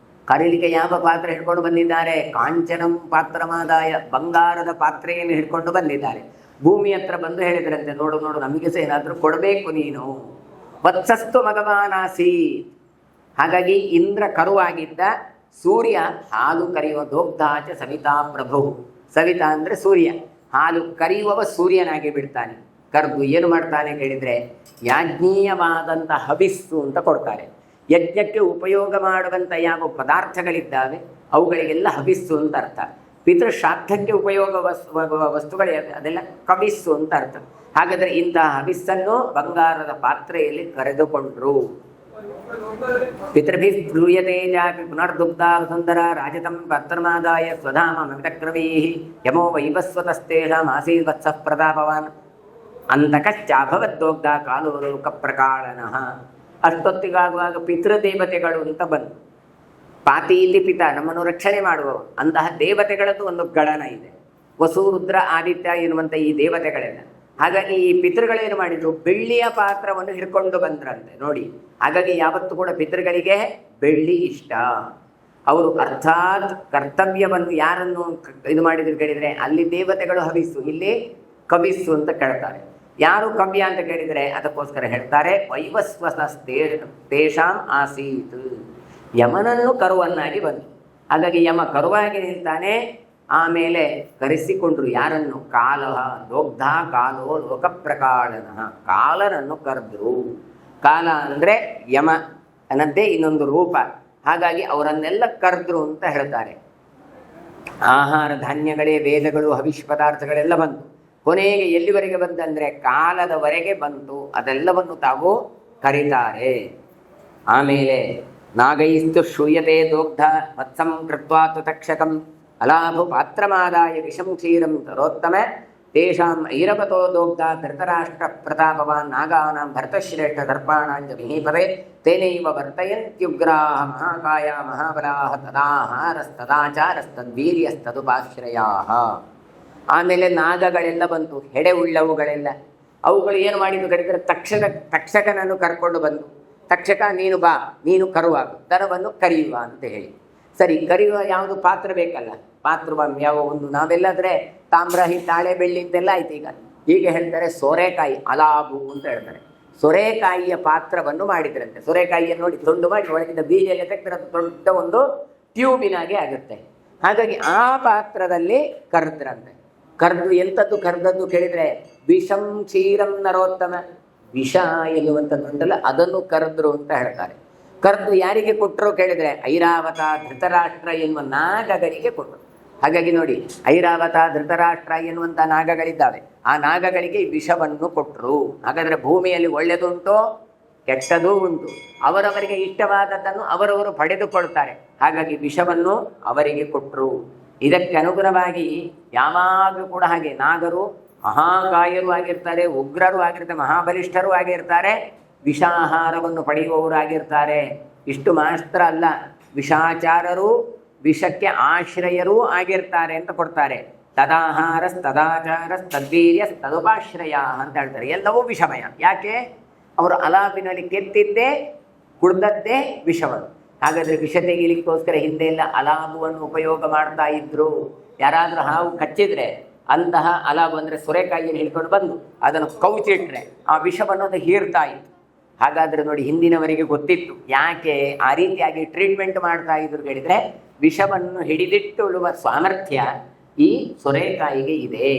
ಕರೀಲಿಕ್ಕೆ ಯಾವ ಪಾತ್ರೆ ಹಿಡ್ಕೊಂಡು ಬಂದಿದ್ದಾರೆ? ಕಾಂಚನಂ ಪಾತ್ರಮಾದಾಯ, ಬಂಗಾರದ ಪಾತ್ರೆಯನ್ನು ಹಿಡ್ಕೊಂಡು ಬಂದಿದ್ದಾರೆ. ಭೂಮಿ ಹತ್ರ ಬಂದು ಹೇಳಿದ್ರಂತೆ, ನೋಡು ನೋಡು, ನಮಗೆ ಸಹ ಏನಾದರೂ ಕೊಡಬೇಕು ನೀನು. ವತ್ಸಸ್ತು ಮಗವಾನಾಸಿ. ಹಾಗಾಗಿ ಇಂದ್ರ ಕರುವಾಗಿದ್ದ, ಸೂರ್ಯ ಹಾಲು ಕರೆಯುವ ದೋಗ್ಧಾಚ ಸವಿತಾ ಪ್ರಭು. ಸವಿತಾ ಅಂದರೆ ಸೂರ್ಯ, ಹಾಲು ಕರೆಯುವವ ಸೂರ್ಯನಾಗಿ ಬಿಡ್ತಾನೆ. ಕರೆದು ಏನು ಮಾಡ್ತಾನೆ ಕೇಳಿದರೆ ಯಾಜ್ಞೀಯವಾದಂಥ ಹವಿಸ್ಸು ಅಂತ ಕೊಡ್ತಾರೆ. ಯಜ್ಞಕ್ಕೆ ಉಪಯೋಗ ಮಾಡುವಂಥ ಯಾವ ಪದಾರ್ಥಗಳಿದ್ದಾವೆ ಅವುಗಳಿಗೆಲ್ಲ ಹವಿಸ್ಸು ಅಂತ ಅರ್ಥ. ಪಿತೃಶ್ರಾದ್ದಕ್ಕೆ ಉಪಯೋಗ ವಸ್ತುಗಳೇ ಅದೆಲ್ಲ ಕವಿಸ್ಸು ಅಂತ ಅರ್ಥ. ಹಾಗಾದರೆ ಇಂತಹ ಹವಿಸ್ಸನ್ನು ಬಂಗಾರದ ಪಾತ್ರೆಯಲ್ಲಿ ಕರೆದುಕೊಂಡ್ರು. ಪಿತೃಭಿ ಬ್ರೂಯತೆ ಜಾಪಿ ಪುನರ್ದುಗ್ಧ ಸುಂದರ ರಾಜತಂ ಪತ್ರಮಾದಾಯ ಸ್ವಧಾಮ ಮಮಿತಕ್ರಮೀ ಯಮೋ ವೈವಸ್ವತಸ್ತೇಷಾಂ ಆಸೀರ್ವತ್ಸಃ ಪ್ರತಾಪವಾನ್ ಅಂತಕಶ್ಚಾಭವದ್ದೋಗ್ಧ ಕಾಲೋ ಲೋಕ ಪ್ರಕಾಳನಃ. ಅಷ್ಟೊತ್ತಿಗಾಗುವಾಗ ಪಿತೃದೇವತೆಗಳು ಅಂತ ಬಂದು, ಪಾತೀತಿ ಪಿತ, ನಮ್ಮನ್ನು ರಕ್ಷಣೆ ಮಾಡುವವರು, ಅಂತಹ ದೇವತೆಗಳದ್ದು ಒಂದು ಗಣನ ಇದೆ. ವಸು ರುದ್ರ ಆದಿತ್ಯ ಎನ್ನುವಂಥ ಈ ದೇವತೆಗಳೆಲ್ಲ. ಹಾಗಾಗಿ ಈ ಪಿತೃಗಳೇನು ಮಾಡಿದ್ರು? ಬೆಳ್ಳಿಯ ಪಾತ್ರವನ್ನು ಹಿಡ್ಕೊಂಡು ಬಂದ್ರಂತೆ ನೋಡಿ. ಹಾಗಾಗಿ ಯಾವತ್ತೂ ಕೂಡ ಪಿತೃಗಳಿಗೆ ಬೆಳ್ಳಿ ಇಷ್ಟ. ಅವರು ಅರ್ಥಾತ್ ಕರ್ತವ್ಯವನ್ನು ಯಾರನ್ನು ಇದು ಮಾಡಿದ್ರು ಕೇಳಿದರೆ ಅಲ್ಲಿ ದೇವತೆಗಳು ಹವಿಸ್ಸು, ಇಲ್ಲಿ ಕವಿಸ್ಸು ಅಂತ ಕೇಳ್ತಾರೆ. ಯಾರು ಕವ್ಯ ಅಂತ ಕೇಳಿದರೆ ಅದಕ್ಕೋಸ್ಕರ ಹೇಳ್ತಾರೆ ವೈವಸ್ವತಸ್ತೇಷಾಂ ಆಸೀತ್. ಯಮನನ್ನು ಕರುವನ್ನಾಗಿ ಬಂತು. ಹಾಗಾಗಿ ಯಮ ಕರುವಾಗಿ ನಿಲ್ತಾನೆ. ಆಮೇಲೆ ಕರೆಸಿಕೊಂಡ್ರು ಯಾರನ್ನು? ಕಾಲ ದೋಗ್ಧ ಕಾಲೋ ಲೋಕ ಪ್ರಕಾಳನಃ. ಕಾಲನನ್ನು ಕರೆದ್ರು. ಕಾಲ ಅಂದರೆ ಯಮ ಅನ್ನದ್ದೇ ಇನ್ನೊಂದು ರೂಪ. ಹಾಗಾಗಿ ಅವರನ್ನೆಲ್ಲ ಕರೆದ್ರು ಅಂತ ಹೇಳ್ತಾರೆ. ಆಹಾರ ಧಾನ್ಯಗಳೇ ವೇದಗಳು ಹವಿಷ್ ಪದಾರ್ಥಗಳೆಲ್ಲ ಬಂತು. ಕೊನೆಗೆ ಎಲ್ಲಿವರೆಗೆ ಬಂತಂದರೆ ಕಾಲದವರೆಗೆ ಬಂತು. ಅದೆಲ್ಲವನ್ನು ತಾವು ಕರೀತಾರೆ. ಆಮೇಲೆ ನಾಗೈಸ್ತು ಶ್ರೂಯತೆ ದೋಗ್ಧ ಮತ್ಸಂ ಕೃತ್ವಾ ತಕ್ಷಕಂ ಅಲಾಭು ಪಾತ್ರಮಾದಾಯ ವಿಷಂ ಕ್ಷೀರಂ ತರೋತ್ತಮ ತೇಷಾಂ ಐರವತೋ ದೋಗ್ಧ ಧೃತರಾಷ್ಟ್ರ ಪ್ರತಾಪವಾನ್ ನಾಗಾನಾಂ ಭರತಶ್ರೇಷ್ಠ ದರ್ಪಾಣಾಂಚ ಮಹೀಪದೇ ತೇನೈವ ವರ್ತಯಂತ್ಯುಗ್ರಾಹ ಮಹಾಕಾಯ ಮಹಾಬಲಾಹ ತದಾಹಾರಸ್ತದಾಚಾರಸ್ತದ್ವೀರ್ಯಸ್ತದುಪಾಶ್ರಯಾಃ. ಆಮೇಲೆ ನಾಗಗಳೆಲ್ಲ ಬಂತು, ಹೆಡೆ ಉಳ್ಳವುಗಳೆಲ್ಲ. ಅವುಗಳು ಏನು ಮಾಡಿದ್ದು ಕಡಿದರೆ ತಕ್ಷಕನನ್ನು ಕರ್ಕೊಂಡು ಬಂದು, ತಕ್ಷಕ ನೀನು ಬಾ, ನೀನು ಕರುವಾಗು, ದನವನ್ನು ಕರೆಯುವ ಅಂತ ಹೇಳಿ. ಸರಿ, ಕರೆಯುವ ಯಾವುದು ಪಾತ್ರ ಬೇಕಲ್ಲ, ಪಾತ್ರ ಯಾವ ಒಂದು. ನಾವೆಲ್ಲಾದರೆ ತಾಮ್ರ, ತಾಳೆ, ಬೆಳ್ಳಿ ಅಂತೆಲ್ಲ ಆಯ್ತು. ಈಗ ಹೇಳ್ತಾರೆ ಸೋರೆಕಾಯಿ ಅಲಾಬು ಅಂತ ಹೇಳ್ತಾರೆ. ಸೊರೆಕಾಯಿಯ ಪಾತ್ರವನ್ನು ಮಾಡಿದ್ರಂತೆ. ಸೊರೆಕಾಯಿಯನ್ನು ನೋಡಿ ತುಂಡು ಮಾಡಿ ಒಳಗಿಂದ ಬೀಜ ಎಲ್ಲ ತೆಗೆದ್ರೆ ಅದು ದೊಡ್ಡ ಒಂದು ಟ್ಯೂಬಿನಾಗೆ ಆಗುತ್ತೆ. ಹಾಗಾಗಿ ಆ ಪಾತ್ರದಲ್ಲಿ ಕರೆದ್ರಂತೆ. ಕರೆದು ಎಂಥದ್ದು ಕರೆದದ್ದು ಕೇಳಿದರೆ ವಿಷಂ ಕ್ಷೀರಂ ನರೋತ್ತಮ. ವಿಷ ಎನ್ನುವಂಥದ್ದುಂಟಲ್ಲ ಅದನ್ನು ಕರೆದ್ರು ಅಂತ ಹೇಳ್ತಾರೆ. ಕರೆದು ಯಾರಿಗೆ ಕೊಟ್ಟರು ಕೇಳಿದರೆ ಐರಾವತ ಧೃತರಾಷ್ಟ್ರ ಎನ್ನುವ ನಾಗಗಳಿಗೆ ಕೊಟ್ಟರು. ಹಾಗಾಗಿ ನೋಡಿ, ಐರಾವತ ಧೃತರಾಷ್ಟ್ರ ಎನ್ನುವಂಥ ನಾಗಗಳಿದ್ದಾವೆ. ಆ ನಾಗಗಳಿಗೆ ವಿಷವನ್ನು ಕೊಟ್ಟರು. ಹಾಗಾದರೆ ಭೂಮಿಯಲ್ಲಿ ಒಳ್ಳೆಯದುಂಟು, ಕೆಟ್ಟದೂ ಉಂಟು. ಅವರವರಿಗೆ ಇಷ್ಟವಾದದ್ದನ್ನು ಅವರವರು ಪಡೆದುಕೊಳ್ತಾರೆ. ಹಾಗಾಗಿ ವಿಷವನ್ನು ಅವರಿಗೆ ಕೊಟ್ಟರು. ಇದಕ್ಕೆ ಅನುಗುಣವಾಗಿ ಯಾವಾಗಲೂ ಕೂಡ ಹಾಗೆ ನಾಗರು ಮಹಾಕಾಯರು ಆಗಿರ್ತಾರೆ, ಉಗ್ರರು ಆಗಿರ್ತಾರೆ, ಮಹಾಬಲಿಷ್ಠರು ಆಗಿರ್ತಾರೆ, ವಿಷಾಹಾರವನ್ನು ಪಡೆಯುವವರು ಆಗಿರ್ತಾರೆ. ಇಷ್ಟು ಮಾತ್ರ ಅಲ್ಲ, ವಿಷಾಚಾರರು, ವಿಷಕ್ಕೆ ಆಶ್ರಯರೂ ಆಗಿರ್ತಾರೆ ಅಂತ ಕೊಡ್ತಾರೆ. ತದಾಹಾರ ತದಾಚಾರ ತದ್ವೀರ್ಯ ತದುಪಾಶ್ರಯ ಅಂತ ಹೇಳ್ತಾರೆ. ಎಲ್ಲವೂ ವಿಷಮಯ. ಯಾಕೆ? ಅವರು ಅಲಾಪಿನಲ್ಲಿ ಕೆತ್ತಿದ್ದೇ ಕುಡ್ದದ್ದೇ ವಿಷವನ್ನು. ಹಾಗಾದರೆ ವಿಷ ತೆಗೀಲಿಕ್ಕೋಸ್ಕರ ಹಿಂದೆ ಎಲ್ಲ ಅಲಾಬುವನ್ನು ಉಪಯೋಗ ಮಾಡ್ತಾ ಇದ್ರು. ಯಾರಾದರೂ ಹಾವು ಕಚ್ಚಿದ್ರೆ ಅಂತಹ ಅಲಾಬು ಅಂದರೆ ಸೊರೆಕಾಯಿಯನ್ನು ಹಿಡ್ಕೊಂಡು ಬಂದು ಅದನ್ನು ಕೌಚಿಟ್ರೆ ಆ ವಿಷವನ್ನು ಅದು ಹೀರ್ತಾ ಇತ್ತು. ಹಾಗಾದರೆ ನೋಡಿ, ಹಿಂದಿನವರಿಗೆ ಗೊತ್ತಿತ್ತು ಯಾಕೆ ಆ ರೀತಿಯಾಗಿ ಟ್ರೀಟ್ಮೆಂಟ್ ಮಾಡ್ತಾ ಇದ್ರು ಹೇಳಿದರೆ, ವಿಷವನ್ನು ಹಿಡಿದಿಟ್ಟುಳುವ ಸಾಮರ್ಥ್ಯ ಈ ಸೊರೆಕಾಯಿಗೆ ಇದೆ.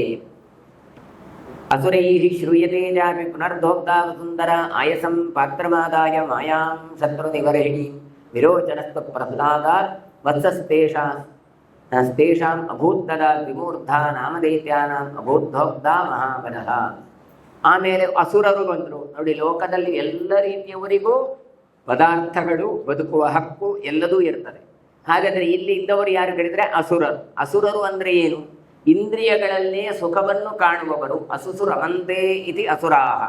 ಅಸುರೈ ಶ್ರೂಯತೆ ಜಾಪಿ ಪುನರ್ಧೋಕ್ತಾ ಸುಂದರ ಆಯಸಂ ಪಾತ್ರಮಾದಾಯ ಮಾಯಾಂ ಶತ್ರು ನಿವರ್ಹಿಣಿ ವಿರೋಚನಸ್ತು ಪ್ರಹ್ಲಾದಾತ್ ವತ್ಸಸ್ತೇಷಾಂ ಅಭೂತ್ತದ ವಿಮೂರ್ಧ ನಾಮದೈತ್ಯಾನಾಂ ಅಭೂದ್ಧೋಕ್ತಾ ಮಹಾಬಲಃ. ಆಮೇಲೆ ಅಸುರರು ಬಂದರು ನೋಡಿ. ಲೋಕದಲ್ಲಿ ಎಲ್ಲ ರೀತಿಯವರಿಗೂ ಪದಾರ್ಥಗಳು, ಬದುಕುವ ಹಕ್ಕು ಎಲ್ಲದೂ ಇರ್ತದೆ. ಹಾಗಾದರೆ ಇಲ್ಲಿ ಇದ್ದವರು ಯಾರು ಕೇಳಿದರೆ ಅಸುರರು. ಅಸುರರು ಅಂದರೆ ಏನು? ಇಂದ್ರಿಯಗಳಲ್ಲೇ ಸುಖವನ್ನು ಕಾಣುವವರು. ಅಸುಸುರವಂತೆ ಇತಿ ಅಸುರಾಹ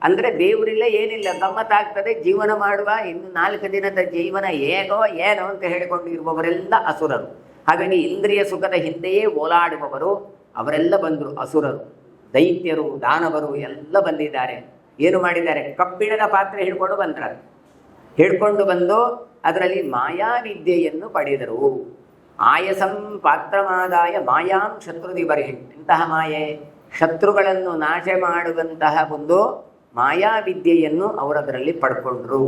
ಅಂದರೆ ದೇವರಿಲ್ಲ, ಏನಿಲ್ಲ, ಗಮ್ಮತ್ತಾಗ್ತದೆ, ಜೀವನ ಮಾಡುವ, ಇನ್ನು 4 ದಿನದ ಜೀವನ ಏನೋ ಅಂತ ಹೇಳಿಕೊಂಡು ಇರುವವರೆಲ್ಲ ಅಸುರರು. ಹಾಗಾಗಿ ಇಂದ್ರಿಯ ಸುಖದ ಹಿಂದೆಯೇ ಓಲಾಡುವವರು ಅವರೆಲ್ಲ ಬಂದರು ಅಸುರರು. ದೈತ್ಯರು, ದಾನವರು ಎಲ್ಲ ಬಂದಿದ್ದಾರೆ. ಏನು ಮಾಡಿದ್ದಾರೆ? ಕಬ್ಬಿಣದ ಪಾತ್ರೆ ಹಿಡ್ಕೊಂಡು ಬಂದು ಅದರಲ್ಲಿ ಮಾಯಾವಿದ್ಯೆಯನ್ನು ಪಡೆದರು. ಆಯಸಂ ಪಾತ್ರಮಾದಾಯ ಮಾಯಾಂ ಶತ್ರು ನಿವರ್ಹಿಣಿ. ಇಂತಹ ಮಾಯೆ, ಶತ್ರುಗಳನ್ನು ನಾಶ ಮಾಡುವಂತಹ ಒಂದು ಮಾಯಾವಿದ್ಯೆಯನ್ನು ಅವರದರಲ್ಲಿ ಪಡ್ಕೊಂಡ್ರು.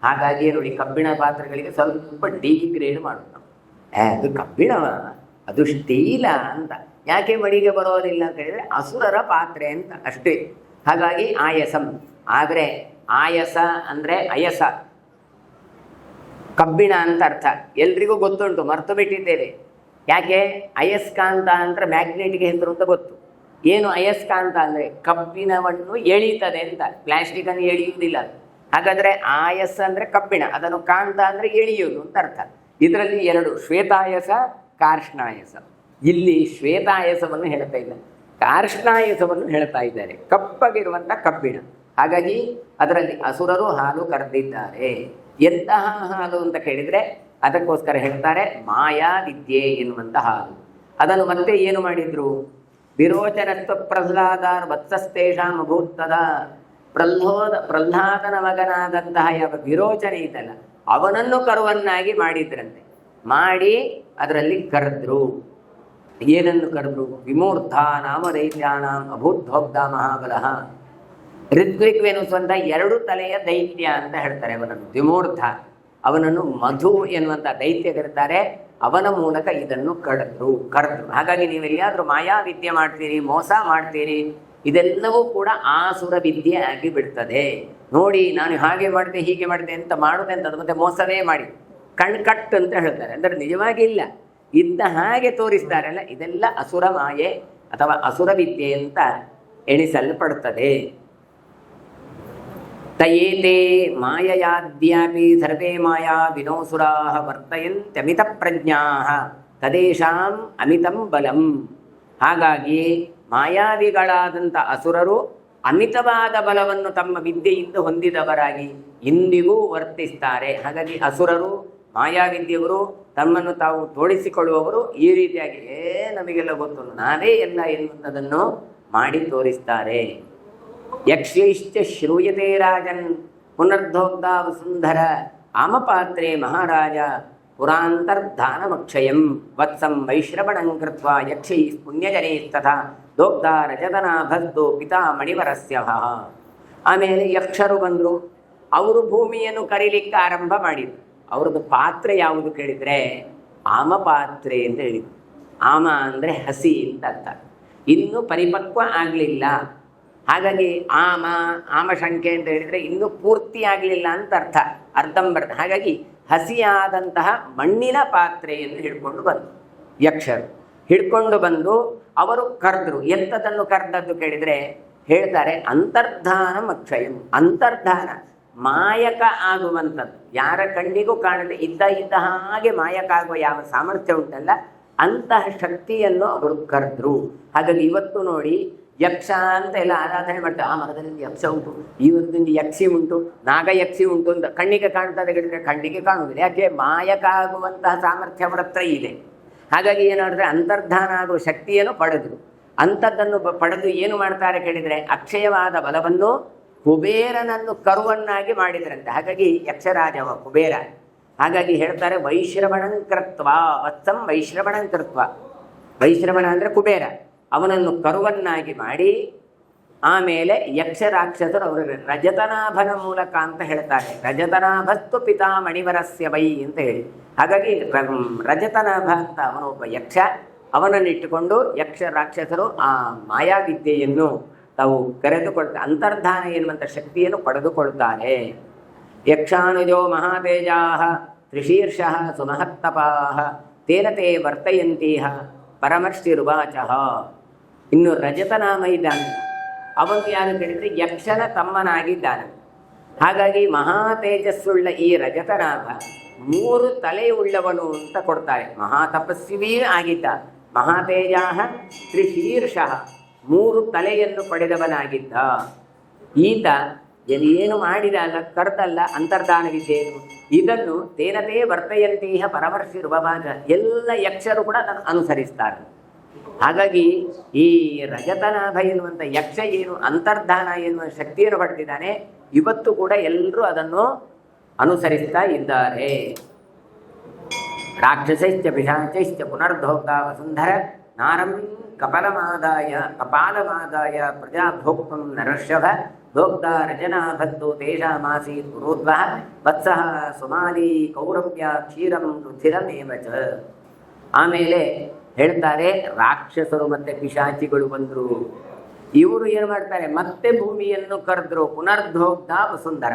ಹಾಗಾಗಿ ನೋಡಿ, ಕಬ್ಬಿಣ ಪಾತ್ರೆಗಳಿಗೆ ಸ್ವಲ್ಪ ಡಿಗ್ರೇಡ್ ಮಾಡೋದು ನಾವು. ಅದು ಕಬ್ಬಿಣವ, ಅದು ಸ್ಟೀಲ ಅಂತ ಯಾಕೆ ಮಡಿಗೆ ಬರೋದಿಲ್ಲ ಅಂತ ಹೇಳಿದರೆ ಅಸುರರ ಪಾತ್ರೆ ಅಂತ ಅಷ್ಟೇ. ಹಾಗಾಗಿ ಆಯಸಂ. ಆದರೆ ಆಯಸ ಅಂದರೆ ಅಯಸ, ಕಬ್ಬಿಣ ಅಂತ ಅರ್ಥ. ಎಲ್ರಿಗೂ ಗೊತ್ತುಂಟು, ಮರ್ತು ಬಿಟ್ಟಿದ್ದೇವೆ. ಯಾಕೆ? ಅಯಸ್ಕಾಂತ ಅಂದರೆ ಮ್ಯಾಗ್ನೆಟ್ಗೆ ಹೆಸರು ಅಂತ ಗೊತ್ತು. ಏನು ಅಯಸ್ಕಾಂತ ಅಂದರೆ ಕಬ್ಬಿಣವನ್ನು ಎಳೀತದೆ ಅಂತ, ಪ್ಲಾಸ್ಟಿಕನ್ನು ಎಳೆಯುವುದಿಲ್ಲ. ಹಾಗಾದರೆ ಆಯಸ ಅಂದರೆ ಕಬ್ಬಿಣ, ಅದನ್ನು ಕಾಂತ ಅಂದರೆ ಎಳೆಯುವುದು ಅಂತ ಅರ್ಥ. ಇದರಲ್ಲಿ 2, ಶ್ವೇತಾಯಸ, ಕಾರ್ಷ್ಣಾಯಸ. ಇಲ್ಲಿ ಶ್ವೇತಾಯಸವನ್ನು ಹೇಳ್ತಾ ಇಲ್ಲ, ಕಾರ್ಷ್ಣಾಯಸವನ್ನು ಹೇಳ್ತಾ ಇದ್ದಾರೆ, ಕಪ್ಪಗಿರುವಂಥ ಕಬ್ಬಿಣ. ಹಾಗಾಗಿ ಅದರಲ್ಲಿ ಅಸುರರು ಹಾಲು ಕರೆದಿದ್ದಾರೆ. ಎಂತಹ ಹಾಲು ಅಂತ ಕೇಳಿದರೆ ಅದಕ್ಕೋಸ್ಕರ ಹೇಳ್ತಾರೆ ಮಾಯಾವಿದ್ಯೆ ಎನ್ನುವಂಥ ಹಾಲು. ಅದನ್ನು ಮತ್ತೆ ಏನು ಮಾಡಿದ್ರು? ವಿರೋಚನತ್ವ ಪ್ರಹ್ಲಾದಾರ್ ವತ್ಸಸ್ತೇಷಾಂ ಅಭೂತ್ತದ. ಪ್ರಹ್ಲಾದನ ಮಗನಾದಂತಹ ಯಾವ ವಿರೋಚನೆ ಇದ್ದಲ್ಲ, ಅವನನ್ನು ಕರುವನ್ನಾಗಿ ಮಾಡಿದ್ರಂತೆ. ಮಾಡಿ ಅದರಲ್ಲಿ ಕರೆದ್ರು. ಏನನ್ನು ಕರೆದ್ರು? ವಿಮೂರ್ಧ ನಾಮದೈತ್ಯಾನಾಂ ಅಭೂದ್ಧೋಕ್ತ ಮಹಾಬಲಃ. ಋತ್ವಿಕ್ವೆನಿಸುವಂಥ 2 ತಲೆಯ ದೈತ್ಯ ಅಂತ ಹೇಳ್ತಾರೆ ಅವನನ್ನು, ವಿಮೂರ್ಧ. ಅವನನ್ನು ಮಧು ಎನ್ನುವಂಥ ದೈತ್ಯ ಕರೀತಾರೆ. ಅವನ ಮೂಲಕ ಇದನ್ನು ಕರೆದ್ರು. ಹಾಗಾಗಿ ನೀವು ಎಲ್ಲಿಯಾದರೂ ಮಾಯಾವಿದ್ಯೆ ಮಾಡ್ತೀರಿ, ಮೋಸ ಮಾಡ್ತೀರಿ, ಇದೆಲ್ಲವೂ ಕೂಡ ಆಸುರ ವಿದ್ಯೆ ಆಗಿ ಬಿಡ್ತದೆ. ನೋಡಿ, ನಾನು ಹಾಗೆ ಮಾಡಿದೆ ಹೀಗೆ ಮಾಡಿದೆ ಅಂತ ಮಾಡುದೆ ಅಂತ, ಮತ್ತೆ ಮೋಸವೇ ಮಾಡಿ ಕಟ್ ಅಂತ ಹೇಳ್ತಾರೆ. ಅಂದರೆ ನಿಜವಾಗಿ ಇಲ್ಲ, ಇದ್ದ ಹಾಗೆ ತೋರಿಸ್ತಾರಲ್ಲ, ಇದೆಲ್ಲ ಅಸುರ ಮಾಯೆ ಅಥವಾ ಅಸುರ ವಿದ್ಯೆ ಅಂತ ಎಣಿಸಲ್ಪಡುತ್ತದೆ. ತಯೇತೆ ಮಾಯಯಾದ್ಯಾಪಿ ಸರ್ವೇ ಮಾಯಾ ವಿನೋಸುರಾಃ ವರ್ತಯಂತ್ಯಮಿತ ಪ್ರಜ್ಞಾಃ ತದೇಶಾಂ ಅಮಿತಂ ಬಲಂ. ಹಾಗಾಗಿ ಮಾಯಾವಿಗಳಾದಂಥ ಅಸುರರು ಅಮಿತವಾದ ಬಲವನ್ನು ತಮ್ಮ ವಿದ್ಯೆಯಿಂದ ಹೊಂದಿದವರಾಗಿ ಇಂದಿಗೂ ವರ್ತಿಸ್ತಾರೆ. ಹಾಗಾಗಿ ಅಸುರರು, ಮಾಯಾವಿದ್ಯೆಯವರು, ತಮ್ಮನ್ನು ತಾವು ತೋಡಿಸಿಕೊಳ್ಳುವವರು ಈ ರೀತಿಯಾಗಿ ನಮಗೆಲ್ಲ ಗೊತ್ತು, ನಾನೇ ಎಲ್ಲ ಎನ್ನುವುದನ್ನು ಮಾಡಿ ತೋರಿಸ್ತಾರೆ. ಯಕ್ಷೈಶ್ಚ ಶ್ರೂಯತೆ ರಾಜನ್ ಪುನರ್ಧೋಕ್ತ ಸುಂದರ ಆಮಪಾತ್ರೆ ಮಹಾರಾಜ ಪುರಾಂತರ್ಧಾನಮಕ್ಷಯಂ ವತ್ಸಂ ವೈಶ್ರವಣಂ ಕೃತ್ವಾ ಯಕ್ಷೈ ಪುಣ್ಯಜನೈಸ್ತಥಾ ದೋಗ್ಧ ರಜತನಾಭಸ್ತು ಪಿತಾ ಮಣಿವರಸ್ಯ. ಆಮೇಲೆ ಯಕ್ಷರು ಬಂದರು. ಅವರು ಭೂಮಿಯನ್ನು ಕರೀಲಿಕ್ಕೆ ಆರಂಭ ಮಾಡಿದರು. ಅವ್ರದ್ದು ಪಾತ್ರೆ ಯಾವುದು ಕೇಳಿದರೆ ಆಮಪಾತ್ರೆ ಅಂತ ಹೇಳಿದರು. ಆಮ ಅಂದರೆ ಹಸಿ ಅಂತ ಅರ್ಥ. ಇನ್ನೂ ಪರಿಪಕ್ವ ಆಗಲಿಲ್ಲ. ಹಾಗಾಗಿ ಆಮಶಂಕೆ ಅಂತ ಹೇಳಿದರೆ ಇನ್ನೂ ಪೂರ್ತಿ ಆಗಲಿಲ್ಲ ಅಂತ ಅರ್ಥ, ಅರ್ಧಂಬರ್ಧ. ಹಾಗಾಗಿ ಹಸಿಯಾದಂತಹ ಮಣ್ಣಿನ ಪಾತ್ರೆಯನ್ನು ಹಿಡ್ಕೊಂಡು ಬಂದರು ಯಕ್ಷರು. ಹಿಡ್ಕೊಂಡು ಬಂದು ಅವರು ಕರೆದ್ರು. ಎಂಥದನ್ನು ಕರೆದದ್ದು ಕೇಳಿದರೆ ಹೇಳ್ತಾರೆ ಅಂತರ್ಧಾನ ಅಕ್ಷಯಂ. ಅಂತರ್ಧಾನ ಮಾಯಕ ಆಗುವಂಥದ್ದು, ಯಾರ ಕಣ್ಣಿಗೂ ಕಾಣದೆ ಇದ್ದ ಹಾಗೆ ಮಾಯಕ ಆಗುವ ಯಾವ ಸಾಮರ್ಥ್ಯ ಉಂಟಲ್ಲ, ಅಂತಹ ಶಕ್ತಿಯನ್ನು ಅವರು ಕರೆದ್ರು. ಹಾಗಾಗಿ ಇವತ್ತು ನೋಡಿ, ಯಕ್ಷ ಅಂತ ಎಲ್ಲ ಆರಾಧನೆ ಮಾಡ್ತಾರೆ. ಆ ಮರದಲ್ಲಿ ಯಕ್ಷ ಉಂಟು, ಈ ಒಂದು ಯಕ್ಷಿ ಉಂಟು, ನಾಗಯಕ್ಷಿ ಉಂಟು ಅಂತ ಕಣ್ಣಿಗೆ ಕಾಣ್ತದೆ ಹೇಳಿದರೆ ಕಣ್ಣಿಗೆ ಕಾಣುವುದಿಲ್ಲ. ಯಾಕೆ? ಮಾಯಕ ಆಗುವಂತಹ ಸಾಮರ್ಥ್ಯ ಅವರ ಹತ್ರ ಇದೆ. ಹಾಗಾಗಿ ಏನಾಡಿದ್ರೆ ಅಂತರ್ಧಾನ ಆಗುವ ಶಕ್ತಿಯನ್ನು ಪಡೆದರು. ಅಂಥದ್ದನ್ನು ಪಡೆದು ಏನು ಮಾಡ್ತಾರೆ ಕೇಳಿದರೆ ಅಕ್ಷಯವಾದ ಬಲವನ್ನು ಕುಬೇರನನ್ನು ಕರುವನ್ನಾಗಿ ಮಾಡಿದ್ರಂತೆ. ಹಾಗಾಗಿ ಯಕ್ಷರಾಜವ ಕುಬೇರ. ಹಾಗಾಗಿ ಹೇಳ್ತಾರೆ ವೈಶ್ರವಣಂ ಕೃತ್ವ ವತ್ಸಂ ವೈಶ್ರವಣಂ ಕೃತ್ವ. ವೈಶ್ರವಣ ಅಂದರೆ ಕುಬೇರ, ಅವನನ್ನು ಕರುವನ್ನಾಗಿ ಮಾಡಿ ಆಮೇಲೆ ಯಕ್ಷ ರಾಕ್ಷಸರು ಅವರು ರಜತನಾಭನ ಮೂಲಕ ಅಂತ ಹೇಳ್ತಾರೆ. ರಜತನಾಭಸ್ತು ಪಿತಾ ಮಣಿವರಸ್ಯ ವೈ ಅಂತ ಹೇಳಿ. ಹಾಗಾಗಿ ರಜತನಾಭ ಅಂತ ಅವನೊಬ್ಬ ಯಕ್ಷ, ಅವನನ್ನಿಟ್ಟುಕೊಂಡು ಯಕ್ಷ ರಾಕ್ಷಸರು ಆ ಮಾಯಾವಿದ್ಯೆಯನ್ನು ತಾವು ಕರೆದುಕೊಳ್ತಾರೆ, ಅಂತರ್ಧಾನ ಎನ್ನುವಂಥ ಶಕ್ತಿಯನ್ನು ಪಡೆದುಕೊಳ್ತಾರೆ. ಯಕ್ಷಾನುಜೋ ಮಹಾತೇಜಾ ತ್ರಿಶೀರ್ಷಃ ಸುಮಹತ್ತಪಾಃ ತೇನ ತೇ ವರ್ತಯಂತೀಹ ಪರಮರ್ಷಿರುವಾಚ. ಇನ್ನು ರಜತನಾಮ ಇದ್ದಾನೆ, ಅವನು ಯಾರು ಕೇಳಿದರೆ ಯಕ್ಷನ ತಮ್ಮನಾಗಿದ್ದಾನೆ. ಹಾಗಾಗಿ ಮಹಾ ತೇಜಸ್ಸುಳ್ಳ ಈ ರಜತನಾಭ 3 ತಲೆಯುಳ್ಳವನು ಅಂತ ಕೊಡ್ತಾರೆ. ಮಹಾತಪಸ್ವಿಯೇ ಆಗಿದ್ದ. ಮಹಾತೇಜಾ ತ್ರಿಶೀರ್ಷಃ 3 ತಲೆಯನ್ನು ಪಡೆದವನಾಗಿದ್ದ. ಈತ ಏನು ಮಾಡಿದ ಅಲ್ಲ, ಕರ್ತಲ್ಲ, ಅಂತರ್ಧಾನ ವಿದ್ಯೆಯನ್ನು ಇದನ್ನು ತೇನತೇ ವರ್ತಯಂತೀಹ ಪರಮರ್ಷಿರುವಾಚ. ಎಲ್ಲ ಯಕ್ಷರು ಕೂಡ ಅದನ್ನು ಅನುಸರಿಸ್ತಾರೆ. ಹಾಗಾಗಿ ಈ ರಜತನಾಭ ಎನ್ನುವಂಥ ಯಕ್ಷ ಏನು ಅಂತರ್ಧಾನ ಎನ್ನುವ ಶಕ್ತಿಯನ್ನು ಪಡೆದಿದ್ದಾನೆ, ಇವತ್ತು ಕೂಡ ಎಲ್ಲರೂ ಅದನ್ನು ಅನುಸರಿಸ್ತಾ ಇದ್ದಾರೆ. ರಾಕ್ಷಸೈಶ್ಚ ಪಿಶಾಚೈಶ್ಚ ಪುನರ್ಧೋಕ್ತ ವಸುಂಧರ ನಾರಂ ಕಪಾಲಮಾದಾಯ ಪ್ರಜಾ ಭೋಕ್ತುಂ ನರರ್ಷಭ ಭೋಕ್ತ ರಜನಾಭತ್ತು ತೇಷಾಮಾಸೀತ್ ಪುರೋದ್ವಃ ವತ್ಸಃ ಸುಮಾಲಿ ಕೌರವ್ಯ ಕ್ಷೀರಂ ರುಧಿರಮೇವ ಚ. ಆಮೇಲೆ ಹೇಳ್ತಾರೆ, ರಾಕ್ಷಸರು ಮತ್ತೆ ಪಿಶಾಚಿಗಳು ಬಂದರು. ಇವರು ಏನು ಮಾಡ್ತಾರೆ, ಮತ್ತೆ ಭೂಮಿಯನ್ನು ಕರೆದ್ರು. ಪುನರ್ಧೋಕ್ತ ವಸುಂಧರ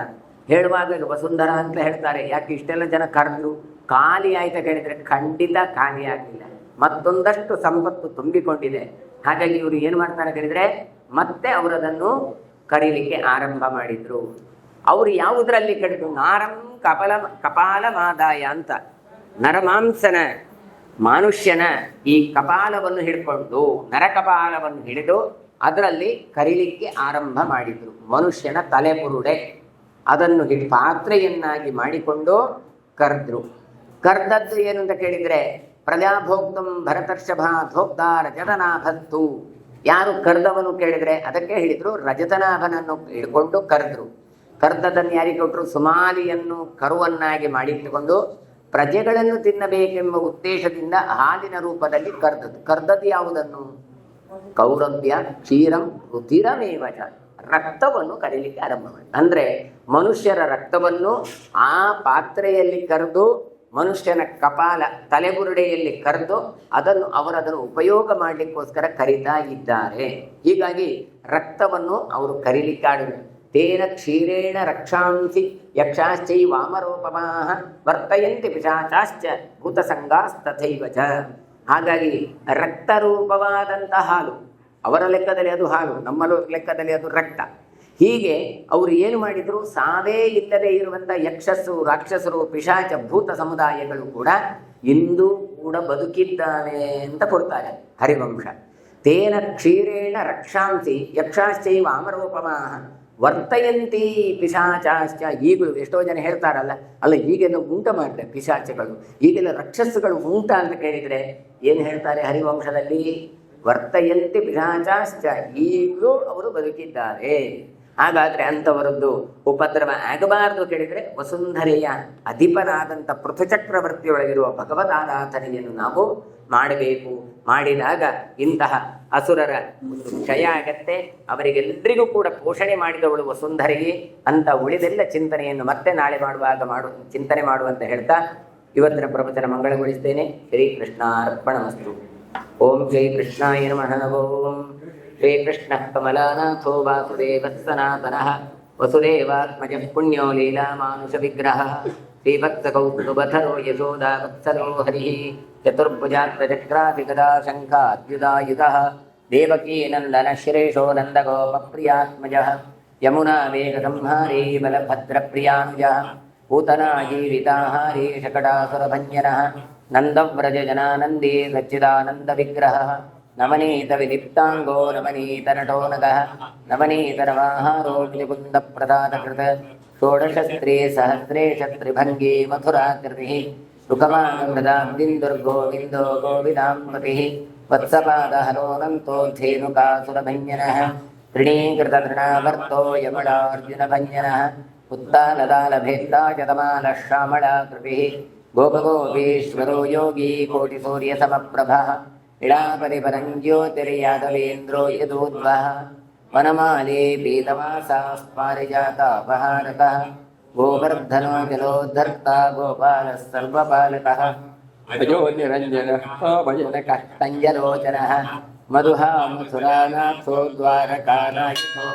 ಹೇಳುವಾಗ ವಸುಂಧರ ಅಂತ ಹೇಳ್ತಾರೆ. ಯಾಕೆ ಇಷ್ಟೆಲ್ಲ ಜನ ಕರೆದ್ರು? ಖಾಲಿ ಆಯ್ತಾ ಕೇಳಿದರೆ ಖಂಡಿತ ಖಾಲಿ ಆಗಲಿಲ್ಲ, ಮತ್ತೊಂದಷ್ಟು ಸಂಪತ್ತು ತುಂಬಿಕೊಂಡಿದೆ. ಹಾಗಾಗಿ ಇವರು ಏನು ಮಾಡ್ತಾರೆ ಕೇಳಿದರೆ ಮತ್ತೆ ಅವರದನ್ನು ಕರೀಲಿಕ್ಕೆ ಆರಂಭ ಮಾಡಿದ್ರು. ಅವರು ಯಾವುದರಲ್ಲಿ ಕಡಿದು ನಾರಂ ಕಪಾಲಮಾದಾಯ ಅಂತ, ನರಮಾಂಸನ ಮನುಷ್ಯನ ಈ ಕಪಾಲವನ್ನು ಹಿಡ್ಕೊಂಡು ನರಕಪಾಲವನ್ನು ಹಿಡಿದು ಅದರಲ್ಲಿ ಕರೀಲಿಕ್ಕೆ ಆರಂಭ ಮಾಡಿದ್ರು. ಮನುಷ್ಯನ ತಲೆಬುರುಡೆ ಅದನ್ನು ಪಾತ್ರೆಯನ್ನಾಗಿ ಮಾಡಿಕೊಂಡು ಕರೆದ್ರು. ಕರ್ದದ್ದು ಏನು ಅಂತ ಕೇಳಿದರೆ ಪ್ರಜಾಭೋಕ್ತಂ ಭರತರ್ಷಭ ಭೋಕ್ತ ರಜತನಾಭತ್ತು. ಯಾರು ಕರ್ದವನು ಕೇಳಿದರೆ ಅದಕ್ಕೆ ಹೇಳಿದರು, ರಜತನಾಭನನ್ನು ಹಿಡ್ಕೊಂಡು ಕರೆದ್ರು. ಕರ್ದದನ್ನು ಯಾರಿಗೆ ಕೊಟ್ಟರು? ಸುಮಾಲಿಯನ್ನು ಕರುವನ್ನಾಗಿ ಮಾಡಿಟ್ಟುಕೊಂಡು ಪ್ರಜೆಗಳನ್ನು ತಿನ್ನಬೇಕೆಂಬ ಉದ್ದೇಶದಿಂದ ಹಾಲಿನ ರೂಪದಲ್ಲಿ ಕರ್ದದ್ದು ಯಾವುದನ್ನು? ಕೌರವ್ಯ ಕ್ಷೀರಂ ರುಧಿರಮೇವ ಚ, ರಕ್ತವನ್ನು ಕರೀಲಿಕ್ಕೆ ಆರಂಭ ಮಾಡಿ. ಅಂದರೆ ಮನುಷ್ಯರ ರಕ್ತವನ್ನು ಆ ಪಾತ್ರೆಯಲ್ಲಿ ಕರೆದು ಮನುಷ್ಯನ ಕಪಾಲ ತಲೆಬುರುಡೆಯಲ್ಲಿ ಕರೆದು ಅದನ್ನು ಅವರದನ್ನು ಉಪಯೋಗ ಮಾಡಲಿಕ್ಕೋಸ್ಕರ ಕರೀತಾ ಇದ್ದಾರೆ. ಹೀಗಾಗಿ ರಕ್ತವನ್ನು ಅವರು ಕರೀಲಿಕ್ಕಾಡಿದರು. ತೇನ ಕ್ಷೀರೇಣ ರಕ್ಷಾಂಸಿ ಯಕ್ಷಾಶ್ಚೈ ವಾಮರೋಪಮಾಹ ವರ್ತಯಂತಿ ಪಿಶಾಚಾಶ್ಚ ಭೂತಸಂಗಾಸ್ತಥೈವ ಚ. ಹಾಗಾಗಿ ರಕ್ತರೂಪವಾದಂಥ ಹಾಲು, ಅವರ ಲೆಕ್ಕದಲ್ಲಿ ಅದು ಹಾಲು, ನಮ್ಮ ಲೆಕ್ಕದಲ್ಲಿ ಅದು ರಕ್ತ. ಹೀಗೆ ಅವರು ಏನು ಮಾಡಿದರು, ಸಾವೇ ಇಲ್ಲದೆ ಇರುವಂಥ ಯಕ್ಷಸ್ಸು, ರಾಕ್ಷಸರು, ಪಿಶಾಚ, ಭೂತ ಸಮುದಾಯಗಳು ಕೂಡ ಇಂದೂ ಕೂಡ ಬದುಕಿದ್ದಾವೆ ಅಂತ ಕೊಡ್ತಾರೆ ಹರಿವಂಶ. ತೇನ ಕ್ಷೀರೇಣ ರಕ್ಷಾಂಸಿ ಯಕ್ಷಾಶ್ಚೈ ವಾಮರೋಪಮಾಹ ವರ್ತಯಂತಿ ಪಿಶಾಚಾಶ್ಚ. ಈಗಲೂ ಎಷ್ಟೋ ಜನ ಹೇಳ್ತಾರಲ್ಲ, ಅಲ್ಲ ಈಗೆಲ್ಲ ಊಟ ಮಾಡಿದೆ ಪಿಶಾಚಗಳು, ಈಗೆಲ್ಲ ರಾಕ್ಷಸಗಳು ಊಟ ಅಂತ ಕೇಳಿದರೆ ಏನು ಹೇಳ್ತಾರೆ ಹರಿವಂಶದಲ್ಲಿ? ವರ್ತಯಂತಿ ಪಿಶಾಚಾಶ್ಚ, ಈಗಲೂ ಅವರು ಬದುಕಿದ್ದಾರೆ. ಹಾಗಾದರೆ ಅಂಥವರದ್ದು ಉಪದ್ರವ ಆಗಬಾರದು ಕೇಳಿದರೆ ವಸುಂಧರೆಯ ಅಧಿಪನಾದಂಥ ಪೃಥುಚಕ್ರವರ್ತಿಯೊಳಗಿರುವ ಭಗವದಾರಾಧನೆಯನ್ನು ನಾವು ಮಾಡಬೇಕು. ಮಾಡಿದಾಗ ಇಂತಹ ಅಸುರರ ಒಂದು ಕ್ಷಯ ಆಗತ್ತೆ. ಅವರಿಗೆಲ್ಲರಿಗೂ ಕೂಡ ಪೋಷಣೆ ಮಾಡಿದವಳು ವಸುಂಧರೆಯೇ ಅಂತ ಉಳಿದೆಲ್ಲ ಚಿಂತನೆಯನ್ನು ಮತ್ತೆ ನಾಳೆ ಚಿಂತನೆ ಮಾಡುವಂತ ಹೇಳ್ತಾ ಇವತ್ತಿನ ಪ್ರವಚನ ಮಂಗಳಗೊಳಿಸ್ತೇನೆ. ಶ್ರೀಕೃಷ್ಣ ಅರ್ಪಣಮಸ್ತು. ಓಂ ಶ್ರೀ ಕೃಷ್ಣಾಯ ನಮಃ. ಓಂ ಶ್ರೀಕೃಷ್ಣ ಕಮಲಾನಾಥೋ ವಾಸುದೇವ ಸನಾತನಃ ವಸುದೇವಾತ್ಮಜ ಪುಣ್ಯೋ ಲೀಲಾ ಮಾನುಷ ವಿಗ್ರಹ ಶ್ರೀಭಕ್ತಕೌಸ್ತುಭಧರೋ ಯಶೋದಾ ವತ್ಸಲೋ ಹರಿಃ ಚತುರ್ಭುಜಾಗ್ರಚಕ್ರಾಪಿ ಗದಾ ಶಂಖಾದ್ಯುಧಾಯುಧಃ ದೇವಕೀ ನಂದನ ಶ್ರೇಷೋ ನಂದಗೋಪಪ್ರಿಯಾತ್ಮಜಃ ಯಮುನಾ ವೇಗಸಂಹಾರೀ ಬಲಭದ್ರಪ್ರಿಯಾನುಜಃ पूतना जीविताहारी शकटासुरभञ्जनः नन्दव्रजजनानन्दी सच्चिदानन्दविग्रहः नवनीतविलिप्ताङ्गो नवनीतनटोनगः नवनीतनवाहारो निकुन्दप्रदातकृत षोडशस्त्रीसहस्रे शत्रिभङ्गी मथुराकृतिः सुखमानमृदाब्दिन्दुर्गोविन्दो गोविदाम्पतिः वत्सपादहरोऽनन्तो धेनुकासुरभञ्जनः तृणीकृततृणावर्तो यमलार्जुनभञ्जनः उत्तानदालभेत्ताचतमालश्यामलाकृतिः गोपगोपीश्वरो योगी कोटिसूर्यसमप्रभः इडापरिपरञ्ज्योतिर्यादवेन्द्रो यदूद्वः वनमाली पीतवासास्पारिजातापहारकः गोवर्धनो जलोद्धर्ता गोपालः सर्वपालकः अजो निरञ्जनः भजनकः तञ्जलोचनः ಮಧುಹ ಮಥುರಾನಾಥೋ ದ್ವಾರಕಾನಾಯಕೋ